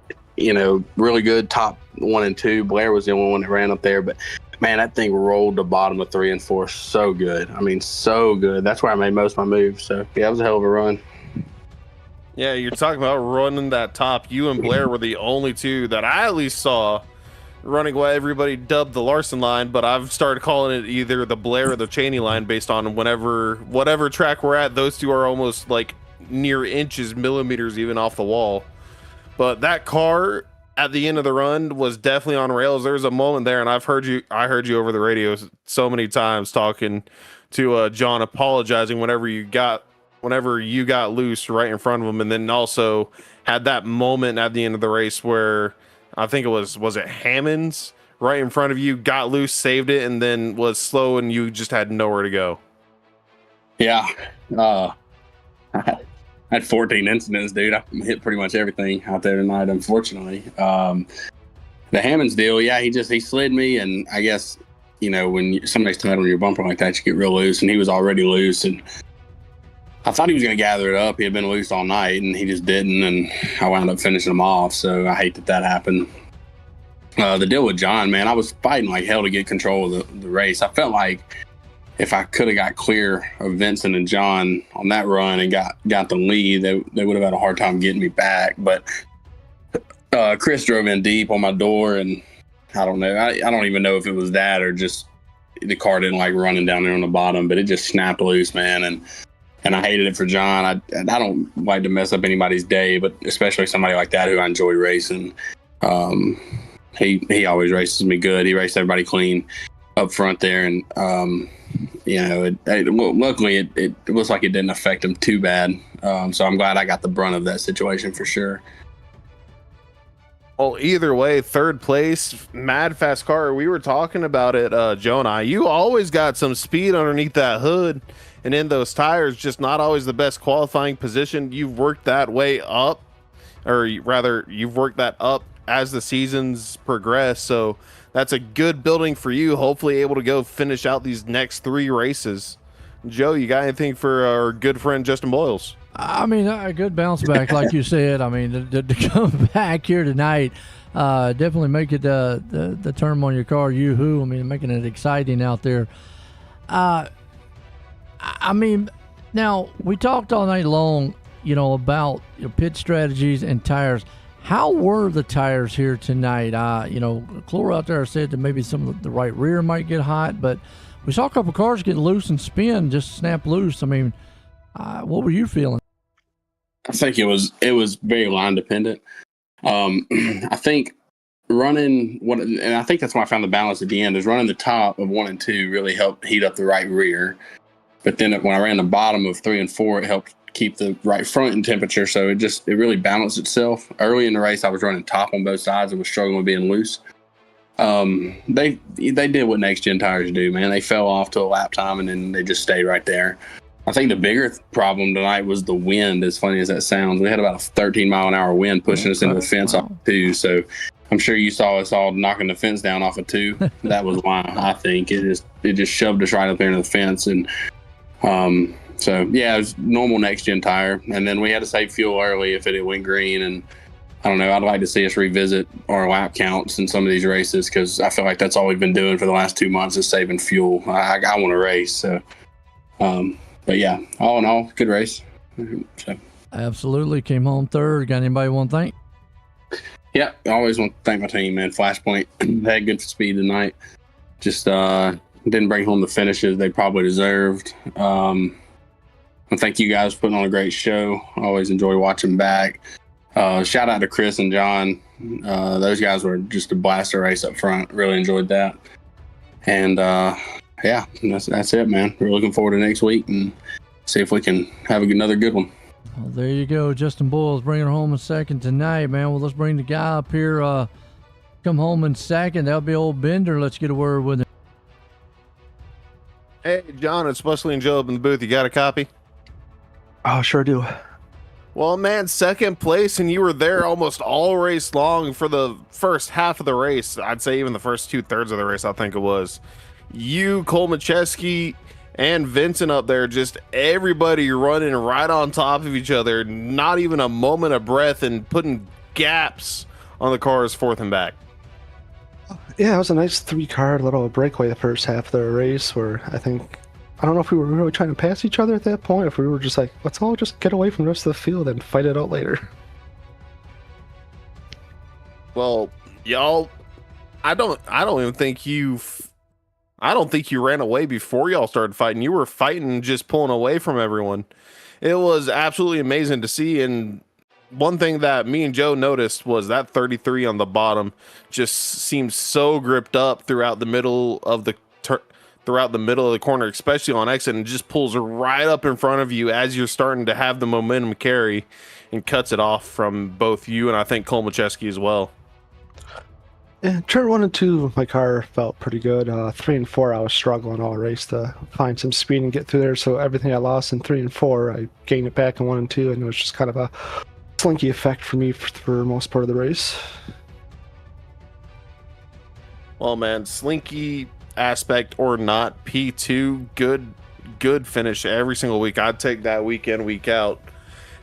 really good top 1 and 2. Blair was the only one that ran up there, but man, that thing rolled the bottom of 3 and 4 so good. I mean, so good. That's where I made most of my moves. So yeah, it was a hell of a run. Yeah, you're talking about running that top. You and Blair were the only two that I at least saw running what everybody dubbed the Larson line, but I've started calling it either the Blair or the Cheney line based on whatever track we're at. Those two are almost like near inches, millimeters even off the wall. But that car at the end of the run was definitely on rails. There was a moment there, and I heard you over the radio so many times talking to John, apologizing whenever you got loose right in front of him, and then also had that moment at the end of the race where I think it was it Hammonds right in front of you, got loose, saved it, and then was slow, and you just had nowhere to go. Yeah. I had 14 incidents, dude. I hit pretty much everything out there tonight, unfortunately. The Hammonds deal, yeah, he slid me, and I guess, when somebody's tight on your bumper like that, you get real loose, and he was already loose, and I thought he was going to gather it up. He had been loose all night, and he just didn't, and I wound up finishing him off, so I hate that happened. The deal with John, man, I was fighting like hell to get control of the race. I felt like if I could have got clear of Vincent and John on that run and got the lead, they would have had a hard time getting me back. But Chris drove in deep on my door, and I don't know. I don't even know if it was that or just the car didn't like running down there on the bottom, but it just snapped loose, man, and I hated it for John. I don't like to mess up anybody's day, but especially somebody like that who I enjoy racing. He always races me good. He raced everybody clean up front there, and luckily it looks like it didn't affect him too bad. So I'm glad I got the brunt of that situation for sure. Well, either way, third place, mad fast car. We were talking about it, Joe and I. You always got some speed underneath that hood and in those tires, just not always the best qualifying position. You've worked that way up, or rather, you've worked that up as the seasons progress. So that's a good building for you. Hopefully able to go finish out these next 3 races. Joe, you got anything for our good friend Justin Boyles? I mean, a good bounce back, like you said. I mean, to come back here tonight, definitely make it the term on your car, yoo-hoo. I mean, making it exciting out there. I mean, now we talked all night long, about pit strategies and tires. How were the tires here tonight? Clore out there said that maybe some of the right rear might get hot, but we saw a couple cars get loose and spin, just snap loose. I mean, what were you feeling? I think it was very line dependent. I think and I think that's why I found the balance at the end, is running the top of 1 and 2 really helped heat up the right rear. But then when I ran the bottom of 3 and 4, it helped keep the right front in temperature. So it really balanced itself. Early in the race, I was running top on both sides and was struggling with being loose. They did what next gen tires do, man. They fell off to a lap time and then they just stayed right there. I think the bigger problem tonight was the wind, as funny as that sounds. We had about a 13-mile-an-hour wind pushing us into the fence off of 2. So I'm sure you saw us all knocking the fence down off of 2. That was why, I think. It just shoved us right up there into the fence. And so, yeah, it was normal next-gen tire. And then we had to save fuel early if it had went green. And I don't know, I'd like to see us revisit our lap counts in some of these races, because I feel like that's all we've been doing for the last 2 months is saving fuel. I want to race. So, but yeah, all in all, good race. So. Absolutely. Came home third. Got anybody want to thank? Yeah, I always want to thank my team, man. Flashpoint had good speed tonight. Just didn't bring home the finishes they probably deserved. And thank you guys for putting on a great show. I always enjoy watching back. Shout out to Chris and John. Those guys were just a blast to race up front. Really enjoyed that. And yeah, that's it, man. We're looking forward to next week and see if we can have another good one. Well, there you go. Justin Boyle's bringing her home in second tonight, man. Well, let's bring the guy up here. Come home in second. That'll be old Bender. Let's get a word with him. Hey, John, it's Busley and Joe up in the booth. You got a copy? Oh, sure do. Well, man, second place, and you were there almost all race long for the first half of the race. I'd say even the first 2/3 of the race, I think it was. You, Cole Macheski, and Vincent up there, just everybody running right on top of each other, not even a moment of breath, and putting gaps on the cars fourth and back. Yeah, it was a nice 3-car little breakaway the first half of the race where I don't know if we were really trying to pass each other at that point, if we were just like, let's all just get away from the rest of the field and fight it out later. Well, y'all, I don't think you ran away before y'all started fighting. You were fighting, just pulling away from everyone. It was absolutely amazing to see. And one thing that me and Joe noticed was that 33 on the bottom just seems so gripped up throughout the middle of the corner, especially on exit, and just pulls right up in front of you as you're starting to have the momentum carry and cuts it off from both you and I think Cole Macheski as well. Yeah, turn 1 and 2, my car felt pretty good. 3 and 4, I was struggling all race to find some speed and get through there. So everything I lost in 3 and 4, I gained it back in 1 and 2, and it was just kind of a slinky effect for me for most part of the race. Well, man, slinky aspect or not, P2, good finish every single week. I'd take that week in, week out.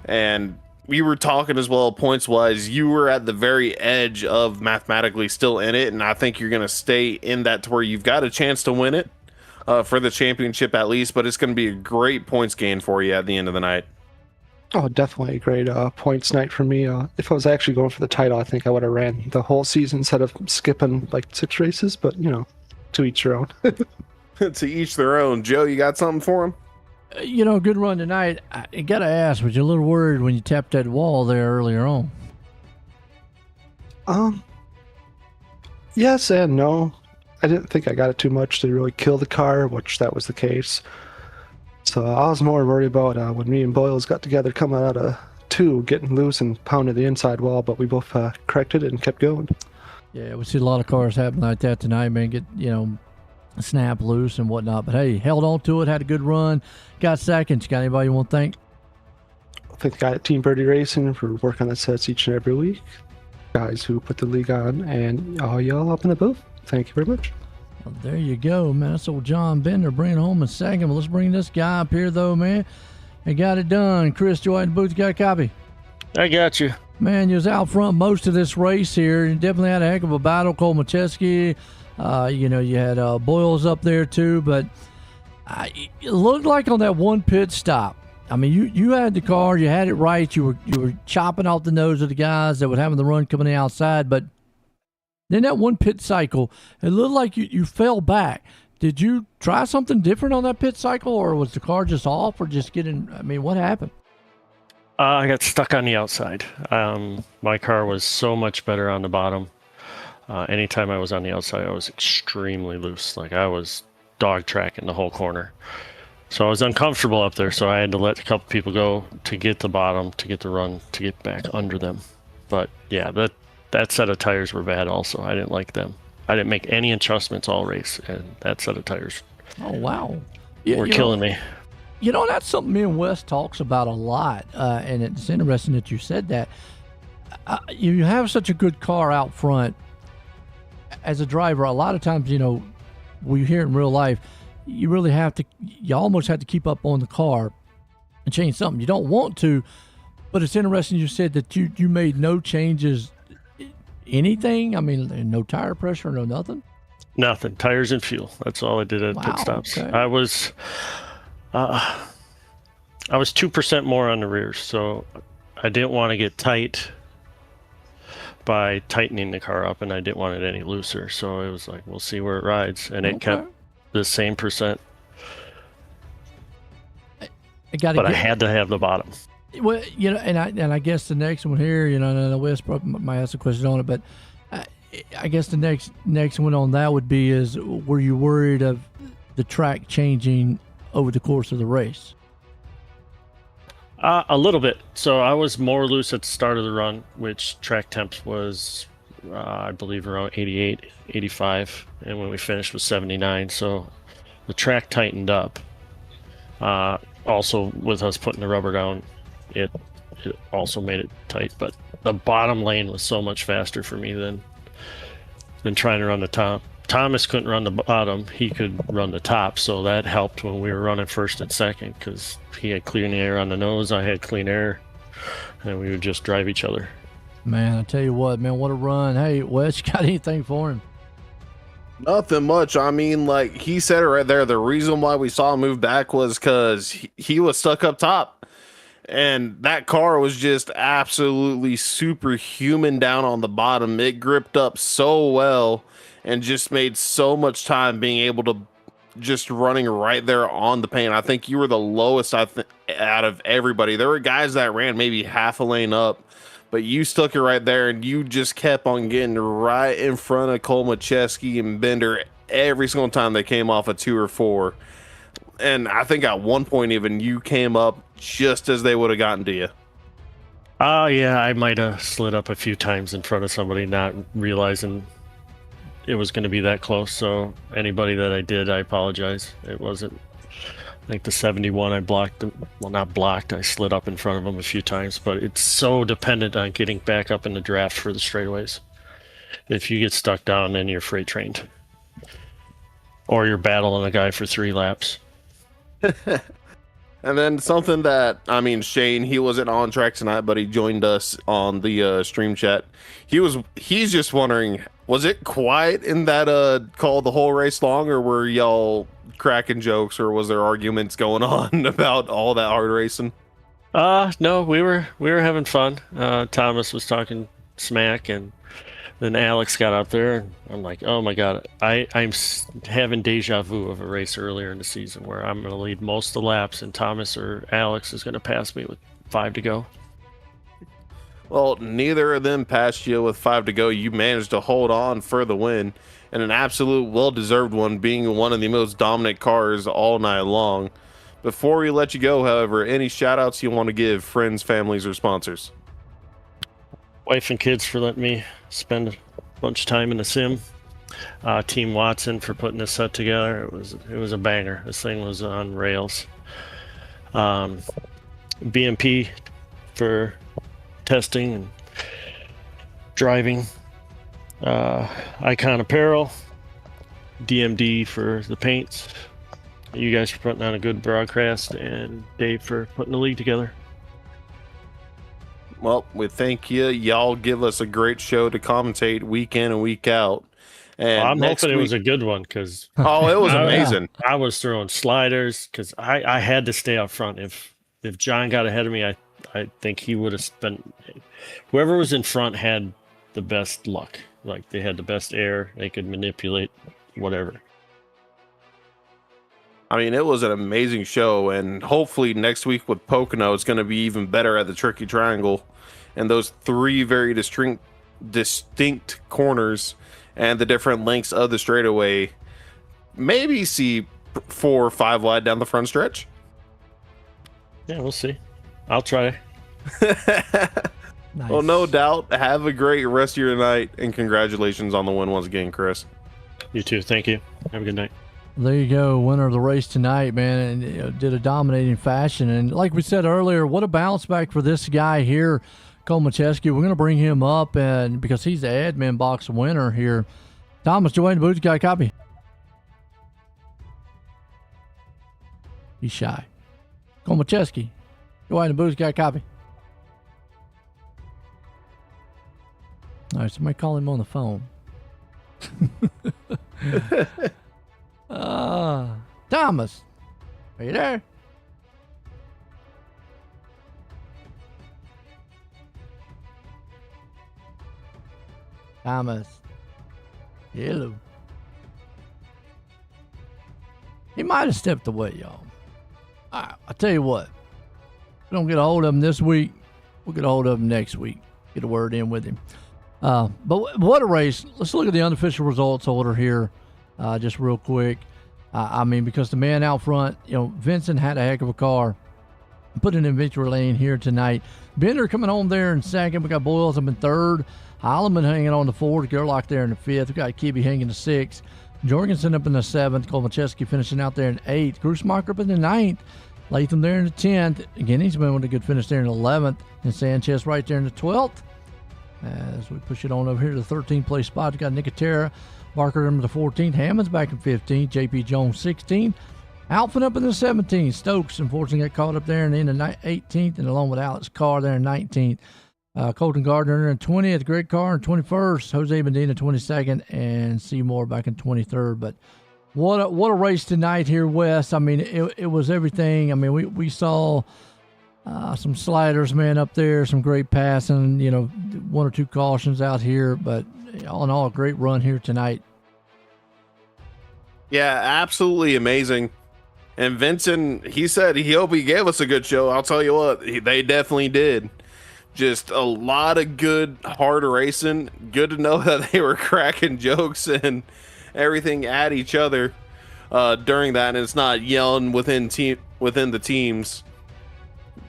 And we were talking as well, points wise, you were at the very edge of mathematically still in it, and I think you're going to stay in that to where you've got a chance to win it for the championship at least, but it's going to be a great points gain for you at the end of the night. Oh, definitely a great points night for me. If I was actually going for the title, I think I would have ran the whole season instead of skipping like 6 races, but to each their own. To each their own. Joe, you got something for him? Good run tonight. I got to ask, was you a little worried when you tapped that wall there earlier on? Yes and no. I didn't think I got it too much to really kill the car, which that was the case. So I was more worried about when me and Boyles got together coming out of 2, getting loose and pounding the inside wall, but we both corrected it and kept going. Yeah, we see a lot of cars happen like that tonight, man. Get, snap loose and whatnot. But hey, held on to it, had a good run, got seconds. Got anybody you want to thank? I thank the guy at Team Birdie Racing for working on the sets each and every week. Guys who put the league on, and all y'all up in the booth. Thank you very much. Well, there you go, man. That's old John Bender bringing home in second. Well, let's bring this guy up here, though, man. and got it done. Chris Joy in the booth, got a copy. I got you. Man, you was out front most of this race here. You definitely had a heck of a battle. Cole Macheski, you had Boyles up there too, but it looked like on that one pit stop. I mean, you had the car, you had it right. You were chopping off the nose of the guys that were having the run coming in outside, but then that one pit cycle, it looked like you fell back. Did you try something different on that pit cycle, or was the car just off, or just what happened? I got stuck on the outside. My car was so much better on the bottom. Anytime I was on the outside, I was extremely loose. Like I was dog tracking the whole corner. So I was uncomfortable up there, so I had to let a couple people go to get the bottom, to get the run, to get back under them. But yeah, that set of tires were bad also. I didn't like them. I didn't make any adjustments all race, and that set of tires were killing me. You know, that's something me and Wes talks about a lot, and it's interesting that you said that. You have such a good car out front. As a driver, a lot of times, we hear in real life, you almost have to keep up on the car and change something. You don't want to, but it's interesting you said that you made no changes, anything? I mean, no tire pressure, no nothing? Nothing. Tires and fuel. That's all I did at pit stops. Okay. I was 2% more on the rears, so I didn't want to get tight by tightening the car up, and I didn't want it any looser. So it was like, we'll see where it rides, and it kept the same percent. I had to have the bottom. Well, and I guess the next one here, and Wes might ask a question on it, but I guess the next one on that would be is, were you worried of the track changing over the course of the race? A little bit. So I was more loose at the start of the run, which track temps was, I believe, around 88, 85, and when we finished was 79. So the track tightened up. Also, with us putting the rubber down, it also made it tight. But the bottom lane was so much faster for me than trying to run the top. Thomas couldn't run the bottom, he could run the top, so that helped when we were running first and second, because he had clean air on the nose, I had clean air, and we would just drive each other. Man, I tell you what, man, what a run. Hey, Wes, you got anything for him? Nothing much. I mean, like he said it right there, the reason why we saw him move back was because he was stuck up top. And that car was just absolutely superhuman down on the bottom. It gripped up so well and just made so much time being able to just running right there on the paint. I think you were the lowest out of everybody. There were guys that ran maybe half a lane up, but you stuck it right there, and you just kept on getting right in front of Cole Macheski and Bender every single time they came off a 2 or 4. And I think at one point even you came up just as they would have gotten to you. Oh, yeah, I might have slid up a few times in front of somebody, not realizing it was going to be that close. So anybody that I did, I apologize. It wasn't, I think the 71 I blocked, well, not blocked, I slid up in front of them a few times, but it's so dependent on getting back up in the draft for the straightaways. If you get stuck down, then you're freight trained. Or you're battling a guy for 3 laps. And then something that, I mean, Shane, he wasn't on track tonight, but he joined us on the stream chat. He's just wondering, was it quiet in that call the whole race long, or were y'all cracking jokes, or was there arguments going on about all that hard racing? No, we were having fun. Thomas was talking smack, and then Alex got out there, and I'm like, oh my god, I'm having deja vu of a race earlier in the season where I'm going to lead most of the laps, and Thomas or Alex is going to pass me with 5 to go. Well, neither of them passed you with 5 to go. You managed to hold on for the win, and an absolute well-deserved one, being one of the most dominant cars all night long. Before we let you go, however, any shout-outs you want to give friends, families, or sponsors? Wife and kids for letting me spend a bunch of time in the sim. Team Watson for putting this set together. It was a banger. This thing was on rails. BMP for testing and driving. Icon Apparel. DMD for the paints. you guys for putting on a good broadcast, and Dave for putting the league together. Well, we thank you. Y'all give us a great show to commentate week in and week out. And I'm next hoping it was week- a good one because Oh, it was amazing. I was throwing sliders because I had to stay up front. If John got ahead of me, I think he would have spent. Whoever was in front had the best luck. Like they had the best air. They could manipulate whatever. I mean, it was an amazing show, and hopefully next week with Pocono, it's going to be even better at the Tricky Triangle, and those 3 very distinct corners and the different lengths of the straightaway. Maybe see 4 or 5 wide down the front stretch. Yeah, we'll see. I'll try. Nice. Well, no doubt. Have a great rest of your night, and congratulations on the win once again, Chris. You too. Thank you. Have a good night. There you go, winner of the race tonight, man, and did a dominating fashion. And like we said earlier, what a bounce back for this guy here, Cole Macheski. We're going to bring him up, and because he's the admin box winner here. Thomas, Joanne the Boots, got a copy? He's shy. Cole Macheski, Joanne the Boots, got a copy? All right, somebody call him on the phone. Thomas, are you there? Thomas, hello. He might have stepped away, y'all. All right, I'll tell you what. If we don't get a hold of him this week, we'll get a hold of him next week. Get a word in with him. But what a race. Let's look at the unofficial results order here just real quick. I mean, because the man out front, Vincent had a heck of a car. Put it in victory lane here tonight. Bender coming home there in second. We got Boyles up in third. Heileman hanging on the fourth. Gerlach there in the fifth. We got Kibbe hanging the sixth. Jorgensen up in the seventh. Kolmacheski finishing out there in eighth. Grusmacher up in the ninth. Latham there in the 10th. Again, he's been with a good finish there in the 11th. And Sanchez right there in the 12th. As we push it on over here to the 13th place spot, we got Nicotera, Barker in the 14th, Hammond's back in 15th, JP Jones 16th, Alphin up in the 17th, Stokes unfortunately got caught up there in the 18th, and along with Alex Carr there in 19th, Colton Gardner in 20th, Greg Carr in 21st, Jose Medina 22nd, and Seymour back in 23rd. But what a race tonight here, Wes. I mean, it was everything. I mean, we saw some sliders, man, up there, some great passing, 1 or 2 cautions out here, but all in all, a great run here tonight. Yeah, absolutely amazing. And Vincent, he said he hoped he gave us a good show. I'll tell you what, they definitely did. Just a lot of good, hard racing. Good to know that they were cracking jokes and everything at each other during that, and it's not yelling within the teams.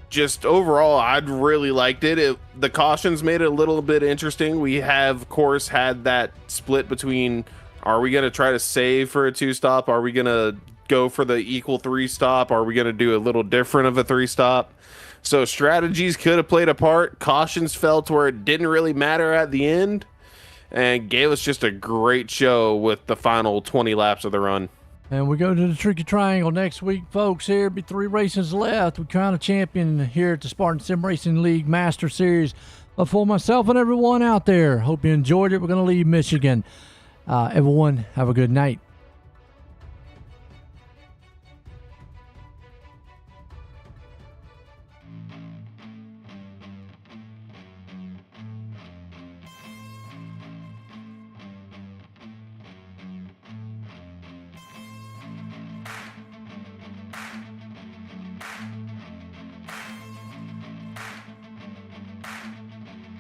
Just overall, I really liked it. The cautions made it a little bit interesting. We have, of course, had that split between, are we going to try to save for a 2-stop? Are we going to go for the equal 3-stop? Are we going to do a little different of a 3-stop? So strategies could have played a part. Cautions fell to where it didn't really matter at the end, and gave us just a great show with the final 20 laps of the run. And we go to the Tricky Triangle next week, folks. Here be 3 races left. We crown a champion here at the Spartan Sim Racing League Master Series. But for myself and everyone out there, hope you enjoyed it. We're going to leave Michigan. Everyone, have a good night.